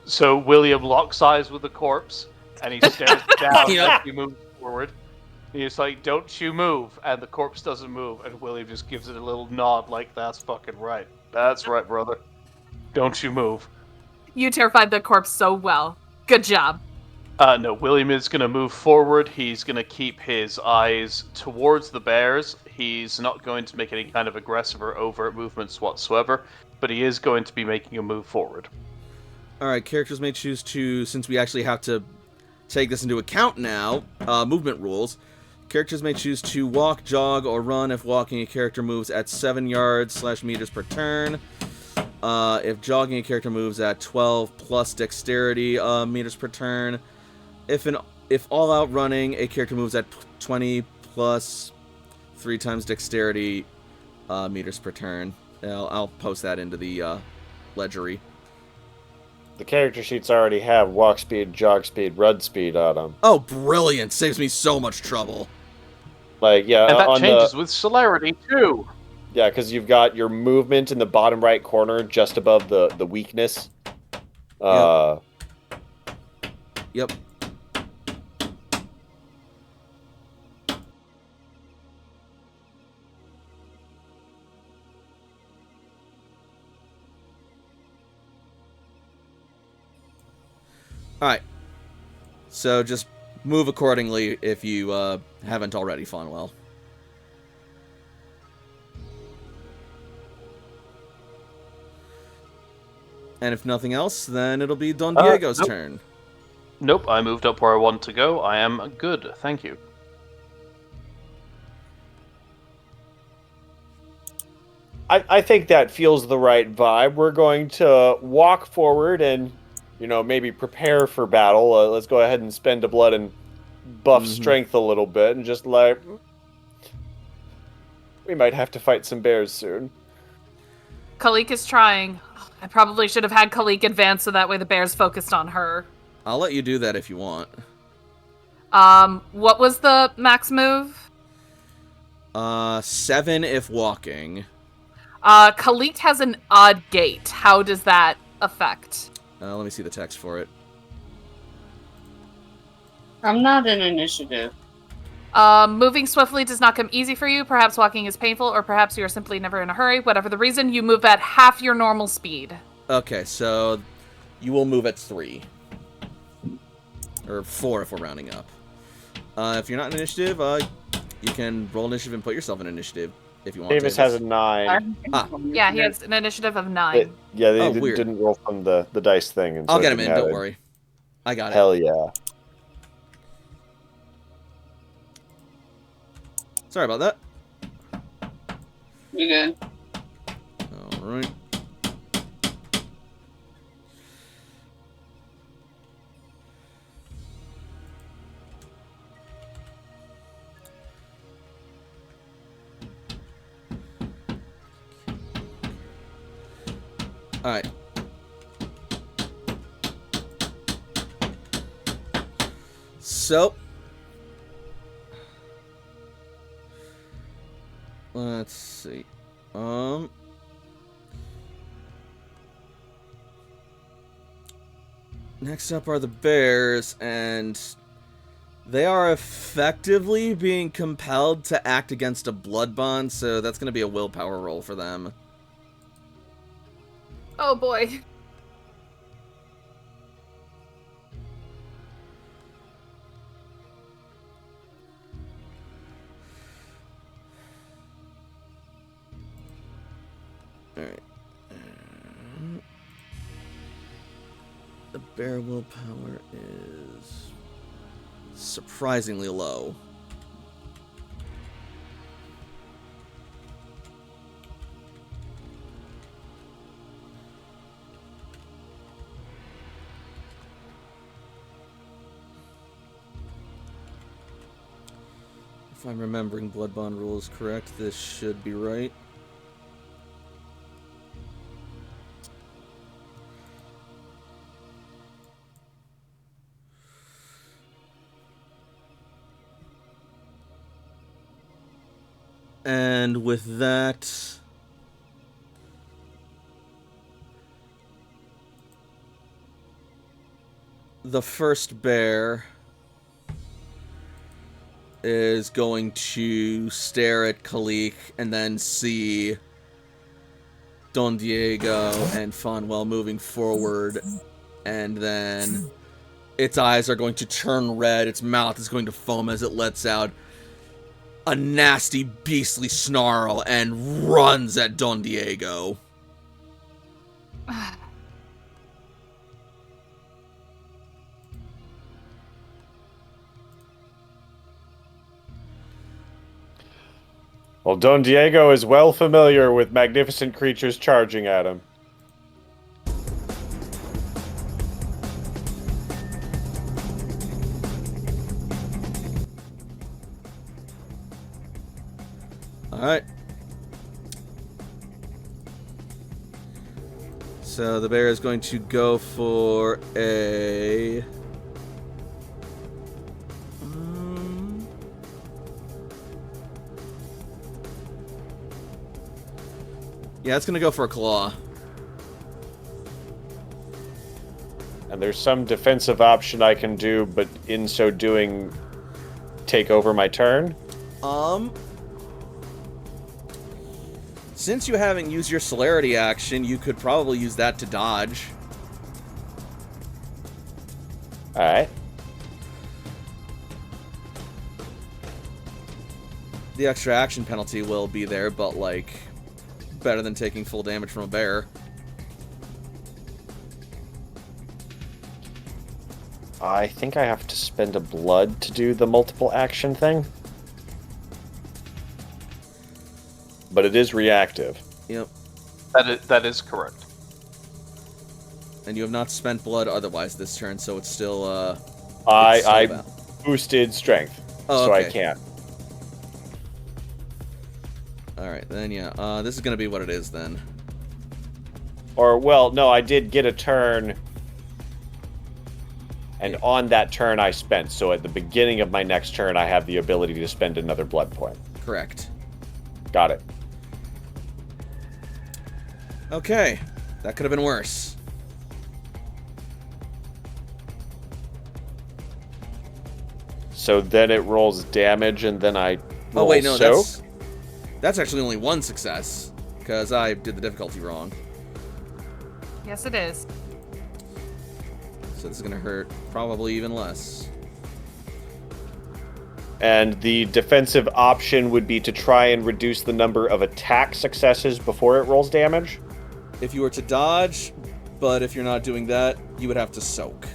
E: So William locks eyes with the corpse, and he stares down
A: Yeah.
E: as he moves forward. He's like, "Don't you move," and the corpse doesn't move, and William just gives it a little nod, like, "That's fucking right. That's right, brother. Don't you move."
D: You terrified the corpse so well. Good job.
E: No, William is going to move forward. He's going to keep his eyes towards the bears. He's not going to make any kind of aggressive or overt movements whatsoever, but he is going to be making a move forward.
A: Alright, characters may choose to, since we actually have to take this into account now, movement rules, characters may choose to walk, jog, or run if walking a character moves at 7 yards/meters per turn. If jogging a character moves at 12 plus dexterity meters per turn. If all out running, a character moves at 20 plus 3 times dexterity meters per turn. I'll post that into the ledgery.
C: The character sheets already have walk speed, jog speed, run speed on them.
A: Oh, brilliant! Saves me so much trouble.
C: Like, yeah,
E: And that
C: on
E: changes with celerity, too.
C: Yeah, because you've got your movement in the bottom right corner, just above the weakness.
A: Yep. Alright. So just move accordingly if you haven't already, Fonwell. And if nothing else, then it'll be Don Diego's
E: nope.
A: turn.
E: Nope, I moved up where I want to go. I am good, thank you.
C: I think that feels the right vibe. We're going to walk forward and, maybe prepare for battle. Let's go ahead and spend a blood and buff strength a little bit, and just we might have to fight some bears soon.
D: Khalik is trying. I probably should have had Khalik advance so that way the bears focused on her.
A: I'll let you do that if you want.
D: What was the max move?
A: 7 if walking.
D: Khalik has an odd gait. How does that affect?
A: Let me see the text for it.
B: I'm not in initiative.
D: Moving swiftly does not come easy for you. Perhaps walking is painful, or perhaps you are simply never in a hurry. Whatever the reason, you move at half your normal speed.
A: Okay, so you will move at 3. Or 4 if we're rounding up. If you're not in initiative, you can roll initiative and put yourself in initiative if you want.
C: Davis has a 9.
D: Yeah, he has an initiative of 9.
C: They
A: weird.
C: didn't roll from the dice thing. And
A: I'll
C: so
A: get him
C: it
A: in,
C: didn't
A: don't
C: have it.
A: worry. I got it.
C: Hell yeah.
A: Sorry about that.
B: You good?
A: Alright. Alright. So, let's see. Next up are the bears, and They are effectively being compelled to act against a blood bond, so that's going to be a willpower roll for them.
D: Oh boy.
A: Alright. The bear willpower is surprisingly low. If I'm remembering Blood Bond rules correct, this should be right. And with that, the first bear is going to stare at Kalik and then see Don Diego and Fonwell moving forward, and then its eyes are going to turn red, its mouth is going to foam as it lets out a nasty, beastly snarl and runs at Don Diego.
C: Well, Don Diego is well familiar with magnificent creatures charging at him.
A: Alright. So the bear is going to go for a... yeah, it's going to go for a claw.
C: And there's some defensive option I can do, but in so doing, take over my turn?
A: Since you haven't used your celerity action, you could probably use that to dodge.
C: Alright.
A: The extra action penalty will be there, but, like, better than taking full damage from a bear.
C: I think I have to spend a blood to do the multiple action thing. But it is reactive.
A: Yep.
E: That is correct.
A: And you have not spent blood otherwise this turn, so it's still,
C: I
A: bad.
C: boosted strength,
A: Oh,
C: so I
A: okay.
C: can't.
A: Alright, then yeah. This is gonna be what it is, then.
C: Or, well, no, I did get a turn, and on that turn I spent. So at the beginning of my next turn, I have the ability to spend another blood point.
A: Correct.
C: Got it.
A: Okay. That could have been worse.
C: So then it rolls damage, and then I roll
A: Oh, wait, no,
C: soak?
A: that's actually only one success, because I did the difficulty wrong.
D: Yes, it is.
A: So this is gonna hurt probably even less.
C: And the defensive option would be to try and reduce the number of attack successes before it rolls damage?
A: If you were to dodge, but if you're not doing that, you would have to soak.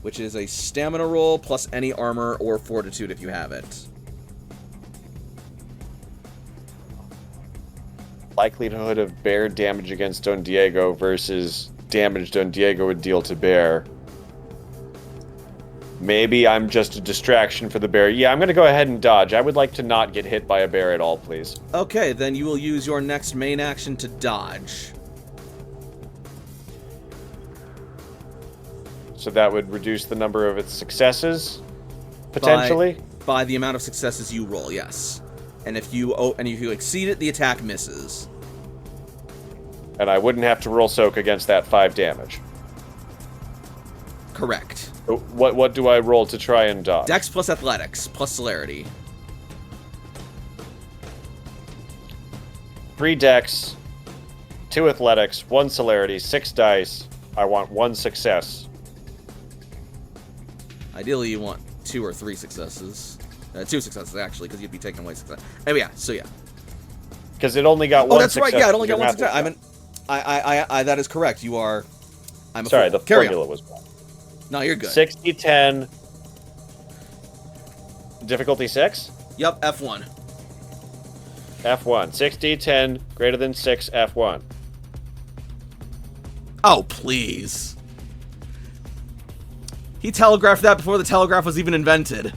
A: Which is a stamina roll plus any armor or fortitude if you have it.
C: Likelihood of bear damage against Don Diego versus damage Don Diego would deal to bear. Maybe I'm just a distraction for the bear. Yeah, I'm going to go ahead and dodge. I would like to not get hit by a bear at all, please.
A: Okay, then you will use your next main action to dodge.
C: So that would reduce the number of its successes, potentially?
A: By the amount of successes you roll, yes. And if you exceed it, the attack misses.
C: And I wouldn't have to roll soak against that 5 damage.
A: Correct.
C: What do I roll to try and dodge?
A: Dex plus athletics plus celerity.
C: 3 dex, 2 athletics, 1 celerity, 6 dice. I want 1 success.
A: Ideally, you want 2 or 3 successes. 2 successes, actually, because you'd be taking away success. Oh, yeah, so yeah.
C: Because it only got 1
A: that's
C: success.
A: right, yeah, it only got
C: Your
A: 1
C: math
A: success.
C: is
A: I mean, that is correct. You are... I'm a
C: Sorry,
A: fool.
C: the
A: Carry
C: formula
A: on.
C: was wrong.
A: No, you're good.
C: 60, 10. Difficulty 6?
A: Yep, F1.
C: F1. 60, 10, greater than 6, F1.
A: Oh, please. He telegraphed that before the telegraph was even invented.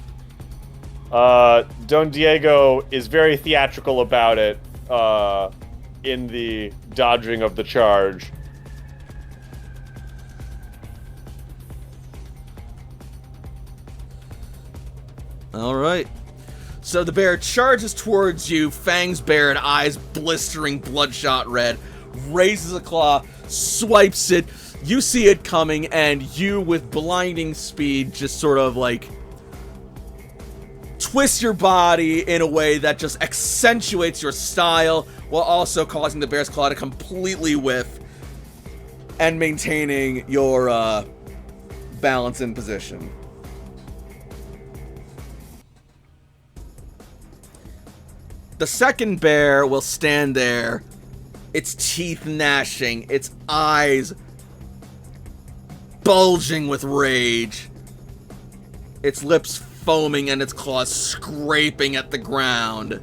C: Don Diego is very theatrical about it, in the dodging of the charge.
A: Alright. So the bear charges towards you, fangs bared, eyes blistering bloodshot red, raises a claw, swipes it. You see it coming, and you, with blinding speed, just sort of like twist your body in a way that just accentuates your style while also causing the bear's claw to completely whiff and maintaining your balance in position. The second bear will stand there, its teeth gnashing, its eyes bulging with rage, its lips foaming and its claws scraping at the ground.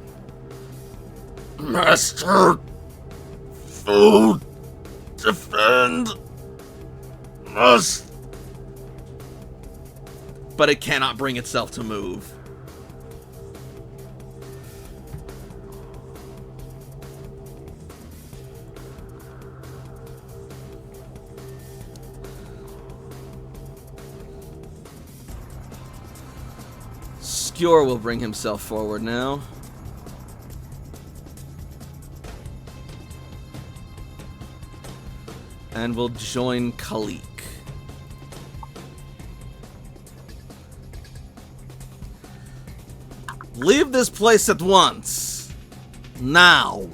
A: Master, food, defend, must. But it cannot bring itself to move. Skewer will bring himself forward now. And will join Kalik. Leave this place at once. Now.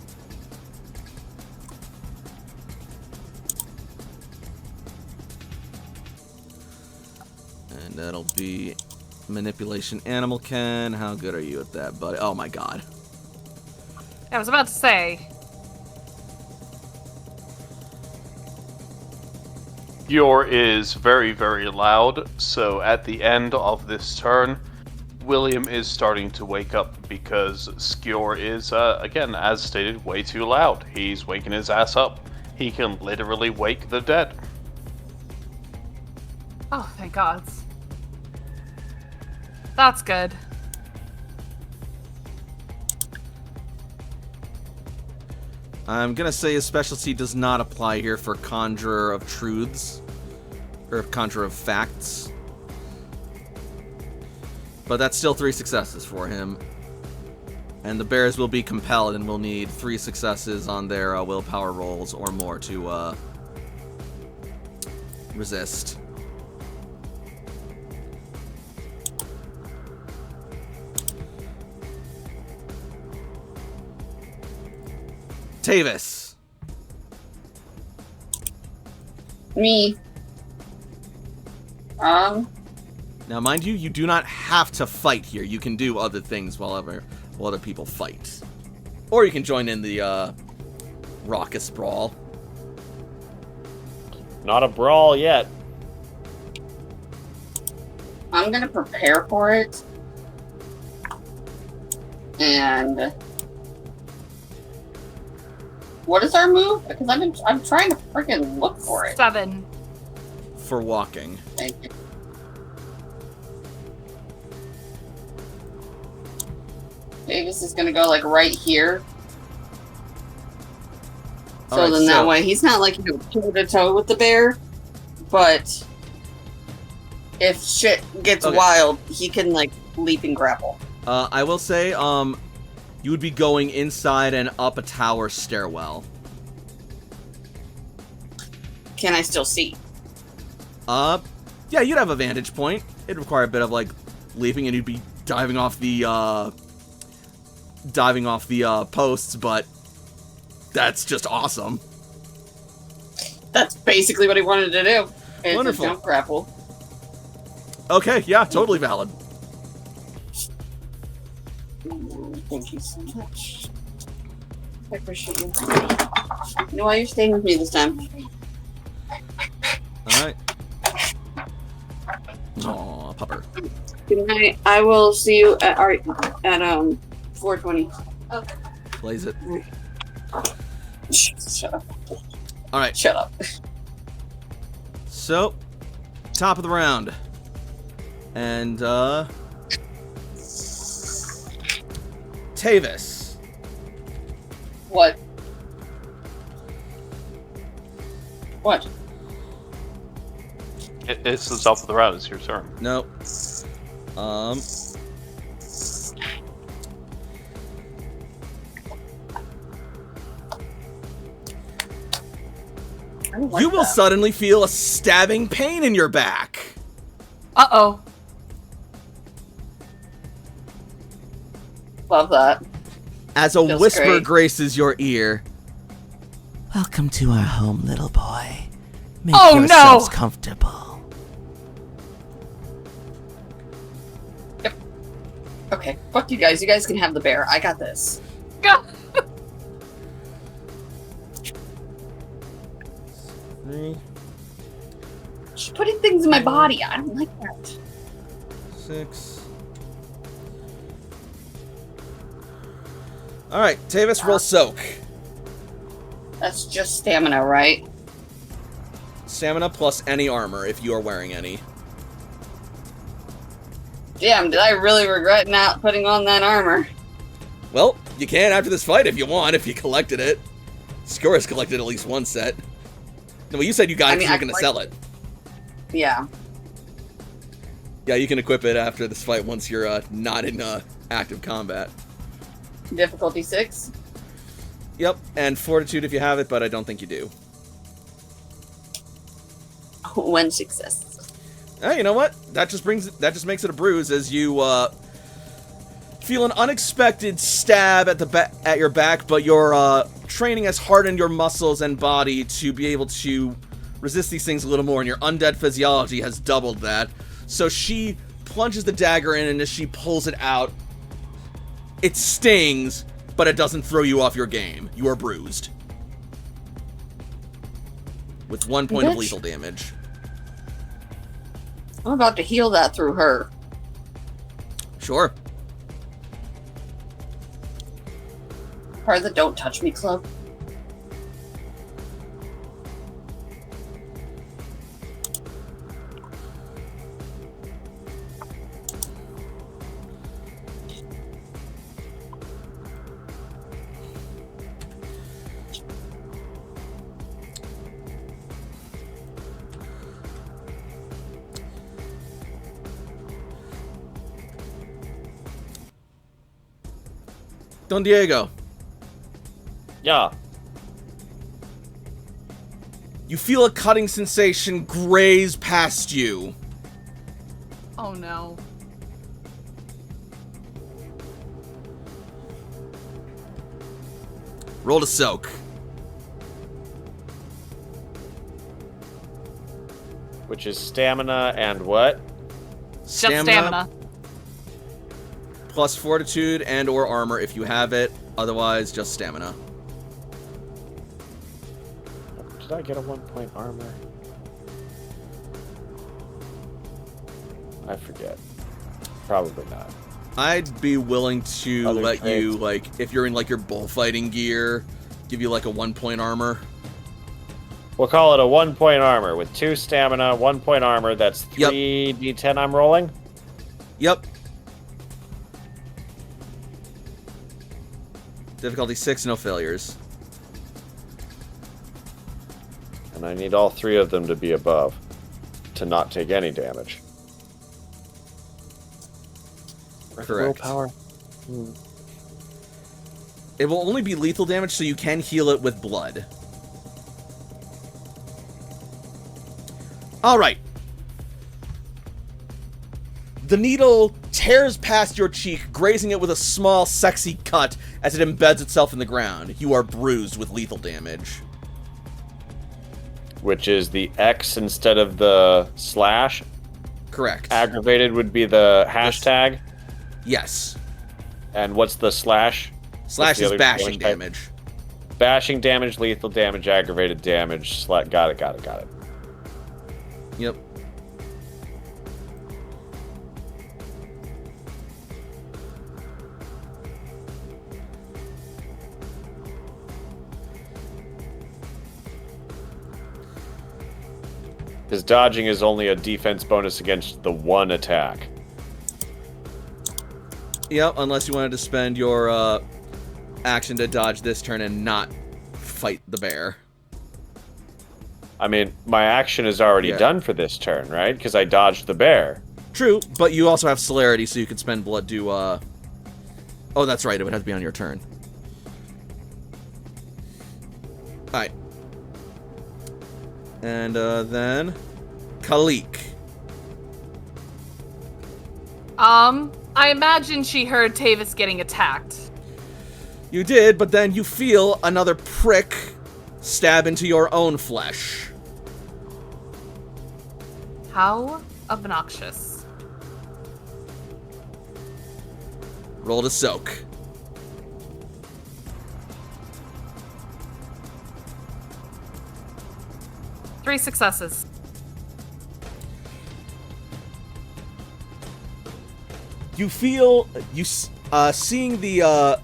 A: And that'll be manipulation animal can. How good are you at that, buddy? Oh my god.
D: I was about to say.
E: Yor is very, very loud, so at the end of this turn, William is starting to wake up because Skjor is, again, as stated, way too loud. He's waking his ass up. He can literally wake the dead.
D: Oh, thank God. That's good.
A: I'm gonna say his specialty does not apply here for Conjurer of Truths. Or Conjurer of Facts. But that's still 3 successes for him. And the bears will be compelled and will need 3 successes on their willpower rolls or more to resist. Tavis.
B: Me.
A: Now, mind you, you do not have to fight here. You can do other things while other people fight. Or you can join in the raucous brawl.
C: Not a brawl yet.
B: I'm gonna prepare for it. And what is our move? Because I'm trying to freaking look for it.
D: 7.
A: For walking.
B: Thank you. Davis is gonna go like right here. So
A: Alright,
B: then that
A: so-
B: way he's not like toe to toe with the bear, but if shit gets
A: Okay.
B: wild, he can like leap and grapple.
A: I will say, you would be going inside and up a tower stairwell.
B: Can I still see?
A: Yeah, you'd have a vantage point. It'd require a bit of, like, leaping, and you'd be diving off the posts, but that's just awesome.
B: That's basically what he wanted to do. It's
A: Wonderful.
B: a jump grapple.
A: Okay, yeah, totally valid.
B: Thank you so much. I appreciate you. You know why you're staying with me this time?
A: Alright. Aw, pupper.
B: Good night. I will see you at 4:20.
A: Plays it.
B: Shut up.
A: Alright,
B: Shut up.
A: so, top of the round. And, Tavis.
B: What? What?
E: It's the top of the round. It's your turn.
A: No.
B: I don't like
A: You will
B: that.
A: suddenly feel a stabbing pain in your back.
D: Uh-oh.
B: Love that.
A: As a
B: Feels
A: whisper
B: great.
A: graces your ear. Welcome to our home, little boy. Make
D: Oh,
A: yourselves
D: no!
A: comfortable.
B: Okay, fuck you guys. You guys can have the bear. I got this.
D: God.
A: 3,
B: She's putting things in my body. I don't like that.
A: 6. Alright, Tavis, roll soak.
B: That's just stamina, right?
A: Stamina plus any armor if you are wearing any.
B: Damn, did I really regret not putting on that armor?
A: Well, you can after this fight if you want, if you collected it. Score has collected at least one set. No, well, you said you got it because you're going to sell it.
B: Yeah.
A: Yeah, you can equip it after this fight once you're not in active combat.
B: Difficulty 6.
A: Yep, and fortitude if you have it, but I don't think you do.
B: When success.
A: You know what? That just makes it a bruise as you feel an unexpected stab at your back, but your training has hardened your muscles and body to be able to resist these things a little more, and your undead physiology has doubled that. So she plunges the dagger in, and as she pulls it out, it stings, but it doesn't throw you off your game. You are bruised. With 1 point of
B: Bitch.
A: lethal damage.
B: I'm about to heal that through her.
A: Sure.
B: Part of the Don't Touch Me Club.
A: Don Diego.
C: Yeah.
A: You feel a cutting sensation graze past you.
D: Oh no.
A: Roll to soak.
C: Which is stamina and what?
D: Just stamina.
A: Plus fortitude and or armor if you have it. Otherwise, just stamina.
C: Did I get a 1 point armor? I forget. Probably not.
A: I'd be willing to
C: Other
A: let you,
C: traits.
A: like, if you're in, like, your bullfighting gear, give you, like, a 1 point armor.
C: We'll call it a 1 point armor with 2 stamina, 1 point armor. That's
A: Yep.
C: 3d10 I'm rolling.
A: Yep. Difficulty 6, no failures.
C: And I need all 3 of them to be above to not take any damage.
A: Correct.
C: Willpower.
A: It will only be lethal damage, so you can heal it with blood. Alright. The needle tears past your cheek, grazing it with a small, sexy cut as it embeds itself in the ground. You are bruised with lethal damage.
C: Which is the X instead of the slash?
A: Correct.
C: Aggravated would be the hashtag?
A: Yes.
C: And what's the slash?
A: Slash is bashing damage.
C: Bashing damage, lethal damage, aggravated damage. Got it.
A: Yep.
C: His dodging is only a defense bonus against the one attack.
A: Yep, unless you wanted to spend your action to dodge this turn and not fight the bear.
C: I mean, my action is already done for this turn, right? Because I dodged the bear.
A: True, but you also have celerity, so you can spend blood to, Oh, that's right, it would have to be on your turn. Alright. And, then... Kalik.
D: I imagine she heard Tavis getting attacked.
A: You did, but then you feel another prick stab into your own flesh.
D: How obnoxious.
A: Roll to soak.
D: Three successes.
A: You feel, seeing the,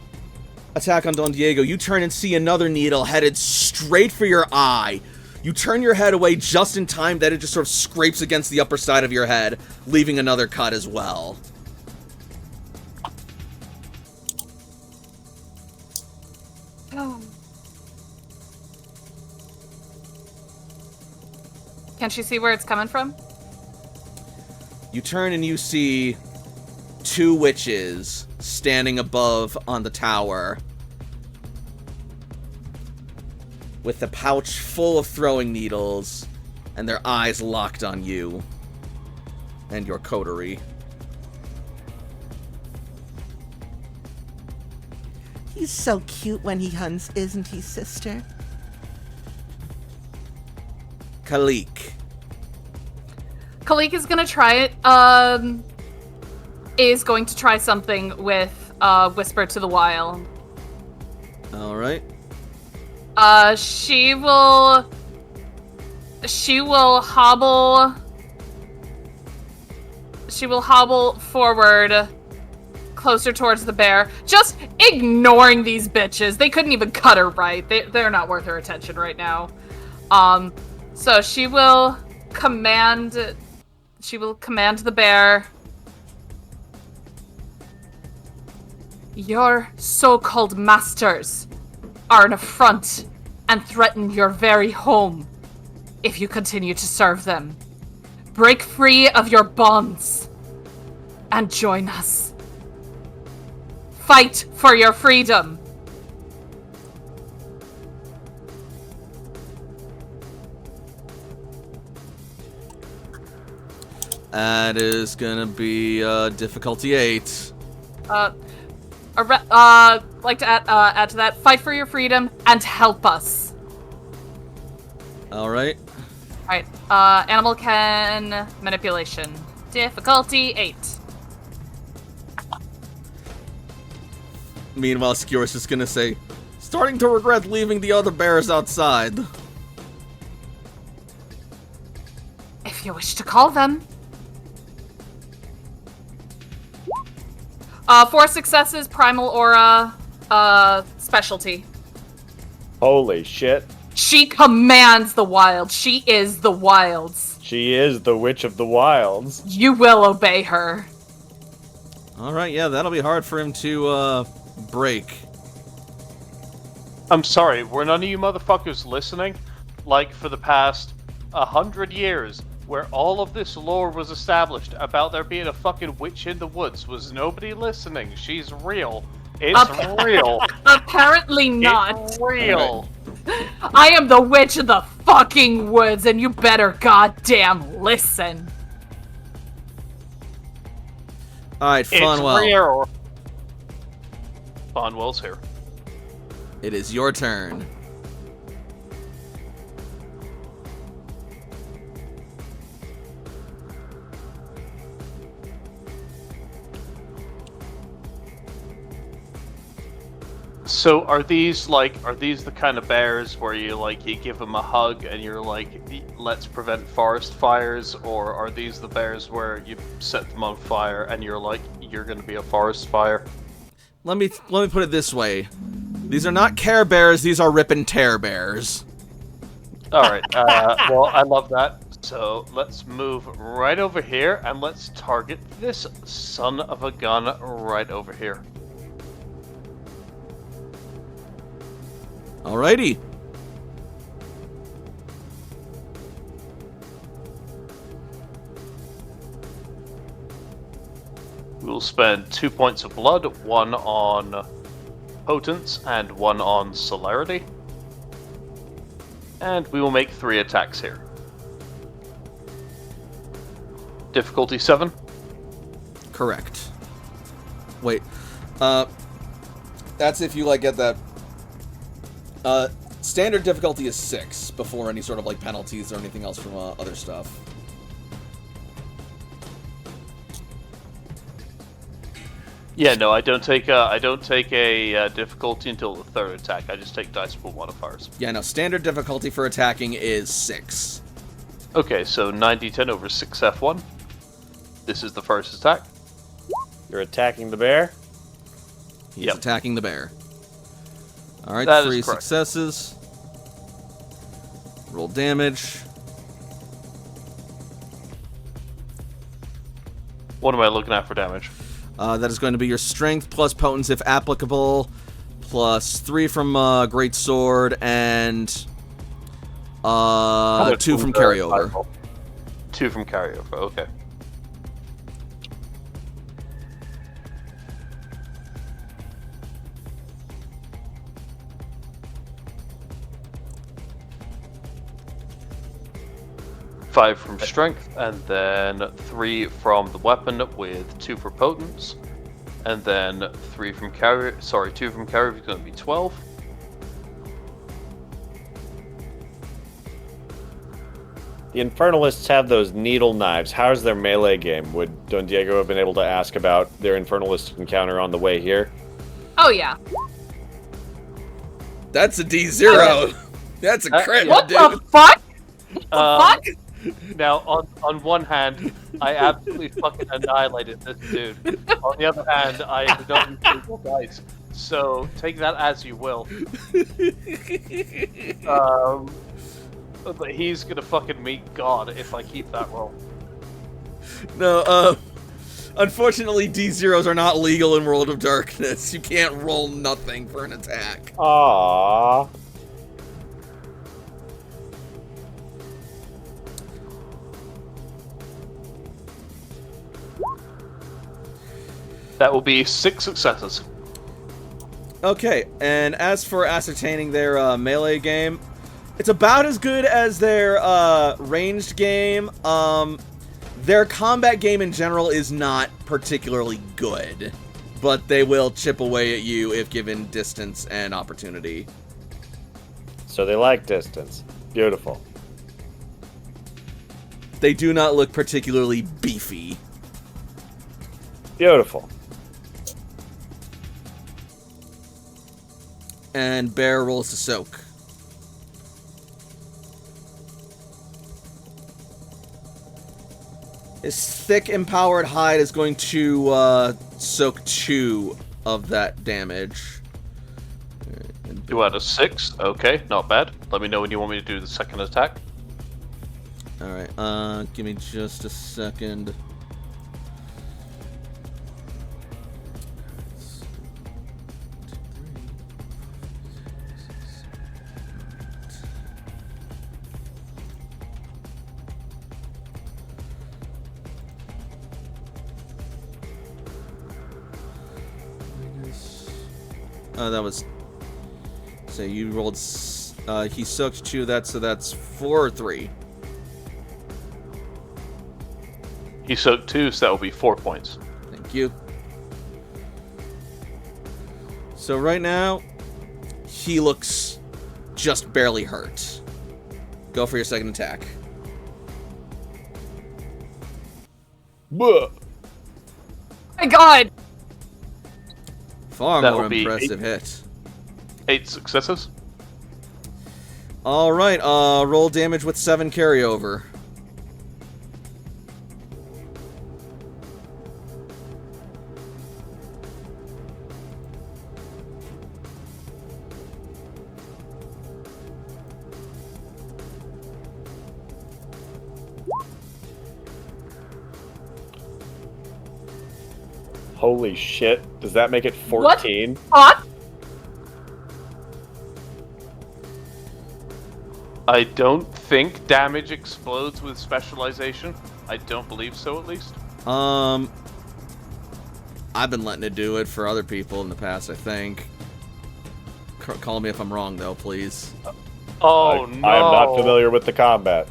A: attack on Don Diego, you turn and see another needle headed straight for your eye. You turn your head away just in time that it just sort of scrapes against the upper side of your head, leaving another cut as well.
D: Oh. Can she see where it's coming from?
A: You turn and you see two witches standing above on the tower with a pouch full of throwing needles and their eyes locked on you and your coterie.
F: He's so cute when he hunts, isn't he, sister?
A: Kalik.
D: Kalik is gonna try it, is going to try something with, Whisper to the Wild.
A: Alright.
D: She will hobble forward closer towards the bear, just ignoring these bitches. They couldn't even cut her right. They're not worth her attention right now. So she will command the bear. Your so-called masters are an affront and threaten your very home if you continue to serve them. Break free of your bonds and join us. Fight for your freedom.
A: That is gonna be difficulty 8.
D: Like to add to that. Fight for your freedom and help us.
A: Alright.
D: Alright, animal can manipulation. Difficulty 8.
A: Meanwhile, Skewer's just gonna say, starting to regret leaving the other bears outside.
D: If you wish to call them. 4 successes, primal aura, specialty.
C: Holy shit.
D: She commands the wild. She is the wilds.
C: She is the Witch of the Wilds.
D: You will obey her.
A: Alright, yeah, that'll be hard for him to, break.
E: I'm sorry, were none of you motherfuckers listening? Like, for the past 100 years, where all of this lore was established about there being a fucking witch in the woods, was nobody listening? She's real. It's real.
D: Apparently not.
E: It's real.
D: I am the witch of the fucking woods, and you better goddamn listen.
A: All right, Funwell.
E: It's real. Fonwell's here.
A: It is your turn.
E: So are these the kind of bears where you give them a hug and you're like, let's prevent forest fires, or are these the bears where you set them on fire and you're like, you're gonna be a forest fire?
A: Let me put it this way. These are not Care Bears, these are Rip and Tear Bears.
E: Alright, well, I love that. So let's move right over here and let's target this son of a gun right over here.
A: Alrighty.
E: We'll spend 2 points of blood, 1 on Potence and 1 on Celerity. And we will make 3 attacks here. Difficulty 7?
A: Correct. Wait. That's if you get that. Standard difficulty is 6 before any sort of penalties or anything else from other stuff.
E: Yeah, no, I don't take a difficulty until the 3rd attack. I just take dice pool modifiers.
A: Yeah, no, standard difficulty for attacking is 6.
E: Okay, so 9d10 over 6f1. This is the first attack.
C: You're attacking the bear?
A: He's attacking the bear. Alright,
E: That
A: 3
E: is correct.
A: successes. Roll damage.
E: What am I looking at for damage?
A: That is going to be your strength plus potence if applicable, plus 3 from Great Sword, and 2 from carryover.
E: 2 from carryover, okay. Five from strength, and then 3 from the weapon with 2 for potence, and then 3 from carry. Sorry, 2 from carry is going to be 12.
C: The Infernalists have those needle knives. How's their melee game? Would Don Diego have been able to ask about their Infernalist encounter on the way here?
D: Oh yeah.
A: That's a D0. That's a crit,
D: What
A: dude.
D: the fuck? What the fuck?
E: Now, on one hand, I absolutely fucking annihilated this dude. On the other hand, I ended up with evil dice. So take that as you will. But he's gonna fucking meet God if I keep that roll.
A: No, unfortunately, D0s are not legal in World of Darkness. You can't roll nothing for an attack.
C: Aww.
E: That will be 6 successes.
A: Okay, and as for ascertaining their melee game, it's about as good as their ranged game. Their combat game in general is not particularly good, but they will chip away at you if given distance and opportunity.
C: So they like distance. Beautiful.
A: They do not look particularly beefy.
C: Beautiful.
A: And Bear rolls to soak. His thick, empowered hide is going to soak 2 of that damage.
E: 2 out of 6. Okay, not bad. Let me know when you want me to do the second attack.
A: Alright, give me just a second. That was... So you rolled... he soaked 2, so that's 4 or 3?
E: He soaked 2, so that will be 4 points.
A: Thank Thank you. So right now, he looks just barely hurt. Go for your second attack.
C: Buh.
D: My God!
A: Far
E: That'll
A: more
E: be
A: impressive hit.
E: 8 successes.
A: All right, roll damage with 7 carryover.
C: Holy shit. Does that make it 14?
D: What?
E: I don't think damage explodes with specialization. I don't believe so, at least.
A: I've been letting it do it for other people in the past, I think. Call me if I'm wrong, though, please.
E: Oh, no.
C: I am not familiar with the combat.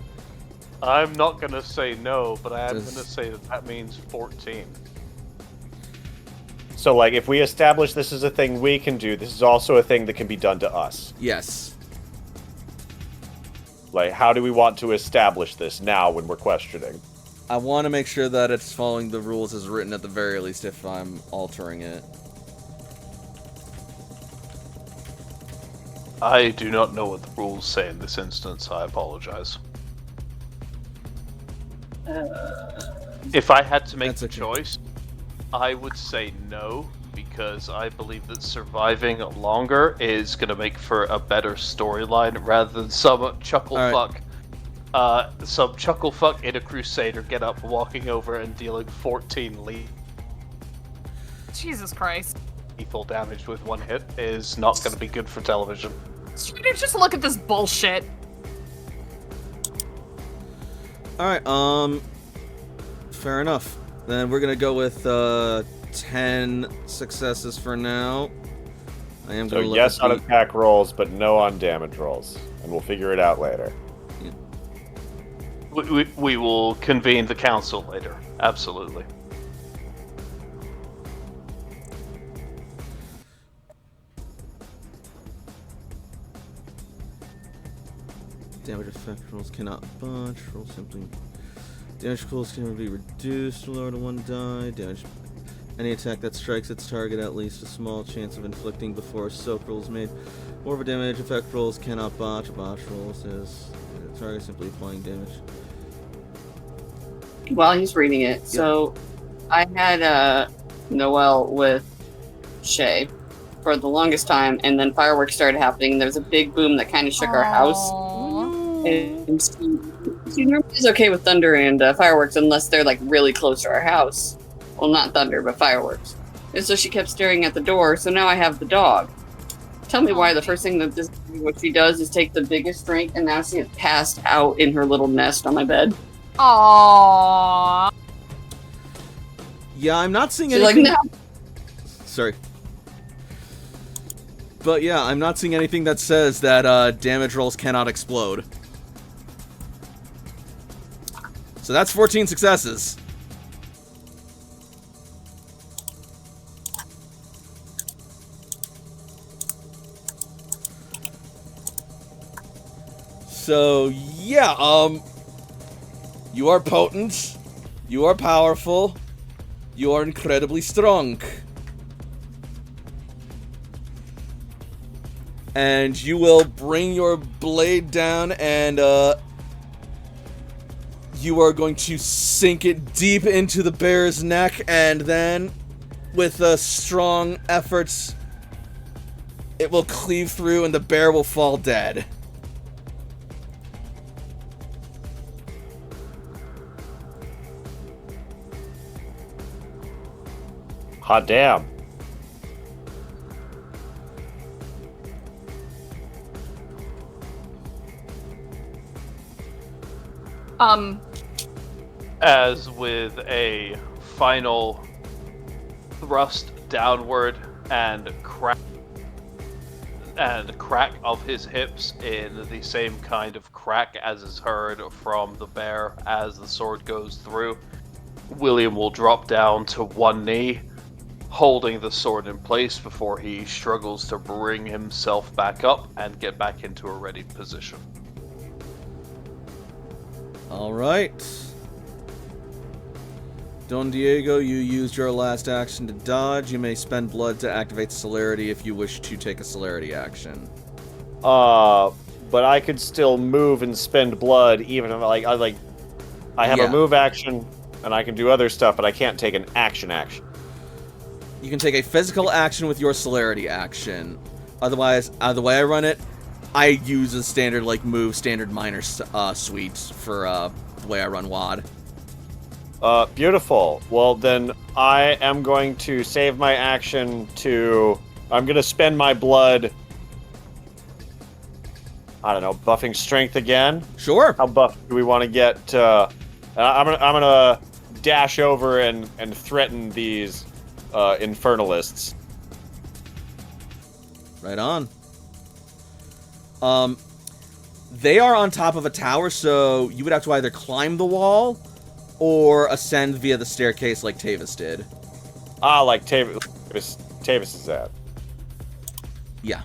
E: I'm not going to say no, but I am
A: Does-
E: going to say that that means 14.
C: So, like, if we establish this is a thing we can do, this is also a thing that can be done to us.
A: Yes.
C: Like, how do we want to establish this now when we're questioning?
A: I want to make sure that it's following the rules as written at the very least if I'm altering it.
E: I do not know what the rules say in this instance. I apologize. If I had to make
A: That's
E: the
A: okay.
E: choice, I would say no, because I believe that surviving longer is going to make for a better storyline rather than some chuckle
A: Alright.
E: fuck in a crusader get up, walking over and dealing 14
D: Jesus Christ.
E: lethal damage with 1 hit is not going to be good for television.
D: Just look at this bullshit.
A: Alright, fair enough. Then we're gonna go with, 10 successes for now. I am
C: So
A: gonna look
C: yes
A: at
C: on
A: the-
C: attack rolls, but no on damage rolls. And we'll figure it out later.
E: We will convene the council later. Absolutely.
A: Damage effect rolls cannot bunch. Roll simply. Damage pools can be reduced. Lower to 1 die. Damage. Any attack that strikes its target at least a small chance of inflicting before a soak roll is made. More of a damage effect rolls cannot botch. Botch rolls is the target simply applying damage.
B: While he's reading it, so I had Noelle with Shay for the longest time, and then fireworks started happening. There was a big boom that kind of shook our house. And she normally is okay with thunder and fireworks unless they're like really close to our house. Well, not thunder, but fireworks. And so she kept staring at the door. So now I have the dog. Tell me why the first thing that what she does is take the biggest drink, and now she is passed out in her little nest on my bed.
D: Aww.
A: Yeah, I'm not seeing
B: She's like,
A: anything.
B: no.
A: Sorry. But yeah, I'm not seeing anything that says that damage rolls cannot explode. So that's 14 successes. So yeah, you are potent, you are powerful, you are incredibly strong. And you will bring your blade down and you are going to sink it deep into the bear's neck, and then with strong efforts it will cleave through and the bear will fall dead.
C: Hot damn.
E: As with a final thrust downward and crack of his hips in the same kind of crack as is heard from the bear as the sword goes through, William will drop down to one knee, holding the sword in place before he struggles to bring himself back up and get back into a ready position.
A: All right. Don Diego, you used your last action to dodge. You may spend blood to activate celerity if you wish to take a celerity action.
C: But I could still move and spend blood even if I have a move action and I can do other stuff, but I can't take an action.
A: You can take a physical action with your celerity action. Otherwise, the way I run it, I use a standard standard minor suite for the way I run WAD.
C: Beautiful. Well, then I am going to save my action to... I'm going to spend my blood... I don't know, buffing strength again?
A: Sure.
C: How buff do we want to get? I'm gonna dash over and threaten these infernalists.
A: Right on. They are on top of a tower, so you would have to either climb the wall or ascend via the staircase like Tavis did.
C: Like Tavis is at.
A: Yeah.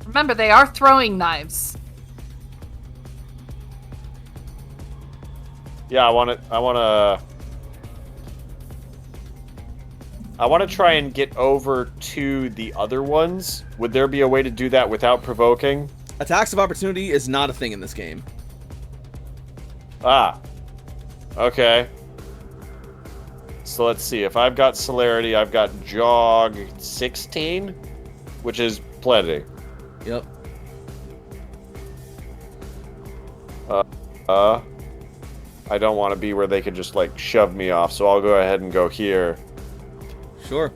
D: Remember, they are throwing knives.
C: Yeah, I want to try and get over to the other ones. Would there be a way to do that without provoking?
A: Attacks of opportunity is not a thing in this game.
C: Okay. So let's see. If I've got celerity, I've got jog 16, which is plenty.
A: Yep.
C: I don't want to be where they could just shove me off, so I'll go ahead and go here.
A: Sure.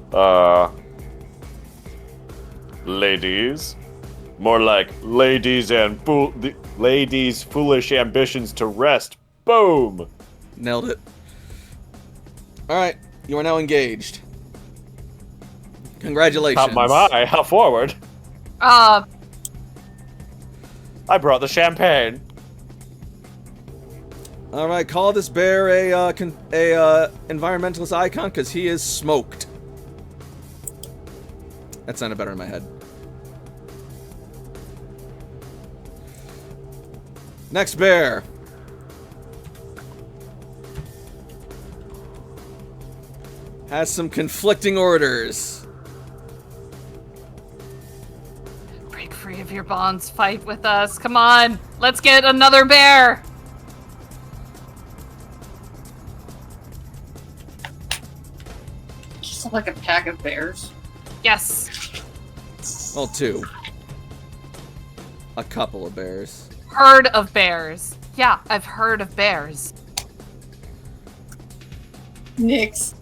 C: Ladies. More like ladies and ladies' foolish ambitions to rest. Boom!
A: Nailed it. Alright, you are now engaged. Congratulations.
C: Top my how forward. I brought the champagne.
A: Alright, call this bear a environmentalist icon, because he is smoked. That sounded better in my head. Next bear. Has some conflicting orders.
D: Break free of your bonds, fight with us. Come on, let's get another bear.
B: Just like a pack of bears.
D: Yes.
A: Well, two. A couple of bears.
D: Herd of bears. Yeah, I've heard of bears.
B: Nix.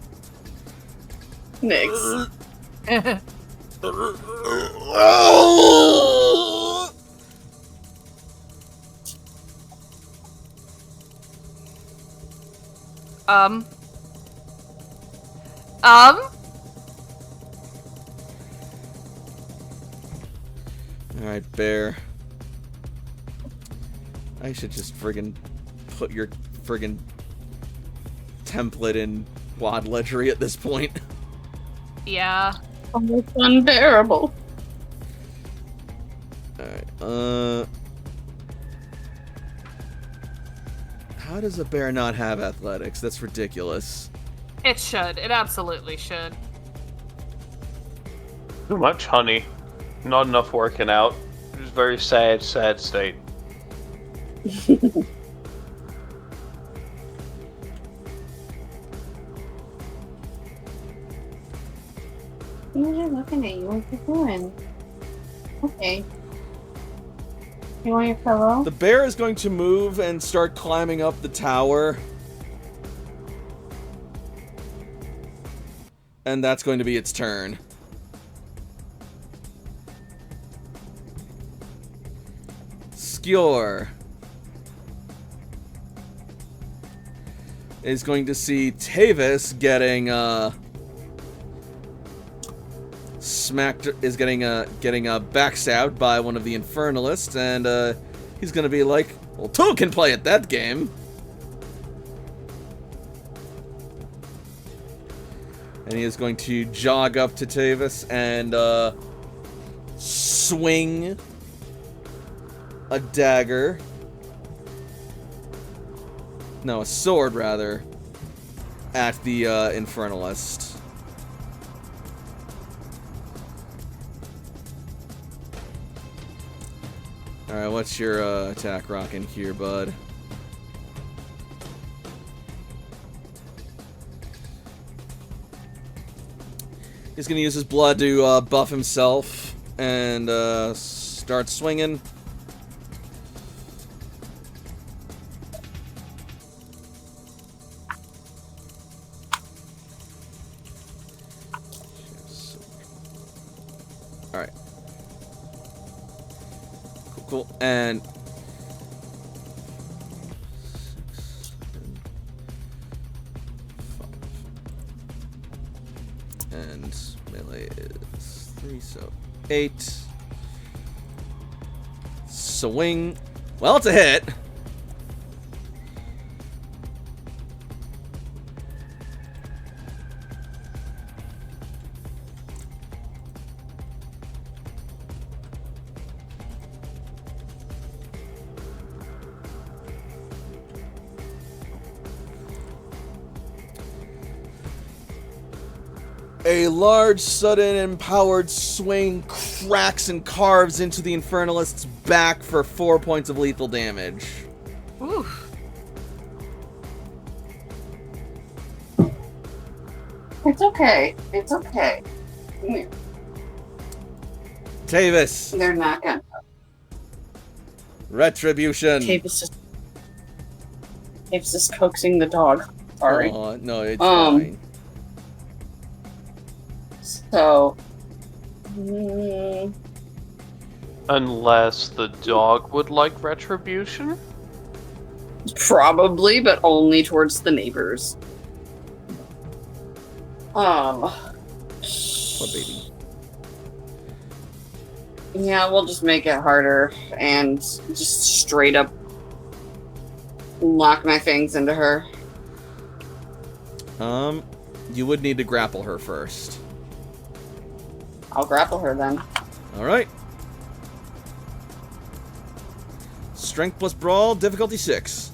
A: Alright, bear. I should just friggin' put your friggin' template in WAD Ledgery at this point.
D: Yeah.
B: Almost unbearable.
A: Alright, how does a bear not have athletics? That's ridiculous.
D: It should. It absolutely should.
E: Too much honey. Not enough working out. It was a very sad, sad state.
B: I'm just looking at you. What you doing? Okay. You want your pillow?
A: The bear is going to move and start climbing up the tower. And that's going to be its turn. Skjor is going to see Tavis getting getting backstabbed by one of the infernalists, and he's gonna be like, Well, two can play at that game. And he is going to jog up to Tavis and swing a dagger. No, a sword, rather, at the Infernalist. Alright, what's your attack rocking here, bud? He's gonna use his blood to buff himself and start swinging. Alright. Cool. And melee is 3, so 8. Swing. Well, it's a hit. A large, sudden, empowered swing cracks and carves into the Infernalist's back for 4 points of lethal damage.
D: Oof.
B: It's okay. It's okay. Come here.
A: Tavis,
B: They're not gonna.
A: retribution.
B: Tavis is coaxing the dog. Sorry.
A: Oh, no, it's fine.
B: So.
E: Unless the dog would like retribution?
B: Probably, but only towards the neighbors.
A: Poor baby.
B: Yeah, we'll just make it harder and just straight up lock my fangs into her.
A: You would need to grapple her first.
B: I'll grapple her then.
A: Alright. Strength plus brawl, difficulty 6.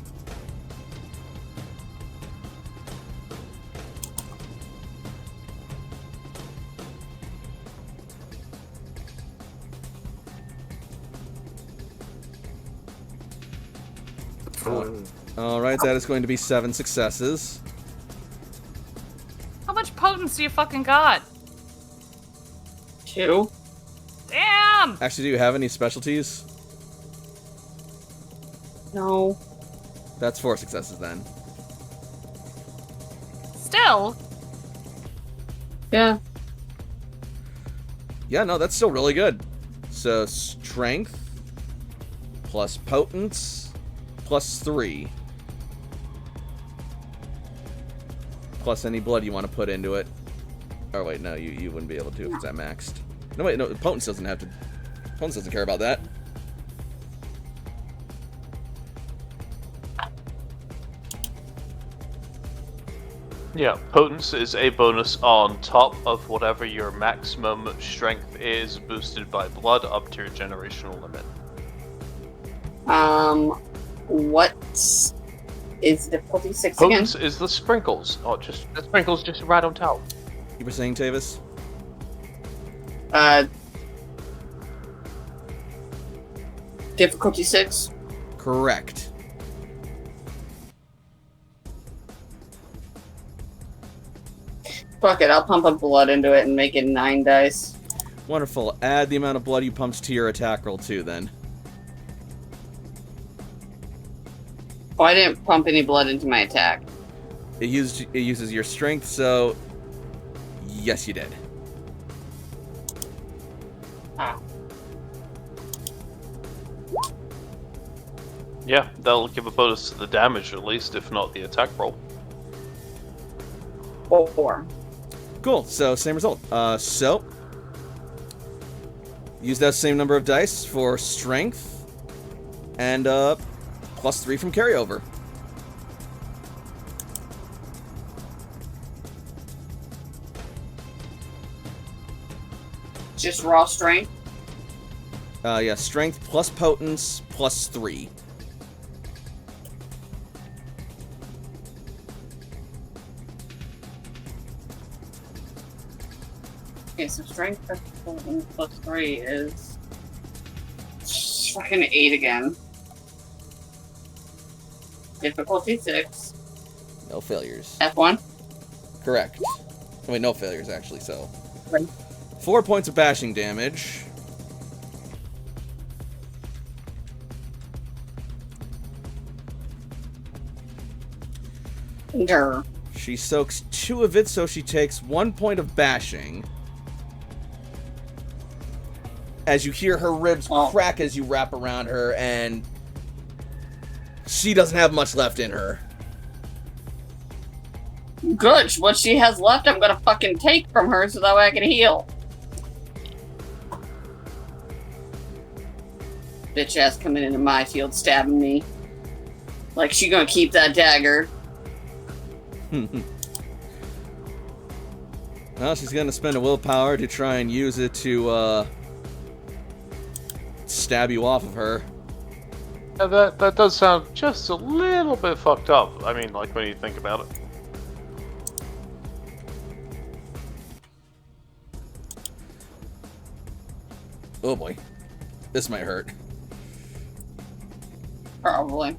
A: Alright, that is going to be 7 successes.
D: How much potency you fucking got?
B: 2.
D: Damn!
A: Actually, do you have any specialties?
B: No.
A: That's 4 successes then.
D: Still?
B: Yeah.
A: Yeah, no, that's still really good. So, strength plus potence plus 3. Plus any blood you want to put into it. Oh, wait, no, you wouldn't be able to if it's at maxed. No, wait, no, potence doesn't have to... Potence doesn't care about that.
E: Yeah, potence is a bonus on top of whatever your maximum strength is, boosted by blood up to your generational limit.
B: What is difficulty 6 again?
E: Potence is the sprinkles. Oh, just the sprinkles just right on top.
A: You were saying, Tavis?
B: Difficulty 6?
A: Correct.
B: Fuck it, I'll pump up blood into it and make it 9 dice.
A: Wonderful. Add the amount of blood you pumped to your attack roll, too, then.
B: Oh, I didn't pump any blood into my attack.
A: It uses your strength, so... Yes, you did.
B: Ah.
E: Yeah, that'll give a bonus to the damage at least, if not the attack roll.
B: 4.
A: Cool, so same result. So... Use that same number of dice for strength. And, plus 3 from carryover.
B: Just raw strength.
A: Yeah, strength plus potence plus 3.
B: Okay, so strength plus 3 is fucking 8 again. Difficulty 6.
A: No failures.
B: F1.
A: Correct. Wait, no failures, actually, so.
B: Right.
A: 4 points of bashing damage.
B: Grr.
A: She soaks 2 of it, so she takes 1 point of bashing. As you hear her ribs crack as you wrap around her, and she doesn't have much left in her.
B: Good. What she has left, I'm gonna fucking take from her so that way I can heal. Bitch ass coming into my field stabbing me. Like she gonna keep that dagger.
A: Well, she's gonna spend a willpower to try and use it to stab you off of her.
E: Yeah, that does sound just a little bit fucked up. I mean, like when you think about it.
A: Oh boy, this might hurt.
B: Probably.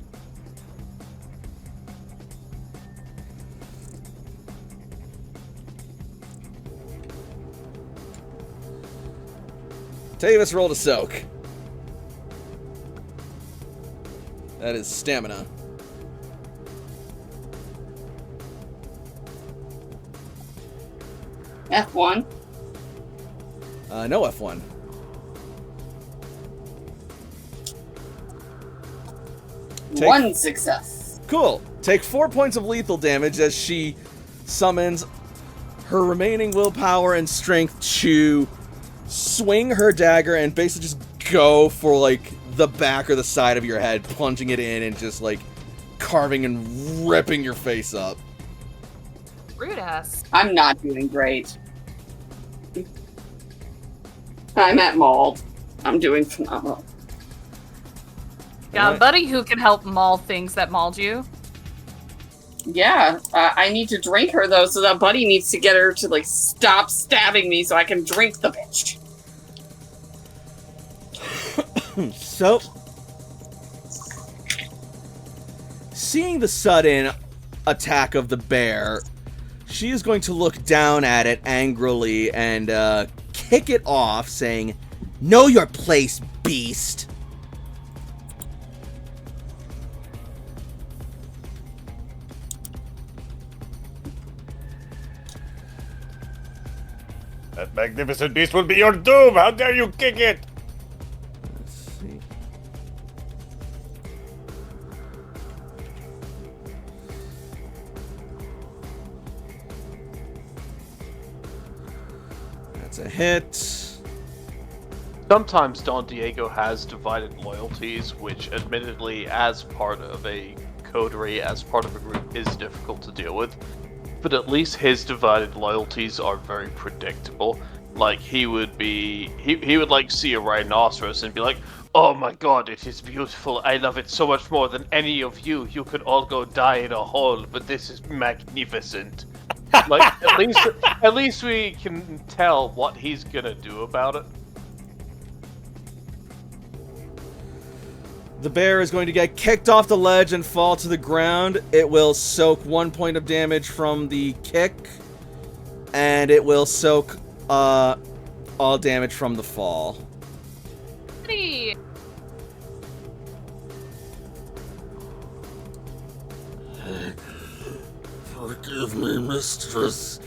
A: Tavis rolled a soak. That is stamina.
B: F1.
A: No F1.
B: One success.
A: Cool. Take 4 points of lethal damage as she summons her remaining willpower and strength to swing her dagger and basically just go for, like, the back or the side of your head, plunging it in and just, like, carving and ripping your face up.
D: Rude ass.
B: I'm not doing great. I'm at mauled. I'm doing phenomenal.
D: Got a
A: Alright.
D: buddy who can help maul things that mauled you.
B: Yeah, I need to drink her though, so that buddy needs to get her to like stop stabbing me so I can drink the bitch.
A: So, seeing the sudden attack of the bear, she is going to look down at it angrily and kick it off, saying, "Know your place, beast."
C: That magnificent beast will be your doom! How dare you kick it!
A: Let's see. That's a hit.
E: Sometimes Don Diego has divided loyalties, which admittedly, as part of a coterie, as part of a group, is difficult to deal with. But at least his divided loyalties are very predictable. Like, he would like see a rhinoceros and be like, "Oh my god, it is beautiful. I love it so much more than any of you. You could all go die in a hole, but this is magnificent." Like, at least we can tell what he's gonna do about it.
A: The bear is going to get kicked off the ledge and fall to the ground. It will soak 1 point of damage from the kick, and it will soak all damage from the fall.
D: Hey.
A: Forgive me, mistress.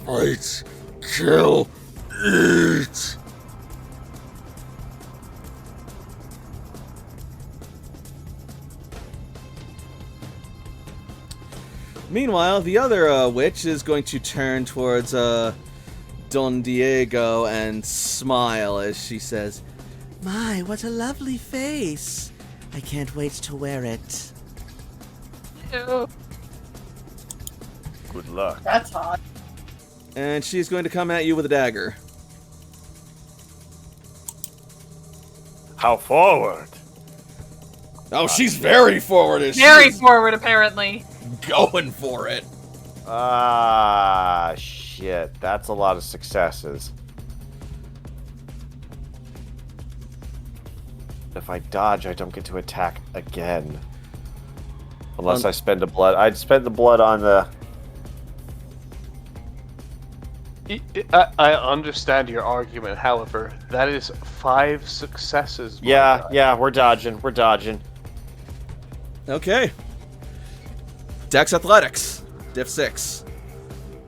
A: Fight, kill, eat. Meanwhile, the other witch is going to turn towards Don Diego and smile as she says,
F: My, what a lovely face. I can't wait to wear it.
D: Ew.
C: Good luck.
B: That's hot.
A: And she's going to come at you with a dagger.
C: How forward?
A: Oh, she's very forward.
D: Very forward, apparently.
A: Going for it.
C: Ah, shit. That's a lot of successes. If I dodge, I don't get to attack again. Unless I spend a blood. I'd spend the blood on the...
E: I understand your argument, however, that is 5 successes. my
C: Yeah,
E: guy.
C: yeah, we're dodging. We're dodging.
A: Okay. Dex Athletics. Diff 6.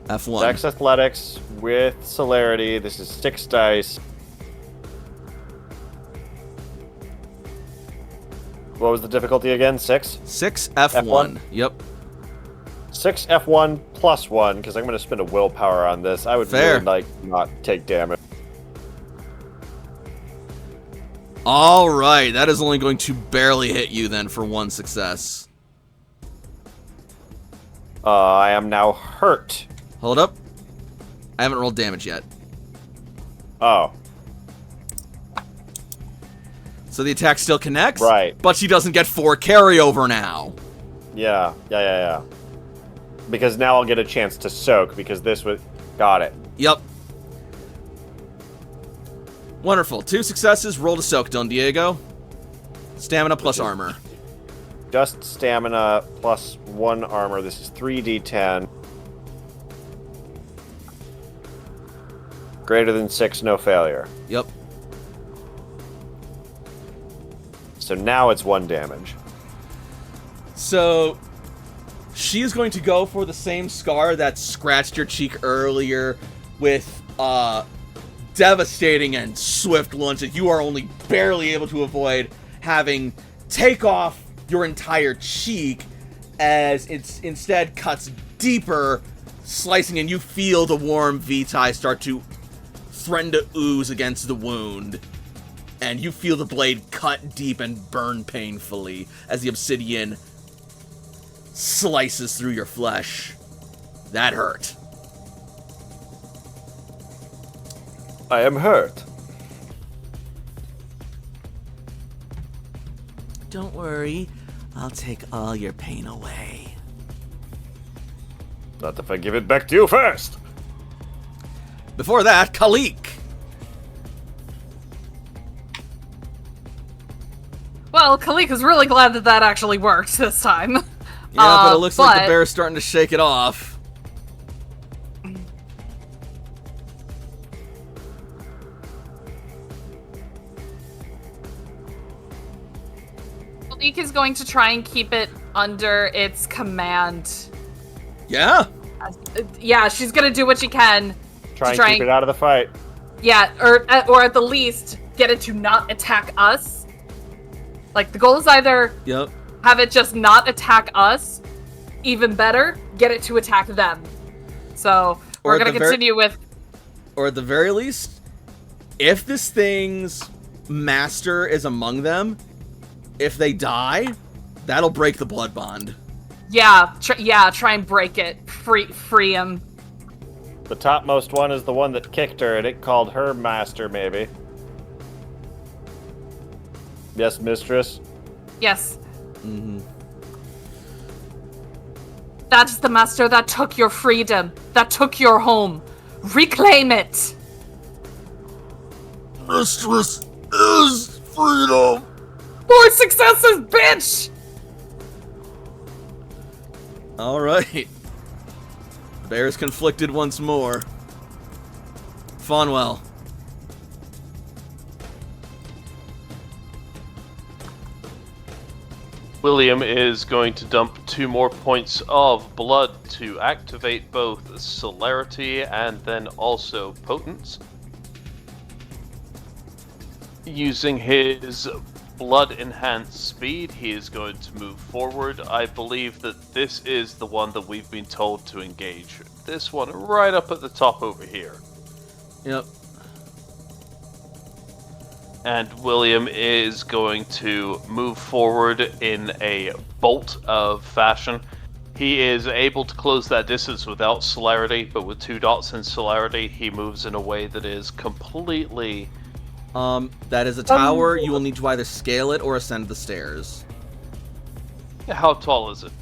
A: F1.
C: Dex Athletics with Celerity. This is 6 dice. What was the difficulty again? 6?
A: 6 F1.
C: F1?
A: Yep.
C: 6 F1 plus 1, because I'm going to spend a willpower on this. I would
A: Fair.
C: really like not take damage.
A: All right. That is only going to barely hit you then for 1 success.
C: I am now hurt.
A: Hold up. I haven't rolled damage yet.
C: Oh,
A: So the attack still connects.
C: right.
A: But she doesn't get 4 carryover now.
C: Yeah. Because now I'll get a chance to soak, because this was... Got it.
A: Yep. Wonderful. 2 successes. Roll to soak, Don Diego. Stamina plus armor.
C: Just stamina plus 1 armor. This is 3d10. Greater than 6, no failure.
A: Yep.
C: So now it's 1 damage.
A: So she is going to go for the same scar that scratched your cheek earlier with devastating and swift lunge that you are only barely able to avoid, having take off your entire cheek as it instead cuts deeper, slicing, and you feel the warm vitae start to threaten to ooze against the wound. And you feel the blade cut deep and burn painfully as the obsidian slices through your flesh. That hurt.
C: I am hurt.
F: Don't worry. I'll take all your pain away.
C: Not if I give it back to you first.
A: Before that, Khalik.
D: Well, Khalik is really glad that that actually worked this time.
A: Yeah, but it looks like the bear's starting to shake it off.
D: Khalik is going to try and keep it under its command.
A: Yeah?
D: Yeah, she's gonna do what she can.
C: Try
D: to
C: and keep it out of the fight.
D: Yeah, or at the least, get it to not attack us. Like, the goal is either
A: Yep.
D: have it just not attack us, even better, get it to attack them. So,
A: Or
D: we're
A: at
D: gonna
A: the
D: continue with...
A: Or at the very least, if this thing's master is among them, if they die, that'll break the blood bond.
D: Yeah, try and break it. Free him.
C: The topmost one is the one that kicked her, and it called her master, maybe. Yes, mistress?
D: Yes.
A: Mm-hmm.
D: That is the master that took your freedom, that took your home. Reclaim it!
A: Mistress is freedom!
D: More successes, bitch!
A: Alright. The bear's conflicted once more. Fawnwell.
E: William is going to dump 2 more points of blood to activate both celerity and then also potence. Using his blood-enhanced speed, he is going to move forward. I believe that this is the one that we've been told to engage. This one right up at the top over here.
A: Yep.
E: And William is going to move forward in a bolt of fashion. He is able to close that distance without celerity, but with 2 dots in celerity, he moves in a way that is completely...
A: That is a tower. You will need to either scale it or ascend the stairs.
E: How tall is it?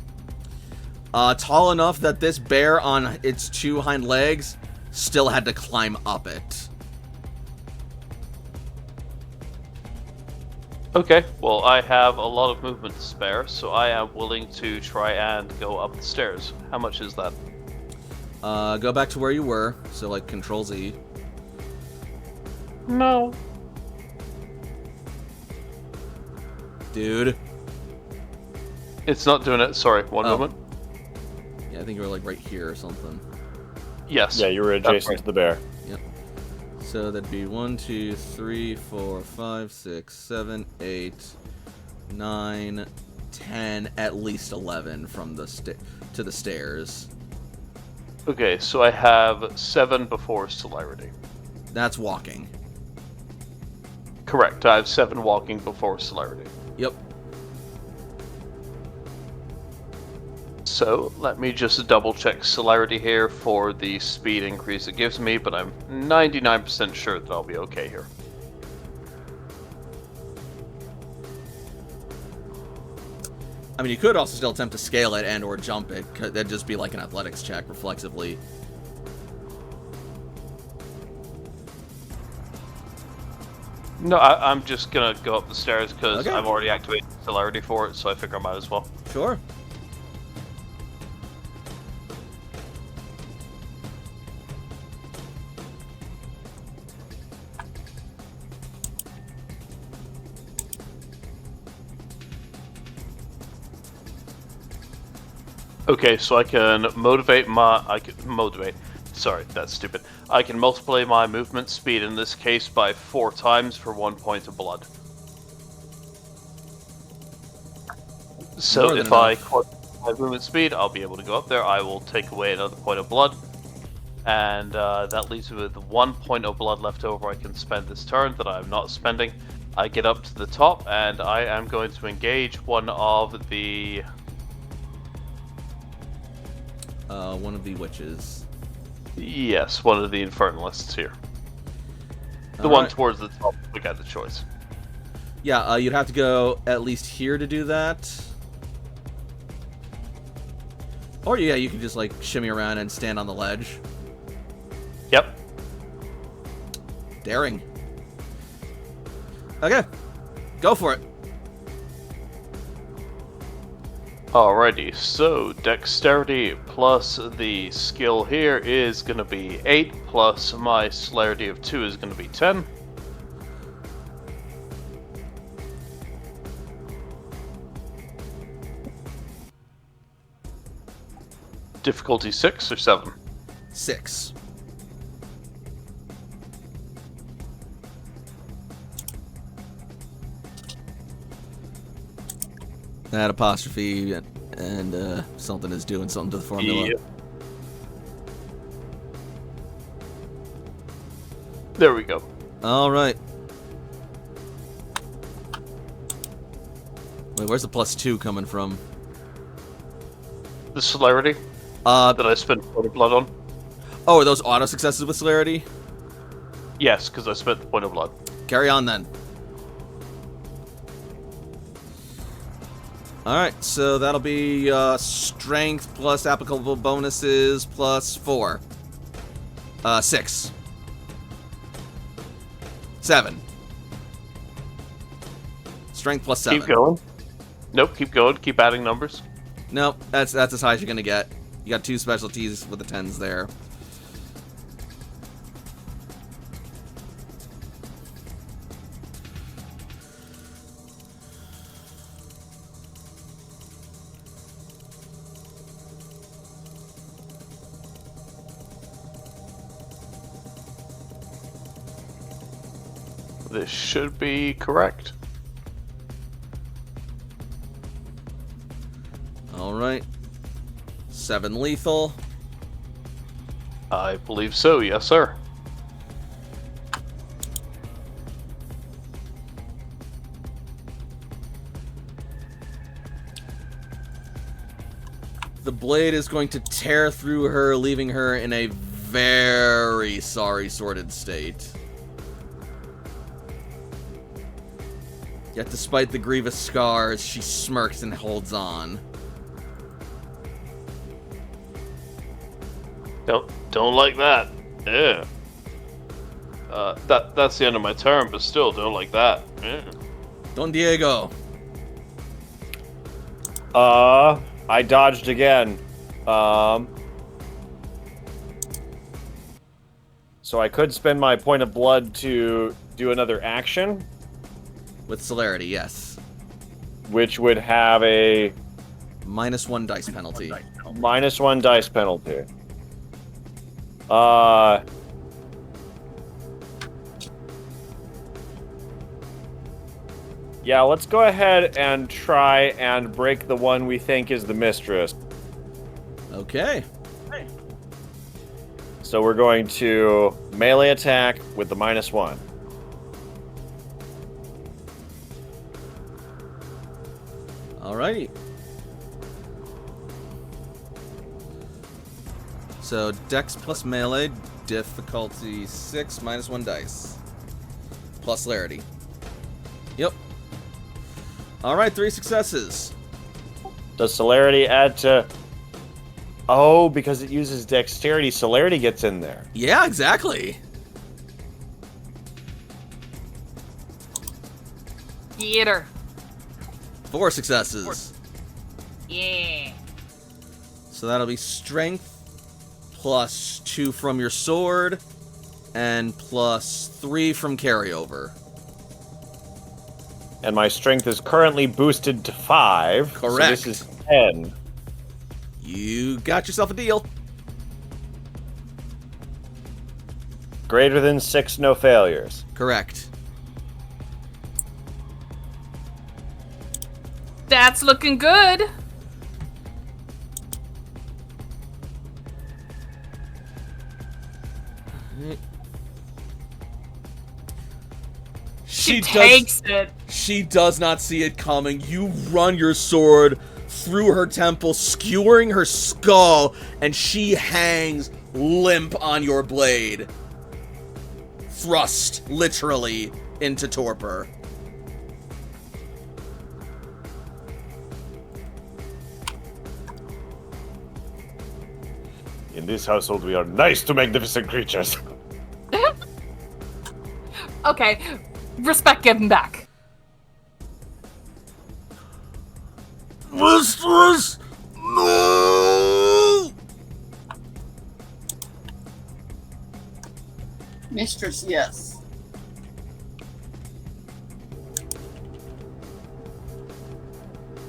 A: Tall enough that this bear on its 2 hind legs still had to climb up it.
E: Okay, well, I have a lot of movement to spare, so I am willing to try and go up the stairs. How much is that?
A: Go back to where you were, so like Control Z.
E: No.
A: Dude.
E: It's not doing it, sorry, one
A: Oh.
E: moment.
A: Yeah, I think you were like right here or something.
E: Yes.
C: Yeah, you were adjacent to the bear.
A: So that'd be 1, 2, 3, 4, 5, 6, 7, 8, 9, 10, at least 11 from the to the stairs.
E: Okay, so I have 7 before celerity.
A: That's walking.
E: Correct, I have 7 walking before celerity.
A: Yep.
E: So, let me just double check celerity here for the speed increase it gives me, but I'm 99% sure that I'll be okay here.
A: I mean, you could also still attempt to scale it and or jump it. That'd just be like an athletics check reflexively.
E: No, I'm just gonna go up the stairs because
A: Okay.
E: I've already activated celerity for it, so I figure I might as well.
A: Sure.
E: Okay, so I can motivate. Sorry, that's stupid. I can multiply my movement speed in this case by 4 times for 1 point of blood. So
A: More than
E: if I
A: enough.
E: quit my movement speed, I'll be able to go up there. I will take away another point of blood. And that leaves me with 1 point of blood left over I can spend this turn that I'm not spending. I get up to the top and I am going to engage one of the...
A: One of the witches.
E: Yes, one of the infernalists here. The
A: All
E: one
A: right.
E: towards the top, we got the choice.
A: Yeah, you'd have to go at least here to do that. Or yeah, you can just like shimmy around and stand on the ledge.
E: Yep.
A: Daring. Okay. Go for it.
E: Alrighty, so dexterity plus the skill here is going to be 8, plus my celerity of 2 is going to be 10. Difficulty 6 or 7?
A: 6. That apostrophe and something is doing something to the formula.
E: Yep. There we go.
A: All right. Wait, where's the +2 coming from?
E: The celerity that I spent 4 blood on?
A: Oh, are those auto successes with celerity?
E: Yes, because I spent the point of blood.
A: Carry on then. Alright, so that'll be strength plus applicable bonuses plus 4. 6. 7. Strength plus 7.
E: Keep going. Nope, keep going. Keep adding numbers.
A: Nope, that's as high as you're gonna get. You got 2 specialties with the 10s there.
E: This should be correct.
A: Alright. 7 lethal.
E: I believe so, yes sir.
A: blade is going to tear through her, leaving her in a very sorry-sorted state. Yet despite the grievous scars, she smirks and holds on.
E: Don't like that. Yeah. That's the end of my turn, but still don't like that. Yeah.
A: Don Diego.
C: I dodged again. So I could spend my point of blood to do another action,
A: With celerity, yes.
C: which would have a
A: -1 dice penalty.
C: -1 dice penalty. Yeah, let's go ahead and try and break the one we think is the mistress.
A: Okay.
C: So we're going to melee attack with the -1.
A: Alrighty. So, Dex plus melee, difficulty 6, -1 dice. Plus celerity. Yep. Alright, 3 successes.
C: Does celerity add to... Oh, because it uses dexterity, celerity gets in there.
A: Yeah, exactly.
D: Theater.
A: 4 successes.
D: Yeah.
A: So that'll be strength plus 2 from your sword and plus 3 from carryover.
C: And my strength is currently boosted to 5.
A: Correct.
C: So this is 10.
A: You got yourself a deal.
C: Greater than 6, no failures.
A: Correct.
D: That's looking good. She takes it.
A: She does not see it coming. You run your sword through her temple, skewering her skull, and she hangs limp on your blade. Thrust, literally, into torpor.
C: In this household, we are nice to magnificent creatures.
D: Okay, respect given back.
A: Mistress! No!
B: Mistress, yes.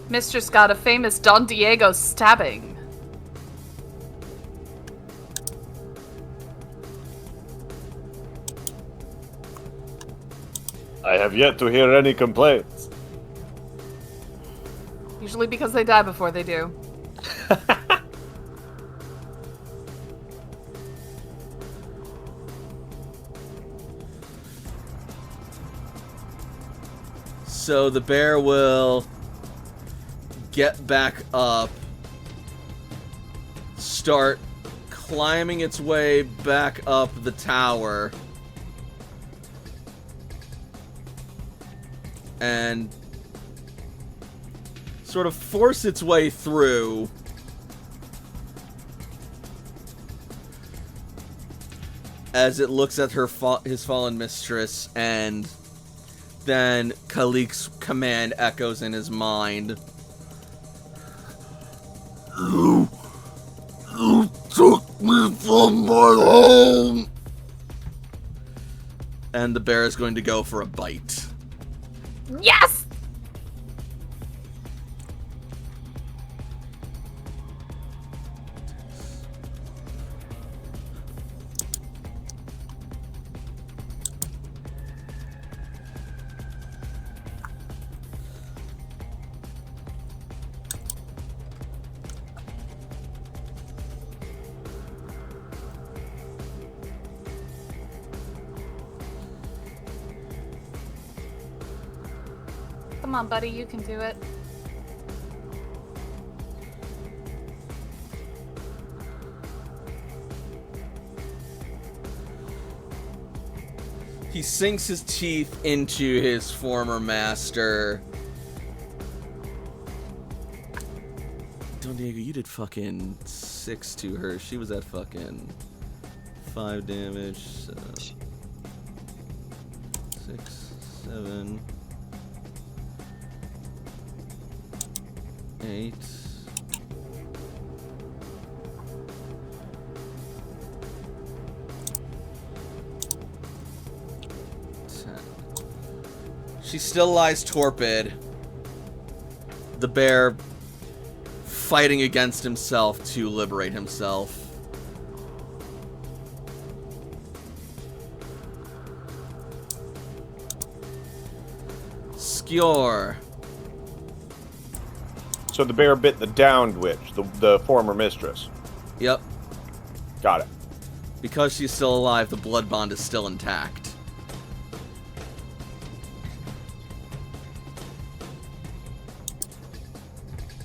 D: Mistress got a famous Don Diego stabbing.
C: I have yet to hear any complaints.
D: Usually because they die before they do.
A: So the bear will get back up, start climbing its way back up the tower, and sort of force its way through. As it looks at his fallen mistress, and then Kalik's command echoes in his mind. You took me from my home! And the bear is going to go for a bite.
D: Yes! Come on, buddy, you can do it.
A: He sinks his teeth into his former master. Don Diego, you did fucking 6 to her. She was at fucking 5 damage. 6, 7, 8. She still lies torpid. The bear fighting against himself to liberate himself. Skjor.
C: So the bear bit the downed witch, the former mistress.
A: Yep.
C: Got it.
A: Because she's still alive, the blood bond is still intact.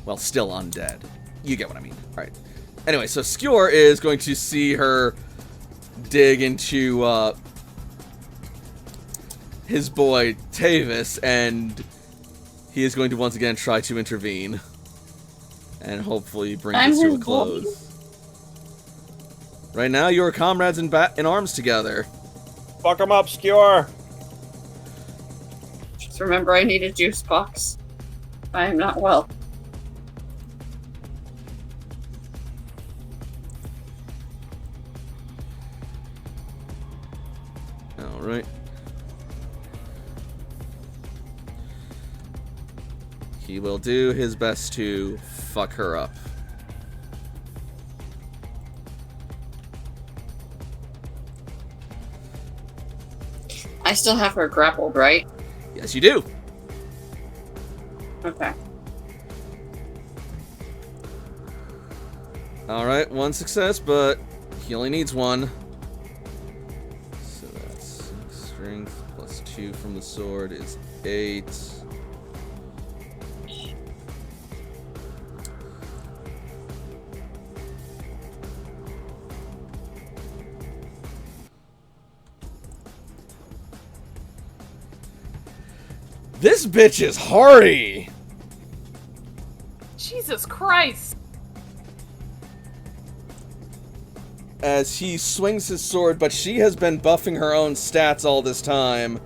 A: Well, still undead. You get what I mean. Alright. Anyway, so Skjor is going to see her dig into his boy Tavis, and he is going to once again try to intervene. And hopefully bring this to a close. Right now, you are comrades in arms together.
C: Fuck him up, Skjor!
B: Just remember, I need a juice box. I am not well.
A: Alright. He will do his best to fuck her up.
B: I still have her grappled, right?
A: Yes, you do.
B: Okay.
A: Alright, 1 success, but he only needs 1. So that's 6 strength plus 2 from the sword is 8. This bitch is hardy!
D: Jesus Christ!
A: As he swings his sword, but she has been buffing her own stats all this time.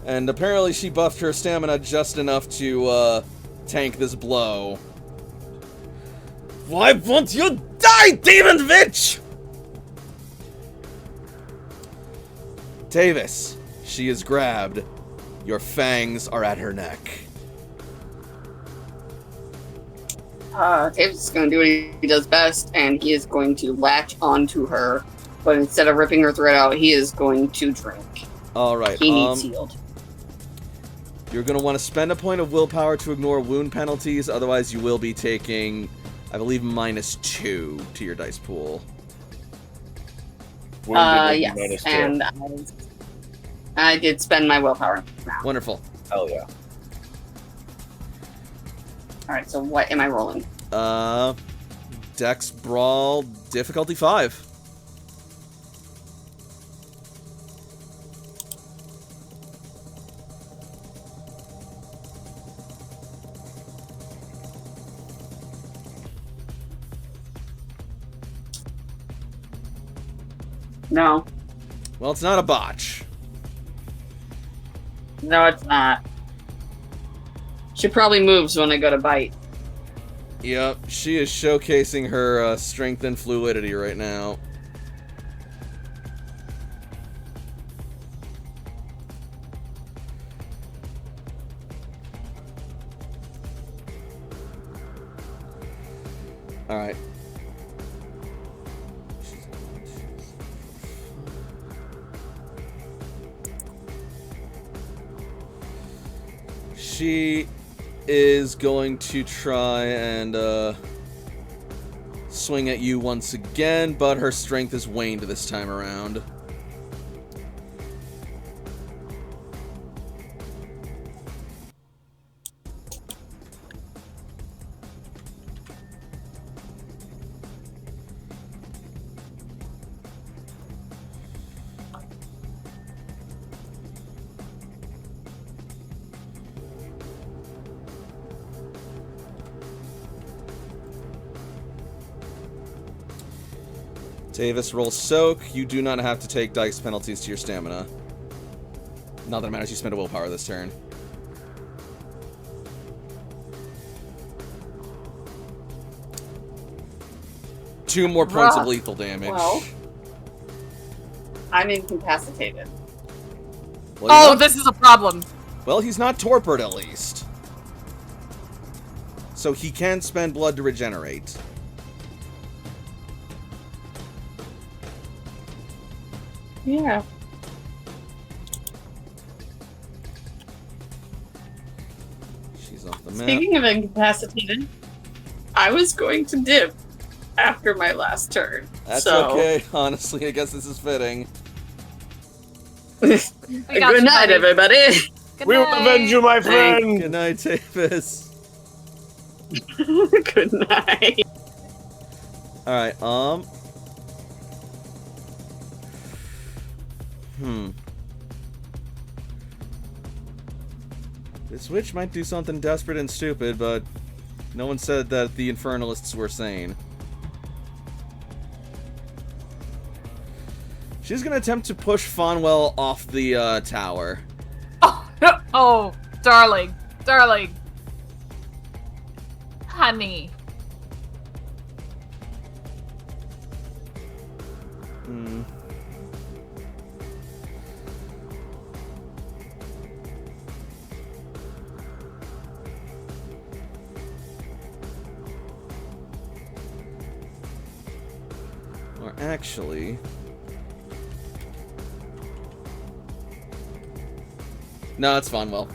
A: And apparently she buffed her stamina just enough to, tank this blow. Why won't you die, demon bitch? Tavis, she is grabbed. Your fangs are at her neck.
B: Tavis is going to do what he does best, and he is going to latch onto her. But instead of ripping her throat out, he is going to drink.
A: Alright,
B: He needs healed.
A: You're going to want to spend a point of willpower to ignore wound penalties, otherwise you will be taking, I believe, -2 to your dice pool.
B: Yes, and I did spend my willpower.
A: Wonderful.
C: Hell yeah.
B: Alright, so what am I rolling?
A: Dex Brawl, difficulty 5.
B: No.
A: Well, it's not a botch.
B: No, it's not. She probably moves when I go to bite.
A: Yep, she is showcasing her strength and fluidity right now. Alright. She is going to try and swing at you once again, but her strength has waned this time around. Davis, roll soak. You do not have to take dice penalties to your stamina. Not that it matters, you spend a willpower this turn. Two more points of lethal damage.
B: Well, I'm incapacitated.
A: Well, he's
D: Oh,
A: not-
D: this is a problem.
A: Well, he's not torpid at least. So he can spend blood to regenerate.
B: Yeah.
A: She's off the map.
B: Speaking of incapacitated, I was going to dip after my last turn.
A: That's
B: so...
A: okay. Honestly, I guess this is fitting.
D: We got
B: Good
D: you,
B: night,
D: buddy.
B: everybody.
D: Good
C: We will
D: night.
C: avenge you, my friend.
A: Good night, Davis.
B: Good night.
A: Alright, This witch might do something desperate and stupid, but no one said that the Infernalists were sane. She's gonna attempt to push Fonwell off the, tower.
D: Oh, darling. Darling. Honey.
A: Hmm. Or actually... No, it's Fonwell.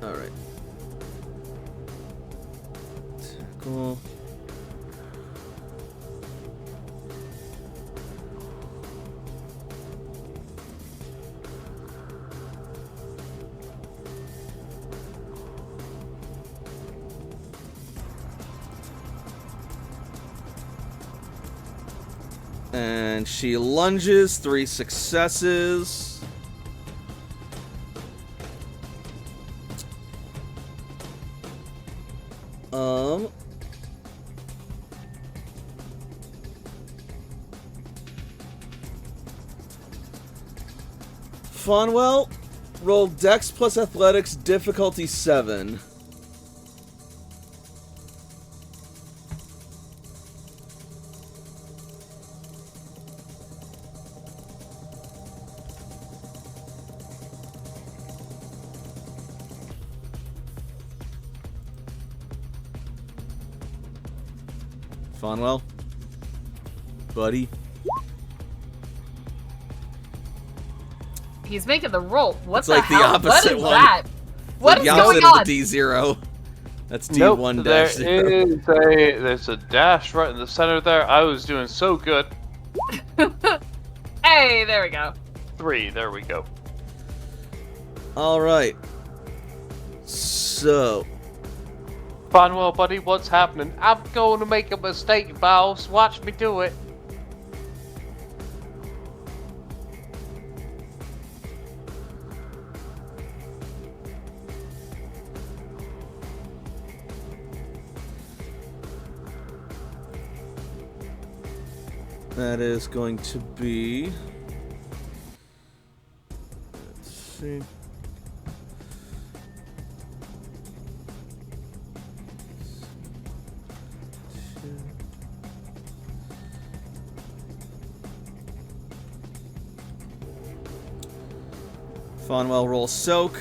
A: Alright. Tackle. And she lunges, 3 successes. Fonwell, roll Dex plus Athletics, difficulty 7. Fonwell? Buddy?
D: He's making the roll. What
A: It's
D: the
A: like the
D: hell?
A: opposite
D: What is
A: one.
D: that? What is
A: the
D: going
A: opposite
D: on?
A: of the D0. That's
E: Nope,
A: D1
E: there
A: dash 0.
E: is there's a dash right in the center there. I was doing so good.
D: Hey, there we go.
E: 3, there we go.
A: Alright. So,
E: Bonwell, buddy, what's happening? I'm going to make a mistake, boss. Watch me do it.
A: that is going to be... Let's see... Fonwell roll soak.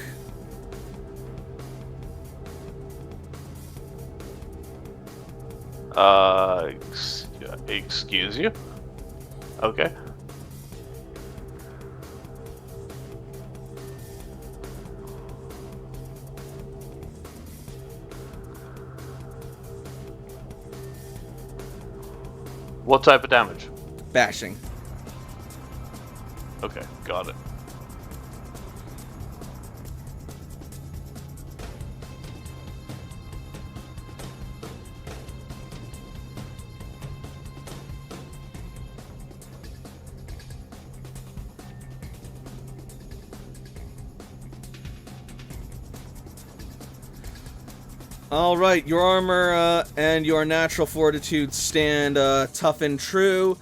E: Excuse you? Okay. What type of damage?
A: Bashing.
E: Okay, got it.
A: All right, your armor and your natural fortitude stand tough and true.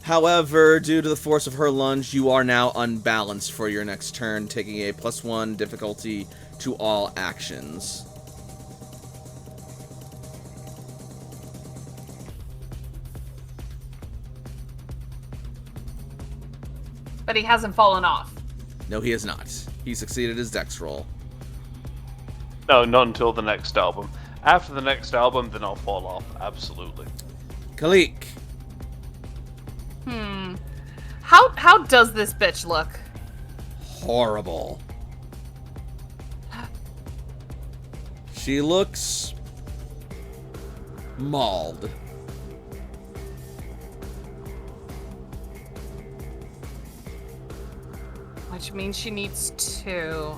A: However, due to the force of her lunge, you are now unbalanced for your next turn, taking a +1 difficulty to all actions.
D: But he hasn't fallen off.
A: No, he has not. He succeeded his dex roll.
E: No, not until the next album. After the next album, then I'll fall off. Absolutely.
A: Kalik.
D: How does this bitch look?
A: Horrible. She looks mauled.
D: Which means she needs 2.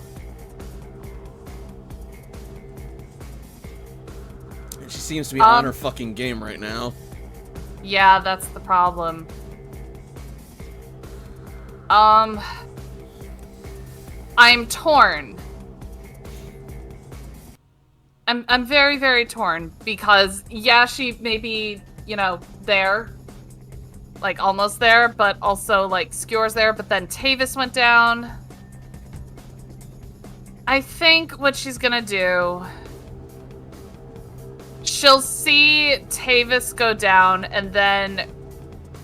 A: And she seems to be on her fucking game right now.
D: Yeah, that's the problem. I'm torn. I'm very, very torn because, yeah, she may be, there. Like, almost there, but also, like, Skewer's there, but then Tavis went down. I think what she's gonna do... She'll see Tavis go down and then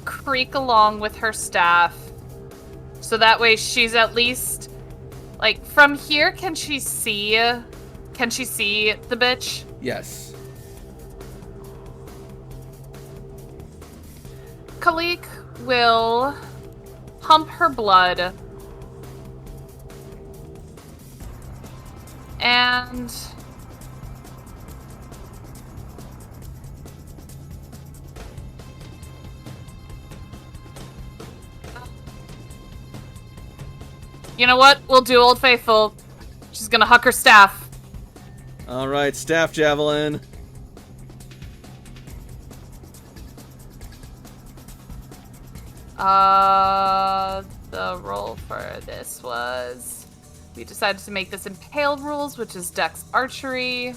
D: creak along with her staff. So that way she's at least... Like, from here, can she see the bitch?
A: Yes.
D: Kalik will pump her blood. And... You know what? We'll do Old Faithful. She's gonna huck her staff.
A: Alright, staff javelin.
D: The roll for this was... We decided to make this impaled rules, which is Dex Archery.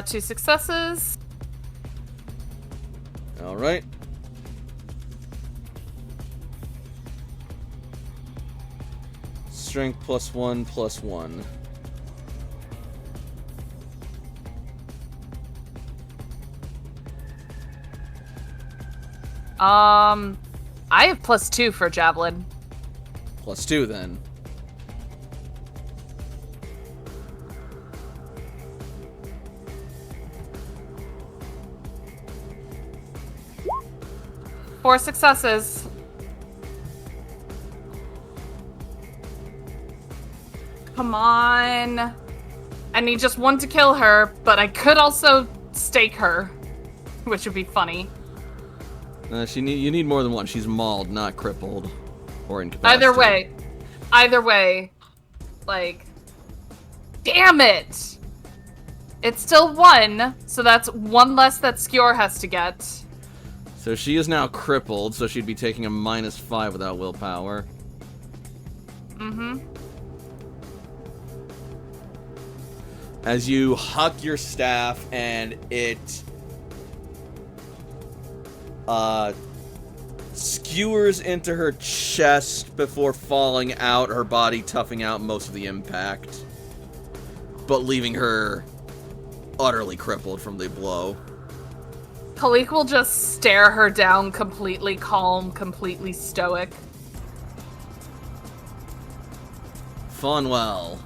D: Two successes.
A: Alright. Strength +1/+1.
D: I have +2 for Javelin.
A: +2 then.
D: Four successes. Come on. I need just one to kill her, but I could also stake her, which would be funny.
A: You need more than one. She's mauled, not crippled or incapacitated.
D: Either way, like, damn it! It's still 1, so that's 1 less that Skewer has to get.
A: So she is now crippled, so she'd be taking a -5 without willpower.
D: Mm-hmm.
A: As you huck your staff and it skewers into her chest before falling out, her body toughing out most of the impact, but leaving her utterly crippled from the blow.
D: Kalik will just stare her down, completely calm, completely stoic.
A: Funwell.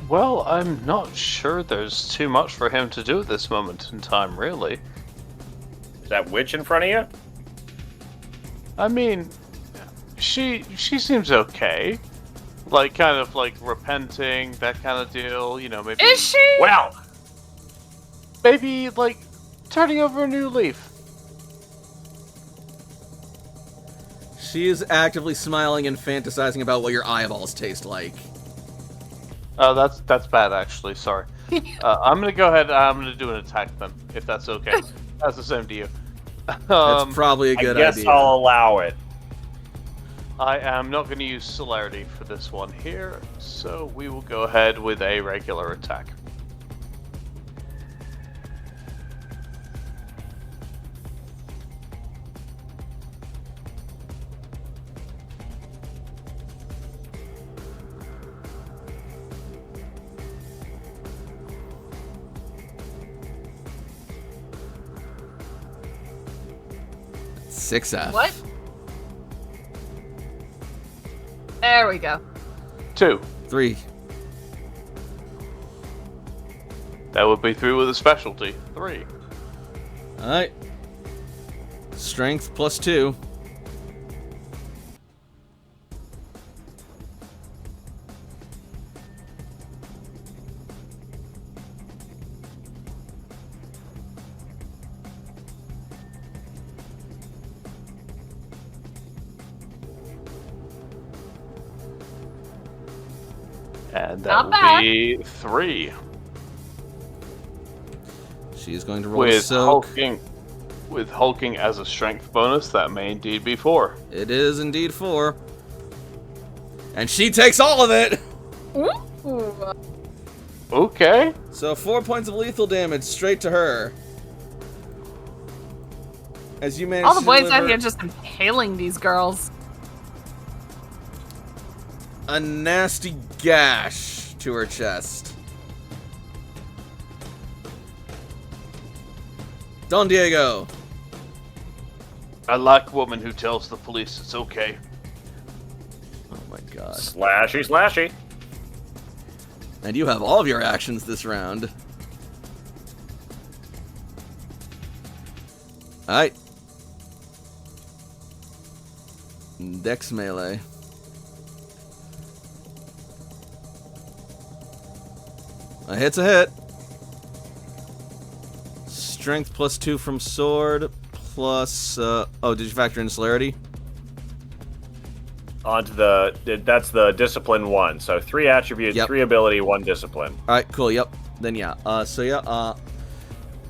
E: Well, I'm not sure there's too much for him to do at this moment in time, really.
C: That witch in front of you?
E: I mean, she seems okay. Like, kind of like repenting, that kind of deal. You know, maybe.
D: Is she?
C: Well,
E: Maybe like turning over a new leaf.
A: She is actively smiling and fantasizing about what your eyeballs taste like.
E: Oh, that's bad actually. Sorry. I'm gonna go ahead. I'm gonna do an attack then, if that's okay. That's the same to you.
A: That's probably a good
C: I guess
A: idea.
C: I'll allow it.
E: I am not going to use celerity for this one here, so we will go ahead with a regular attack.
A: Six F.
D: What? There we go.
E: 2.
A: 3.
E: That would be 3 with a specialty. 3.
A: Alright. Strength plus 2.
E: And that
D: Not
E: will
D: bad.
E: be 3.
A: She's going to roll
E: With
A: soak.
E: hulking as a strength bonus, that may indeed be 4.
A: It is indeed 4. And she takes all of it!
D: Ooh.
E: Okay.
A: So 4 points of lethal damage straight to her. As you manage
D: All the
A: to
D: boys
A: deliver
D: out here just impaling these girls.
A: a nasty gash to her chest. Don Diego.
E: I like a woman who tells the police it's okay.
A: Oh my god.
C: Slashy, slashy.
A: And you have all of your actions this round. Alright. Dex melee. A hit's a hit. Strength plus 2 from sword, plus... oh, did you factor in celerity?
C: Onto that's the discipline 1. So 3 attributes,
A: Yep.
C: 3 ability, 1 discipline.
A: Alright, cool, yep. Then yeah.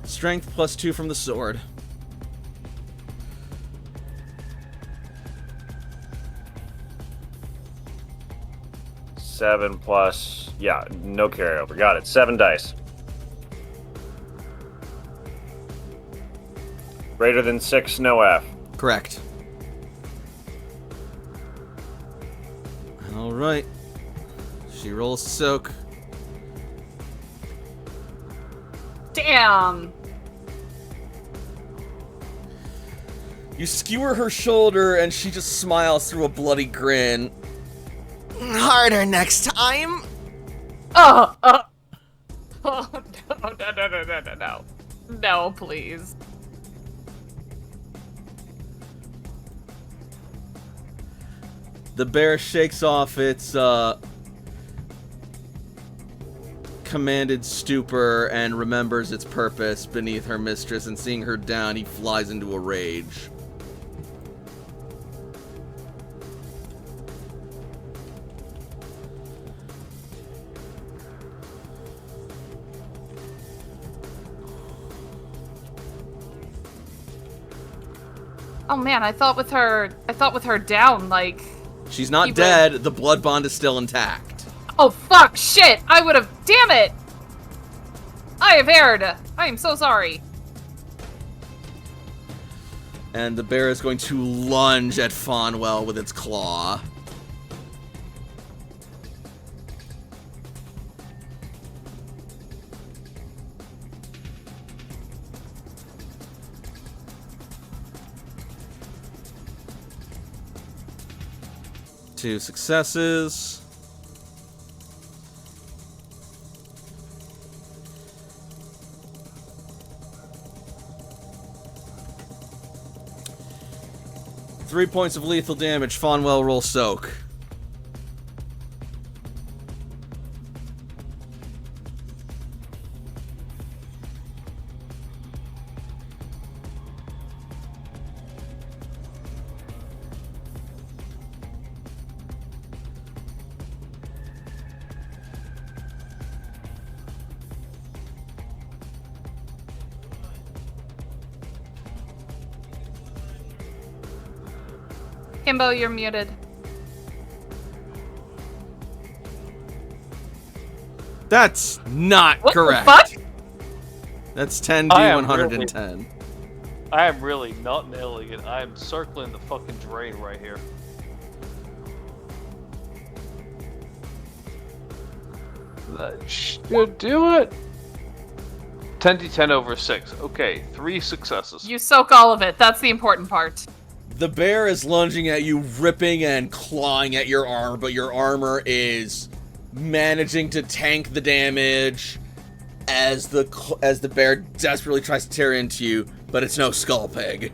A: Strength plus 2 from the sword.
C: Seven plus, yeah, no carryover. Got it. 7 dice. Greater than 6, no F.
A: Correct. Alright. She rolls soak.
D: Damn.
A: You skewer her shoulder and she just smiles through a bloody grin.
F: Harder next time.
D: Oh, oh no. No, please.
A: The bear shakes off its commanded stupor and remembers its purpose beneath her mistress, and seeing her down, he flies into a rage.
D: Oh man, I thought with her down, like...
A: She's not
D: He
A: dead, the blood bond is still intact.
D: Oh fuck, shit! I would've, damn it! I have erred! I am so sorry.
A: And the bear is going to lunge at Fonwell with its claw. Two successes. 3 points of lethal damage. Fonwell, roll soak.
D: Kimbo, you're muted.
A: That's not
D: What
A: correct.
D: the fuck?
A: That's 10d
E: I am
A: 110.
E: I am really not nailing it. I am circling the fucking drain right here. That should do it. 10d10 over 6. Okay, 3 successes.
D: You soak all of it. That's the important part.
A: The bear is lunging at you, ripping and clawing at your armor, but your armor is managing to tank the damage as the bear desperately tries to tear into you, but it's no skull peg.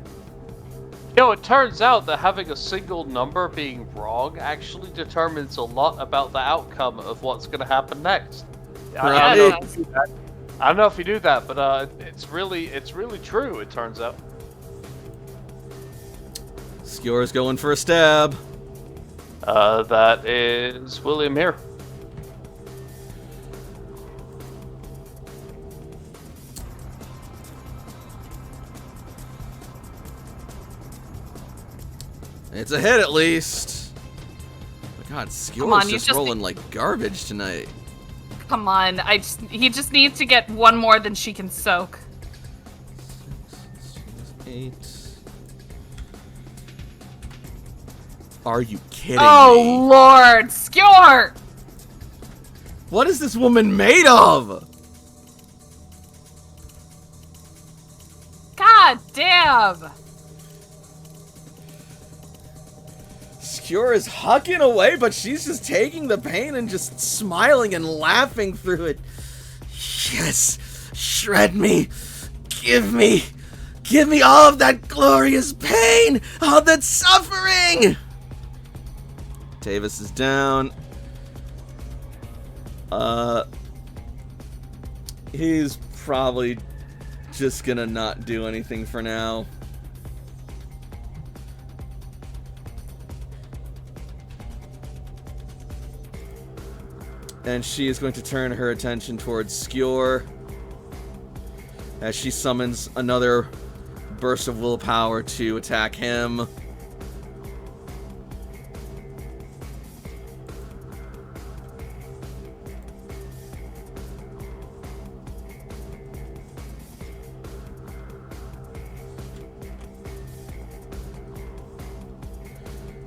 E: It turns out that having a single number being wrong actually determines a lot about the outcome of what's going to happen next. I don't know if you do that, but it's really true. It turns out.
A: Skewer's going for a stab.
E: That is William here.
A: It's a hit at least. Oh my God, Skewer's
D: on, you
A: just
D: just-
A: rolling like garbage tonight.
D: Come on, he just needs to get one more than she can soak.
A: 8. Are you kidding
D: Oh
A: me?
D: Lord, Skewer!
A: What is this woman made of?
D: God damn!
A: Skewer is hucking away, but she's just taking the pain and just smiling and laughing through it. Yes, shred me. Give me all of that glorious pain, all that suffering. Tavis is down. He's probably just gonna not do anything for now. And she is going to turn her attention towards Skewer as she summons another burst of willpower to attack him.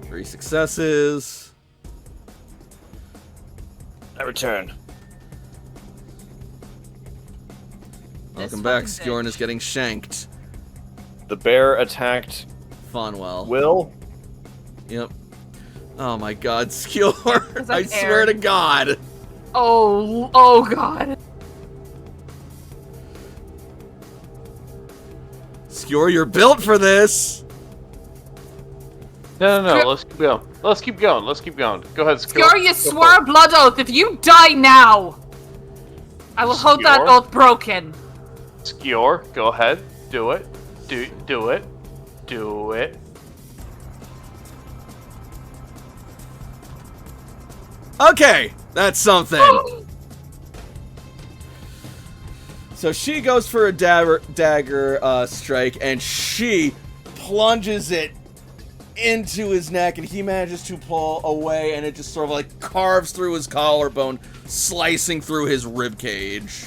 A: Three successes.
C: I return.
A: Welcome back.
D: fucking
A: Skjorn
D: bitch.
A: is getting shanked.
C: The bear attacked
A: Fonwell.
C: Will.
A: Yep. Oh my God, Skjorn!
D: It's
A: I
D: like
A: swear
D: air.
A: to God.
D: Oh God.
A: Skjor, you're built for this.
E: No. Let's keep going. Let's keep going. Go ahead,
D: Skewer, you swore a blood oath. If you die now, I will hold that
E: Skewer?
D: oath broken.
E: Skewer, go ahead. Do it. Do it. Do it.
A: Okay, that's something. So she goes for a dagger strike, and she plunges it into his neck, and he manages to pull away, and it just sort of like carves through his collarbone, slicing through his rib cage.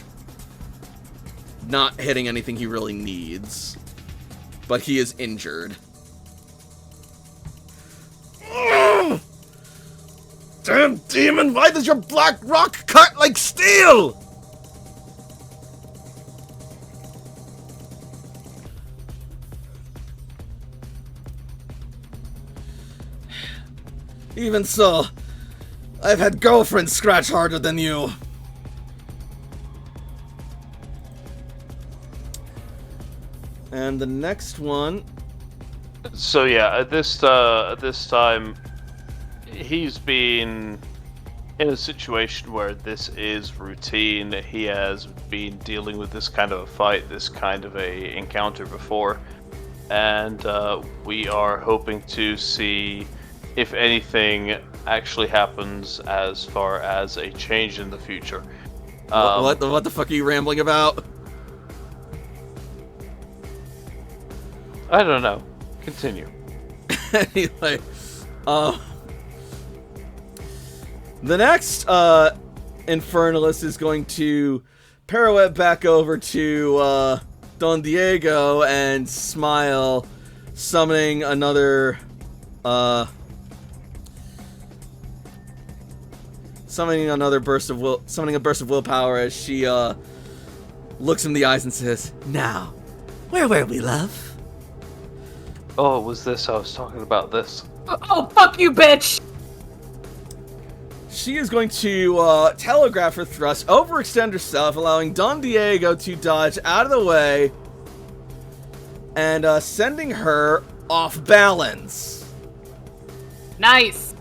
A: Not hitting anything he really needs, but he is injured. Ugh! Damn demon, why does your black rock cut like steel? Even so, I've had girlfriends scratch harder than you. And the next one
E: So yeah, at this time, he's been in a situation where this is routine. He has been dealing with this kind of a fight, this kind of a encounter before, and we are hoping to see if anything actually happens as far as a change in the future.
A: What the fuck are you rambling about?
E: I don't know. Continue.
A: Anyway, the next Infernalist is going to pirouette back over to Don Diego and smile, summoning another burst of willpower as she looks him in the eyes and says,
F: Now, where were we, love?
E: Oh, it was this. I was talking about this.
D: Oh, fuck you, bitch!
A: she is going to telegraph her thrust, overextend herself, allowing Don Diego to dodge out of the way, and sending her off balance.
D: Nice.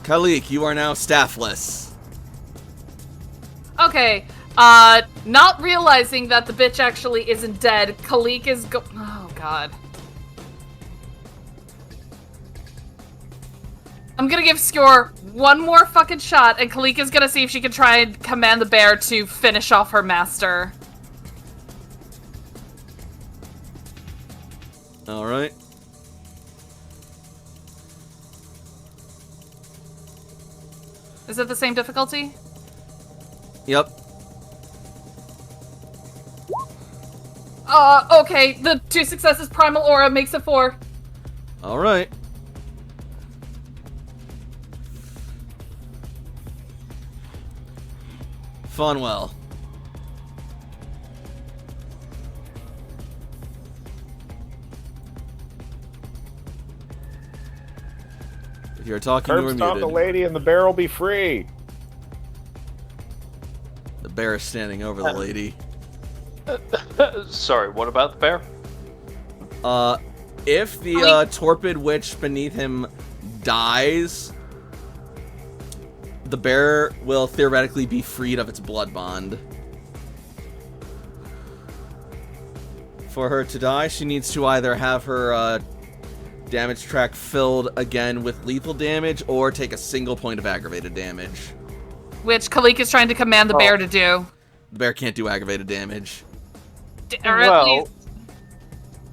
A: Khalik, you are now staffless.
D: Okay, not realizing that the bitch actually isn't dead, Khalik is oh god. I'm gonna give Skjor one more fucking shot, and Khalik is gonna see if she can try and command the bear to finish off her master.
A: Alright.
D: Is it the same difficulty?
A: Yep.
D: Okay, the 2 successes, Primal Aura makes it 4.
A: Alright. Funwell. If you're talking, you
C: Curb
A: are
C: stomp
A: muted.
C: the lady and the bear will be free.
A: The bear is standing over the lady.
E: Sorry, what about the bear?
A: If the torpid witch beneath him dies, the bear will theoretically be freed of its blood bond. For her to die, she needs to either have her damage track filled again with lethal damage or take a single point of aggravated damage.
D: Which Khalik is trying to command the bear to do.
A: The bear can't do aggravated damage.
D: Or at least...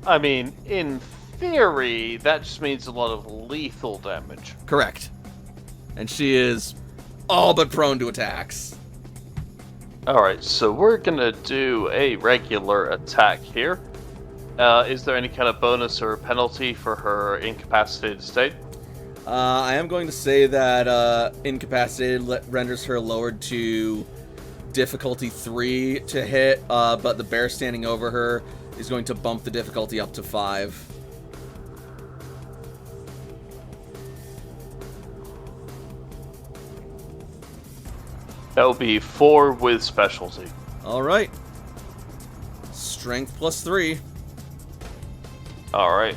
E: I mean, in theory, that just means a lot of lethal damage.
A: Correct. And she is all but prone to attacks.
E: Alright, so we're gonna do a regular attack here. Is there any kind of bonus or penalty for her incapacitated state?
A: I am going to say that incapacitated renders her lowered to difficulty 3 to hit, but the bear standing over her is going to bump the difficulty up to 5.
E: That'll be 4 with specialty.
A: Alright. Strength plus 3.
E: Alright.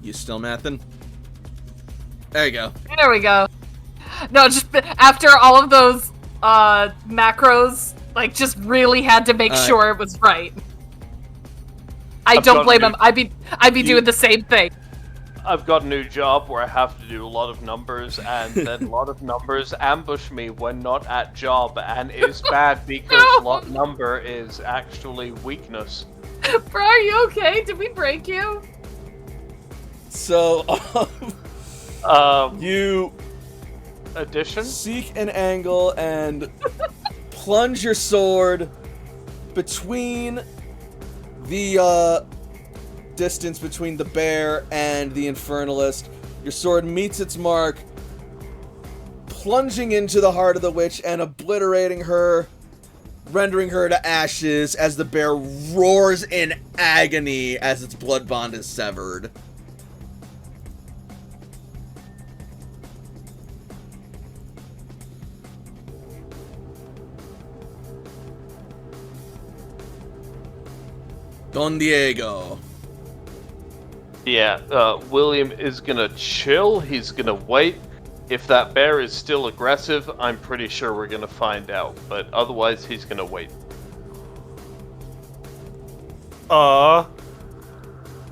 A: You still mathing? There you go.
D: There we go. No, just after all of those macros, like, just really had to make sure it was right. I don't blame him. I'd be doing the same thing.
E: I've got a new job where I have to do a lot of numbers, and then a lot of numbers ambush me when not at job, and it's bad because a lot number is actually weakness.
D: Bro, are you okay? Did we break you?
A: So, You
E: Addition?
A: seek an angle and plunge your sword between the distance between the bear and the infernalist. Your sword meets its mark, plunging into the heart of the witch and obliterating her, rendering her to ashes as the bear roars in agony as its blood bond is severed. Don Diego.
E: Yeah, William is gonna chill. He's gonna wait. If that bear is still aggressive, I'm pretty sure we're gonna find out. But otherwise, he's gonna wait.
C: I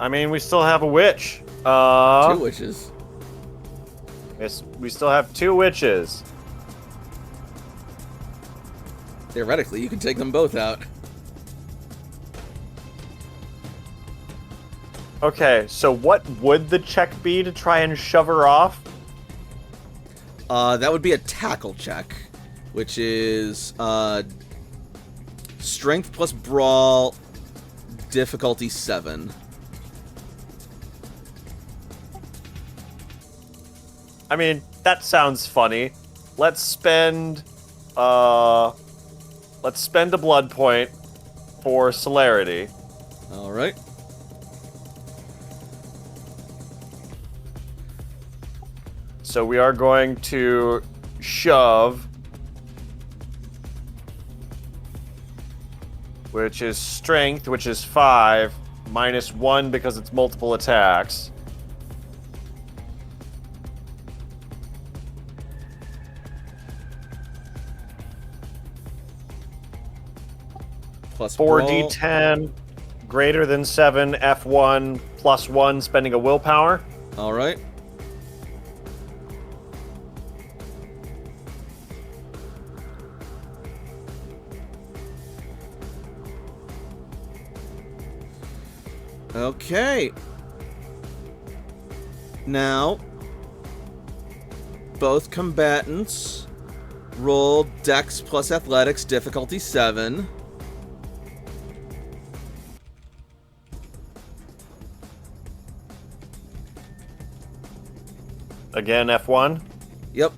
C: mean, we still have a witch.
A: 2 witches.
C: Yes, we still have 2 witches.
A: Theoretically, you can take them both out.
C: Okay, so what would the check be to try and shove her off?
A: That would be a tackle check, which is strength plus brawl, difficulty 7.
C: I mean, that sounds funny. Let's spend a blood point for celerity.
A: All right.
C: So we are going to shove, which is strength, which is 5, minus 1 because it's multiple attacks.
A: Plus brawl.
C: 4d10, greater than 7, F1, plus 1, spending a willpower.
A: All right. Okay. Now, both combatants roll Dex plus Athletics, difficulty 7.
C: Again, F1.
A: Yep,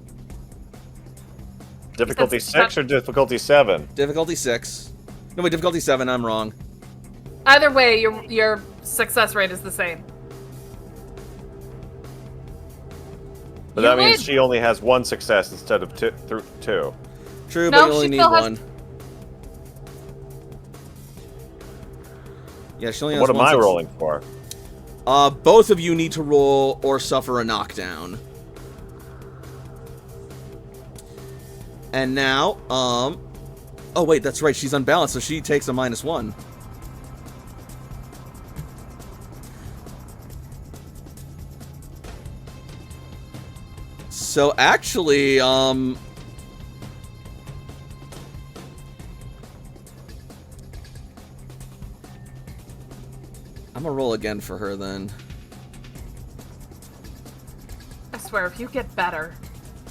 C: Difficulty
D: That's-
C: 6 or difficulty 7?
A: difficulty 6. No, wait, difficulty 7, I'm wrong.
D: Either way, your success rate is the same.
C: But
D: You
C: that means
D: win.
C: she only has 1 success instead of 2.
A: True,
D: No,
A: but you only
D: she
A: need
D: still has-
A: 1. Yeah, she only has
C: What am
A: one
C: I
A: success.
C: rolling for?
A: Both of you need to roll or suffer a knockdown. And now, oh wait, that's right, she's unbalanced, so she takes a -1. So actually, I'm gonna roll again for her then.
D: I swear, if you get better.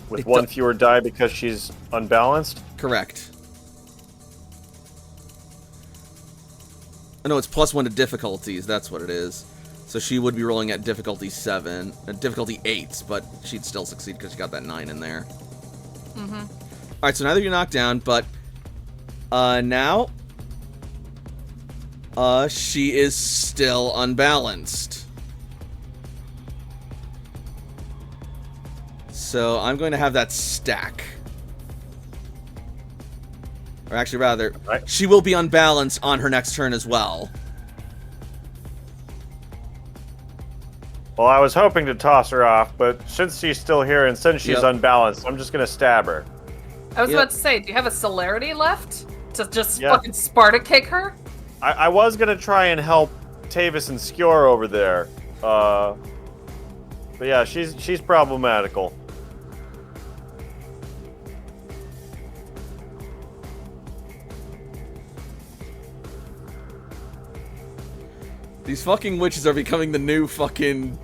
C: With
A: It
C: 1
A: do-
C: fewer die because she's unbalanced?
A: Correct. Oh, no, it's +1 to difficulties, that's what it is. So she would be rolling at difficulty 7, difficulty 8, but she'd still succeed because she got that 9 in there.
D: Mm-hmm.
A: Alright, so neither of you knocked down, but now she is still unbalanced. So I'm going to have that stack. Or actually, rather,
C: Right.
A: she will be unbalanced on her next turn as well.
C: Well, I was hoping to toss her off, but since she's still here and since she's
A: Yep.
C: unbalanced, I'm just gonna stab her.
D: I was
A: Yep.
D: about to say, do you have a celerity left to just
C: Yeah.
D: fucking Sparta kick her?
C: I was gonna try and help Tavis and Skjor over there. But yeah, she's problematical.
A: These fucking witches are becoming the new fucking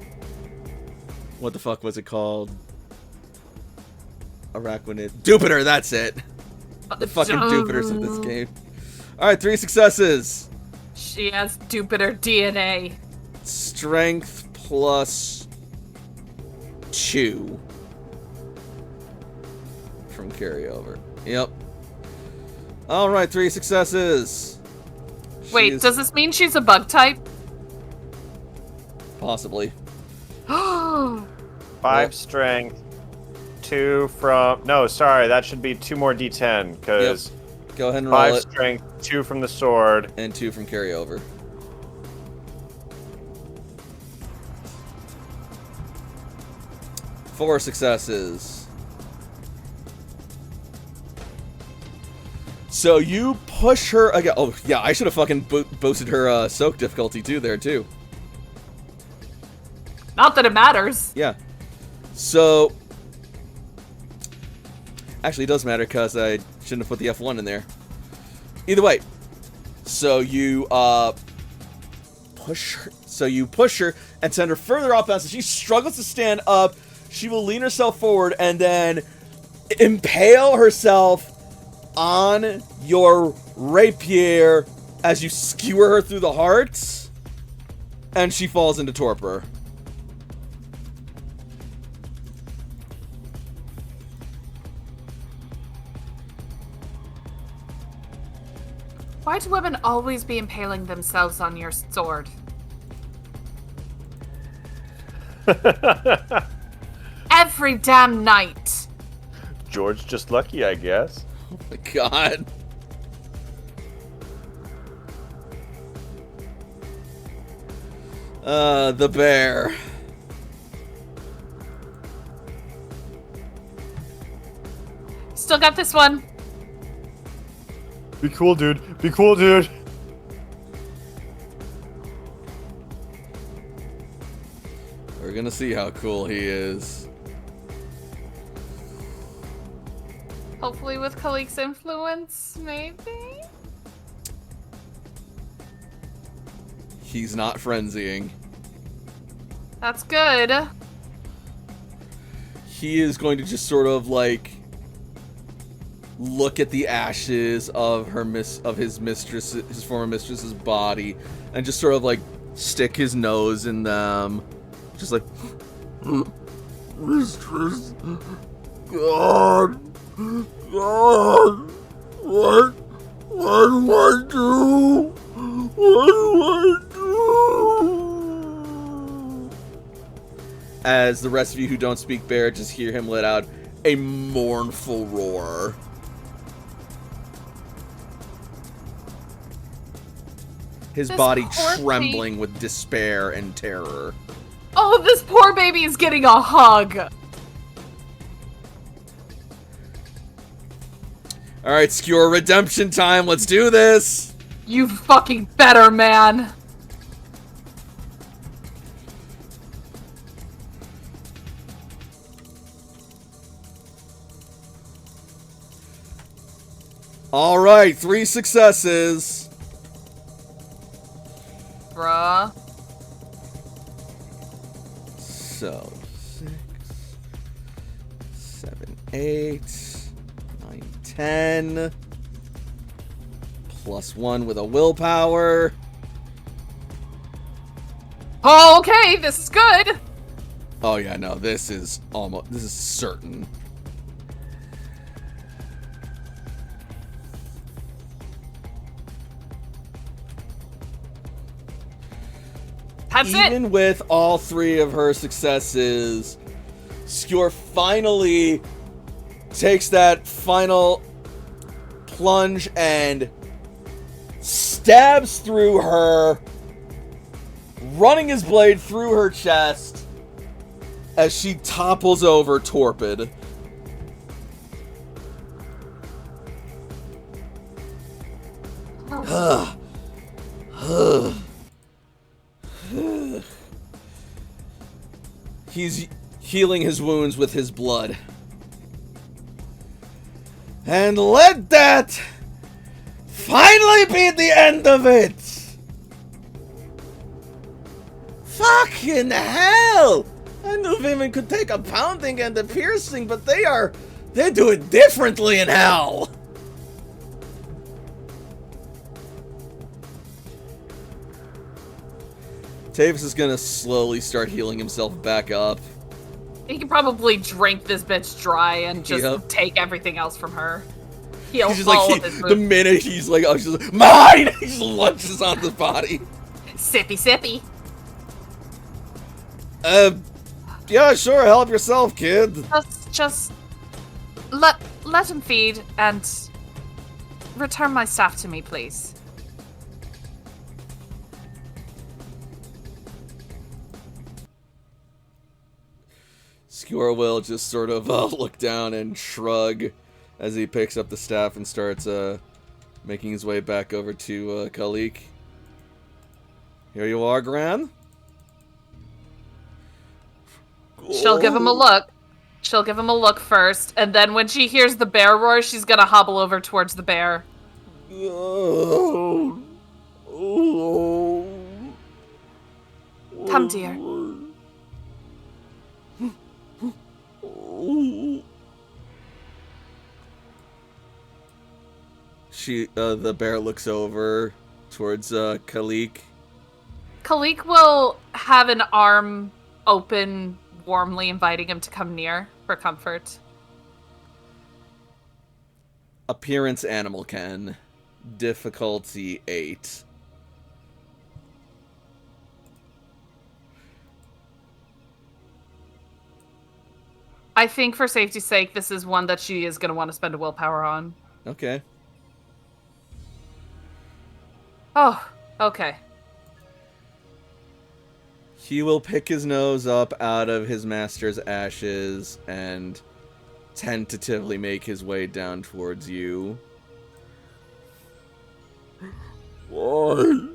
A: what the fuck was it called? Arachnid. Jupiter, that's it. The fucking Jupiters of this game. Alright, 3 successes.
D: She has Jupiter DNA.
A: Strength plus 2 from carryover. Yep. Alright, 3 successes.
D: Wait, does this mean she's a bug type?
A: Possibly.
C: 5 strength, 2 from... No, sorry, that should be 2 more d10, because...
A: Yep. Go ahead and roll
C: 5
A: it.
C: strength, 2 from the sword.
A: And 2 from carryover. Four successes. So you push her again. Oh, yeah, I should have fucking boosted her soak difficulty too there, too.
D: Not that it matters.
A: Yeah. So... Actually, it does matter because I shouldn't have put the F1 in there. Either way. So you, push her. So you push her and send her further off bounds. As she struggles to stand up, she will lean herself forward and then impale herself on your rapier as you skewer her through the heart. And she falls into torpor.
D: Why do women always be impaling themselves on your sword? Every damn night.
C: George just lucky, I guess.
A: Oh my god. The bear.
D: Still got this one.
C: Be cool, dude. Be cool, dude.
A: We're gonna see how cool he is.
D: Hopefully with Kalik's influence, maybe?
A: He's not frenzying.
D: That's good.
A: He is going to just sort of like look at the ashes of his mistress, his former mistress's body, and just sort of like stick his nose in them, just like, mistress, God, what do I do? What do I do? As the rest of you who don't speak bear just hear him let out a mournful roar. His body trembling with despair and terror.
D: Oh, this poor baby is getting a hug.
A: Alright, Skewer, redemption time. Let's do this.
D: You fucking better, man.
A: Alright, 3 successes.
D: Bruh.
A: So, 6, 7, 8, 9, 10. +1 with a willpower.
D: Oh, okay, this is good.
A: Oh yeah, no, this is certain.
D: That's
A: Even
D: it.
A: with all 3 of her successes, Skewer finally takes that final plunge and stabs through her, running his blade through her chest as she topples over torpid. He's healing his wounds with his blood. And let that finally be the end of it! Fucking hell! I knew Vivian could take a pounding and a piercing, but they do it differently in hell. Tavis is gonna slowly start healing himself back up.
D: He can probably drink this bitch dry and just take everything else from her. He'll
A: He's just
D: fall
A: like,
D: with his
A: the minute he's like, oh, she's like, mine! He just lunges on the body.
D: Sippy, sippy.
A: Yeah, sure, help yourself, kid.
D: Just let him feed and return my staff to me, please.
A: Skewer will just sort of look down and shrug as he picks up the staff and starts making his way back over to Kalik. Here you are, Gran.
D: She'll give him a look. She'll give him a look first, and then when she hears the bear roar, she's gonna hobble over towards the bear. Come, dear.
A: The bear looks over towards Kalik.
D: Kalik will have an arm open, warmly inviting him to come near for comfort.
A: Appearance animal Ken. Difficulty 8.
D: I think for safety's sake, this is one that she is going to want to spend a willpower on.
A: Okay.
D: Oh, okay.
A: He will pick his nose up out of his master's ashes and tentatively make his way down towards you. Why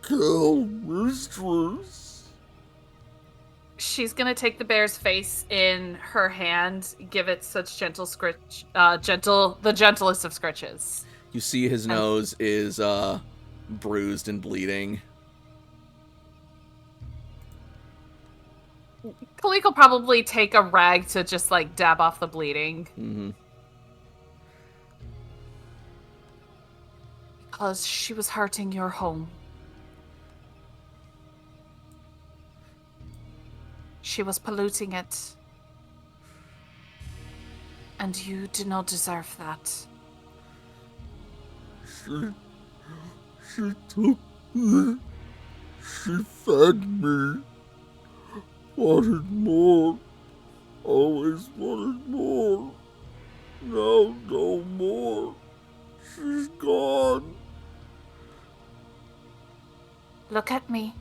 A: kill mistress?
D: She's gonna take the bear's face in her hand, give it such gentle scritch, the gentlest of scritches.
A: You see his nose is bruised and bleeding.
D: Kalik will probably take a rag to just like dab off the bleeding.
A: Mm-hmm.
D: Because she was hurting your home. She was polluting it. And you do not deserve that.
A: She took me. She fed me. Wanted more. Always wanted more. Now no more. She's gone.
D: Look at me.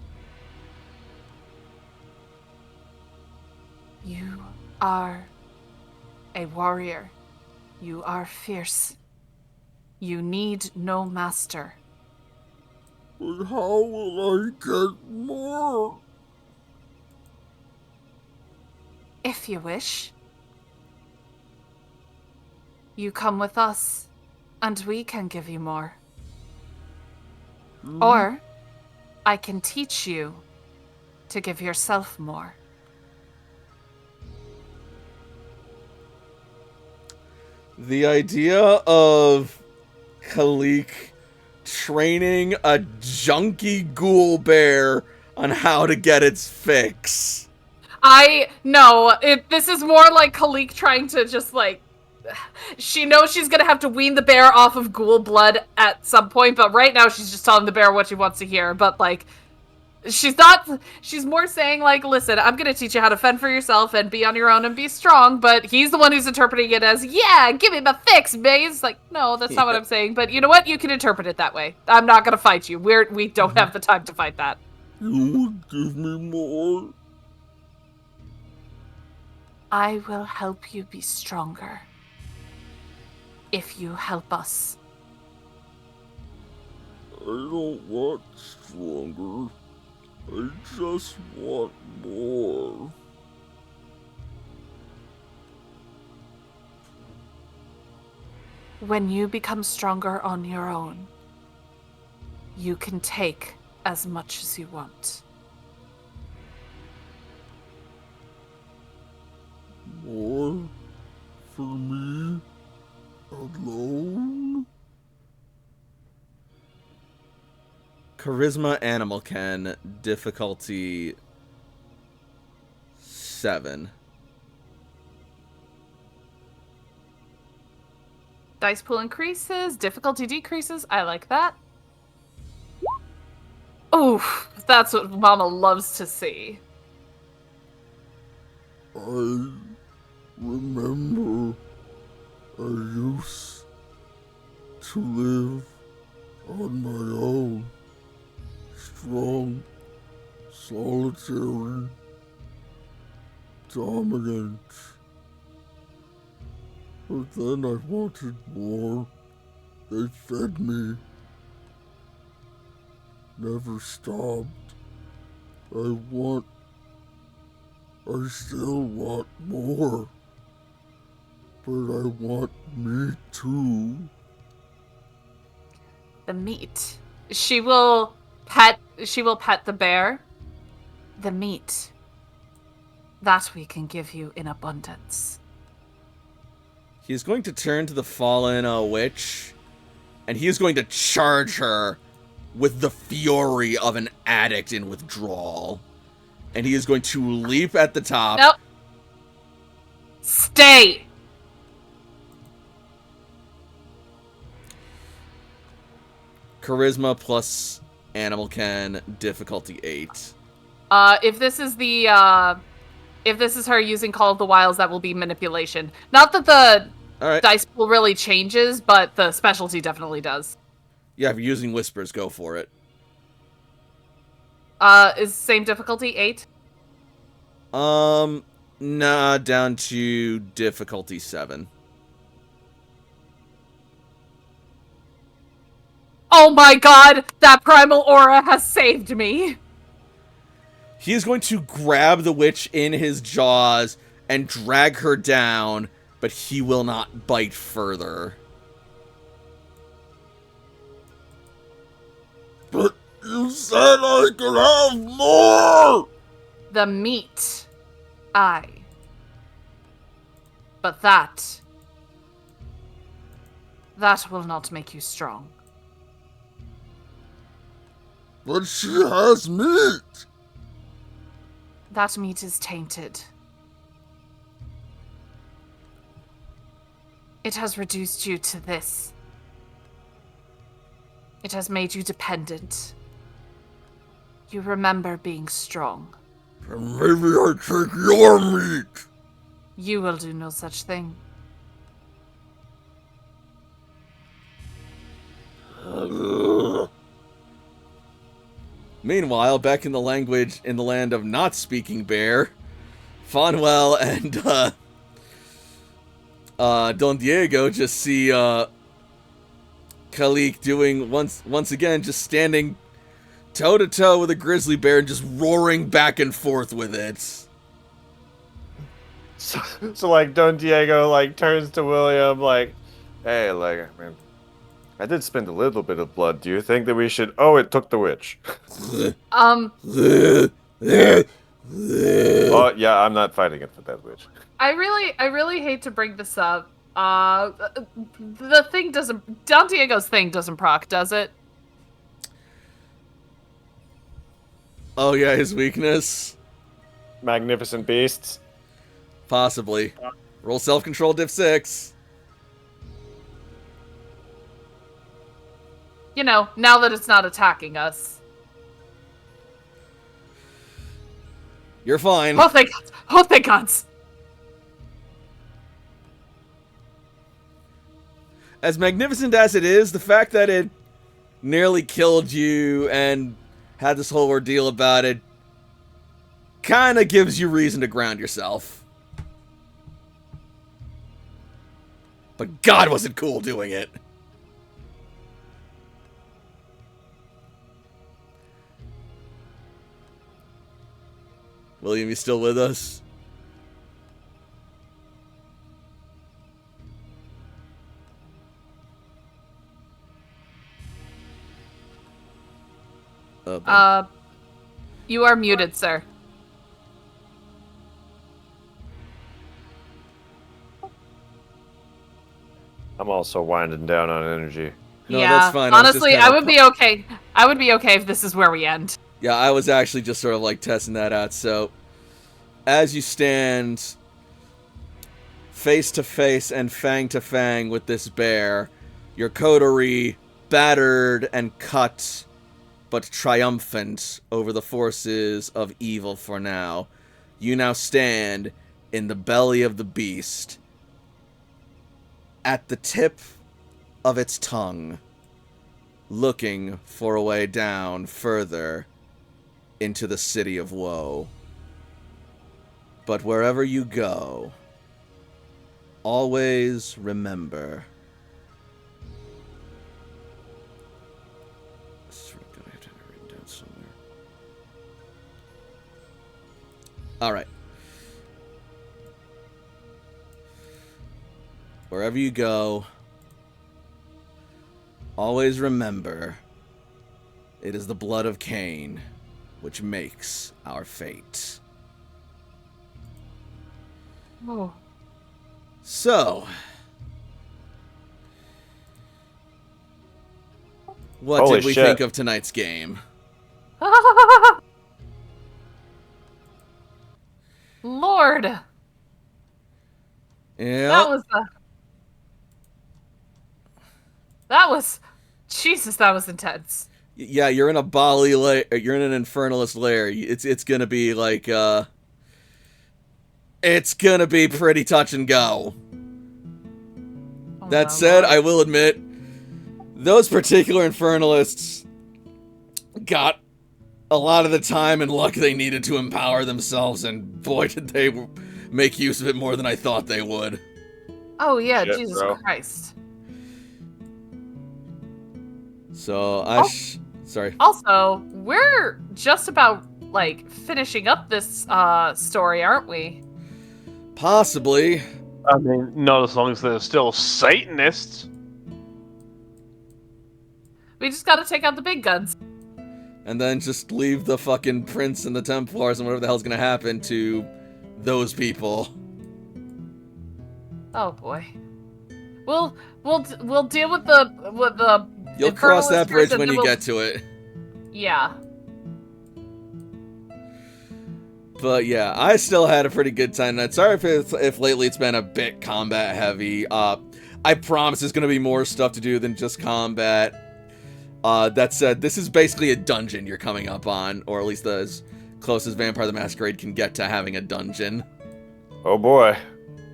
D: You are a warrior. You are fierce. You need no master.
A: But how will I get more?
D: If you wish. You come with us, and we can give you more. Or, I can teach you to give yourself more.
A: The idea of Kalik training a junky ghoul bear on how to get its fix.
D: This is more like Kalik trying to just like, she knows she's gonna have to wean the bear off of ghoul blood at some point, but right now she's just telling the bear what she wants to hear, but like, she's more saying like, listen, I'm gonna teach you how to fend for yourself and be on your own and be strong, but he's the one who's interpreting it as, yeah, give me my fix, babe. It's like, no, that's not what I'm saying, but you know what? You can interpret it that way. I'm not gonna fight you. We don't have the time to fight that.
A: You would give me more?
D: I will help you be stronger. If you help us.
A: I don't want stronger. I just want more.
D: When you become stronger on your own, you can take as much as you want.
A: Charisma Animal Ken, difficulty 7.
D: Dice pool increases, difficulty decreases. I like that. Oh, that's what Mama loves to see.
G: I remember I used to live on my own, strong, solitary, dominant. But then I wanted more. They fed me. Never stopped. I still want more. But I want meat too.
D: The meat. She will pet the bear. The meat. That we can give you in abundance.
A: He's going to turn to the fallen witch, and he is going to charge her with the fury of an addict in withdrawal. And he is going to leap at the top.
D: Nope. Stay!
A: Charisma plus Animal Ken, difficulty 8.
D: If this is her using Call of the Wilds, that will be manipulation. Not that the
A: Alright.
D: dice pool really changes, but the specialty definitely does.
A: Yeah, if you're using Whispers, go for it.
D: Is same difficulty 8?
A: Nah, down to difficulty 7.
D: Oh my god! That primal aura has saved me!
A: He is going to grab the witch in his jaws and drag her down, but he will not bite further.
G: But you said I could have more!
D: The meat. Aye. But that will not make you strong.
G: But she has meat!
D: That meat is tainted. It has reduced you to this. It has made you dependent. You remember being strong.
G: And maybe I take your meat!
D: You will do no such thing.
A: Meanwhile, back in the land of not speaking bear, Fonwell and Don Diego just see Khalik doing once again, just standing toe to toe with a grizzly bear and just roaring back and forth with it.
C: So like Don Diego like turns to William like, hey, like, I mean, I did spend a little bit of blood. Do you think that we should? Oh, it took the witch. Oh yeah, I'm not fighting it for that witch.
D: I really hate to bring this up. The thing doesn't. Don Diego's thing doesn't proc, does it?
A: Oh yeah, his weakness?
C: Magnificent beasts.
A: Possibly. Roll self-control diff 6.
D: You know, now that it's not attacking us.
A: You're fine.
D: Oh, thank God. Oh, thank God.
A: As magnificent as it is, the fact that it nearly killed you and had this whole ordeal about it kind of gives you reason to ground yourself. But God, was it cool doing it. William, you still with us?
D: You are muted, sir.
C: I'm also winding down on energy.
A: No,
D: yeah,
A: that's fine. I was just
D: honestly,
A: kinda
D: I would be okay. I would be okay if this is where we end.
A: Yeah, I was actually just sort of like testing that out. So, as you stand face to face and fang to fang with this bear, your coterie battered and cut, but triumphant over the forces of evil for now. You now stand in the belly of the beast, at the tip of its tongue, looking for a way down further into the city of woe. But wherever you go, always remember. Alright. Wherever you go, always remember, it is the blood of Cain which makes our fate.
D: Oh.
A: So, what
C: Holy
A: did we
C: shit.
A: think of tonight's game?
D: Lord,
A: Yeah.
D: That was Jesus. That was intense.
A: Yeah, you're in a Bali lair. You're in an Infernalist lair. It's gonna be like it's gonna be pretty touch and go.
D: Oh,
A: That
D: no,
A: said,
D: Lord.
A: I will admit, those particular Infernalists got a lot of the time and luck they needed to empower themselves, and boy, did they make use of it more than I thought they would.
D: Oh yeah,
C: Shit,
D: Jesus
C: bro.
D: Christ.
A: So sorry.
D: Also, we're just about like finishing up this story, aren't we?
A: Possibly.
E: I mean, not as long as they're still Satanists.
D: We just gotta take out the big guns.
A: And then just leave the fucking Prince and the Templars and whatever the hell's gonna happen to those people.
D: Oh boy. We'll deal with the
A: You'll cross that
D: Infernalists
A: bridge
D: first,
A: when
D: and
A: you
D: then
A: get to it.
D: Yeah.
A: But yeah, I still had a pretty good time tonight. Sorry if lately it's been a bit combat heavy. I promise there's gonna be more stuff to do than just combat. That said, this is basically a dungeon you're coming up on, or at least as close as Vampire the Masquerade can get to having a dungeon.
C: Oh boy.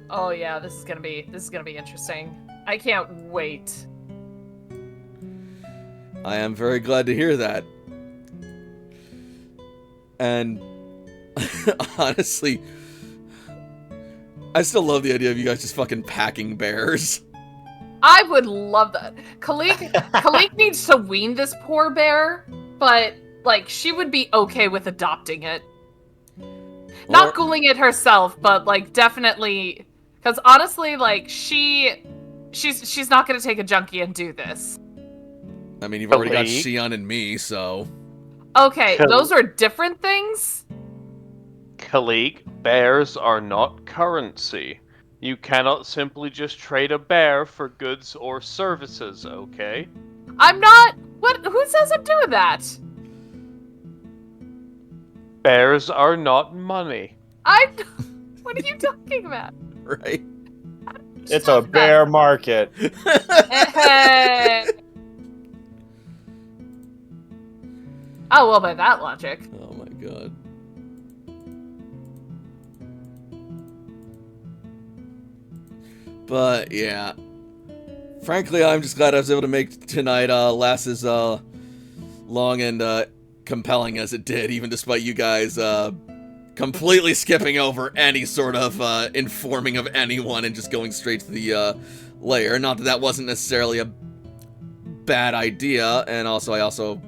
D: Oh yeah, this is gonna be interesting. I can't wait.
A: I am very glad to hear that. And honestly, I still love the idea of you guys just fucking packing bears.
D: I would love that. Kalik needs to wean this poor bear, but like she would be okay with adopting it. Not ghouling it herself, but like definitely, because honestly, like she's not gonna take a junkie and do this.
A: I mean, you've already got
E: Kalik?
A: Shion and me, so
D: Okay,
E: Kill-
D: those are different things.
E: Kalik, bears are not currency. You cannot simply just trade a bear for goods or services, okay?
D: I'm not. What? Who says I'm doing that?
E: Bears are not money.
D: What are you talking about?
A: right?
C: It's a bear market.
D: Oh well, by that logic.
A: Oh my god. But yeah, frankly, I'm just glad I was able to make tonight last as long and compelling as it did, even despite you guys completely skipping over any sort of informing of anyone and just going straight to the lair. Not that that wasn't necessarily a bad idea, and also I also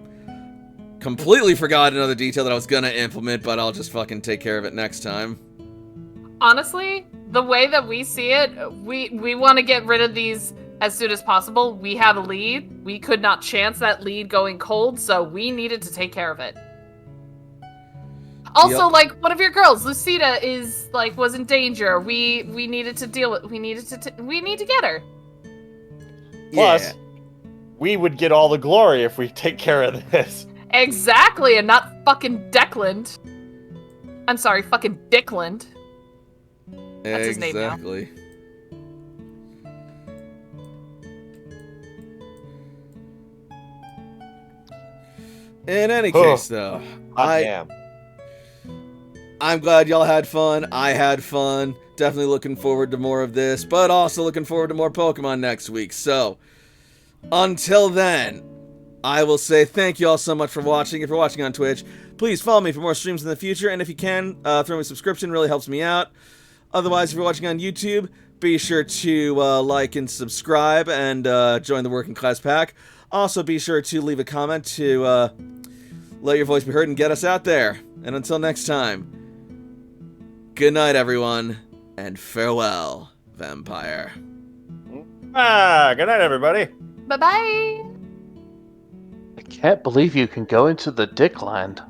A: completely forgot another detail that I was gonna implement, but I'll just fucking take care of it next time.
D: Honestly, the way that we see it, we want to get rid of these as soon as possible. We had a lead. We could not chance that lead going cold, so we needed to take care of it. Also,
A: Yep.
D: like, one of your girls, Lucida, was in danger. We needed to deal with. We need to get her.
C: Plus,
A: Yeah.
C: we would get all the glory if we take care of this.
D: Exactly, and not fucking Declan. I'm sorry, fucking Dickland. That's his name now.
A: Exactly. In any case, though, I'm glad y'all had fun. I had fun. Definitely looking forward to more of this, but also looking forward to more Pokemon next week. So, until then, I will say thank you all so much for watching. If you're watching on Twitch, please follow me for more streams in the future, and if you can, throw me a subscription. Really helps me out. Otherwise, if you're watching on YouTube, be sure to like and subscribe and join the Working Class Pack. Also, be sure to leave a comment to let your voice be heard and get us out there. And until next time, good night, everyone, and farewell, Vampire.
C: Good night, everybody.
D: Bye-bye.
E: I can't believe you can go into the Dickland.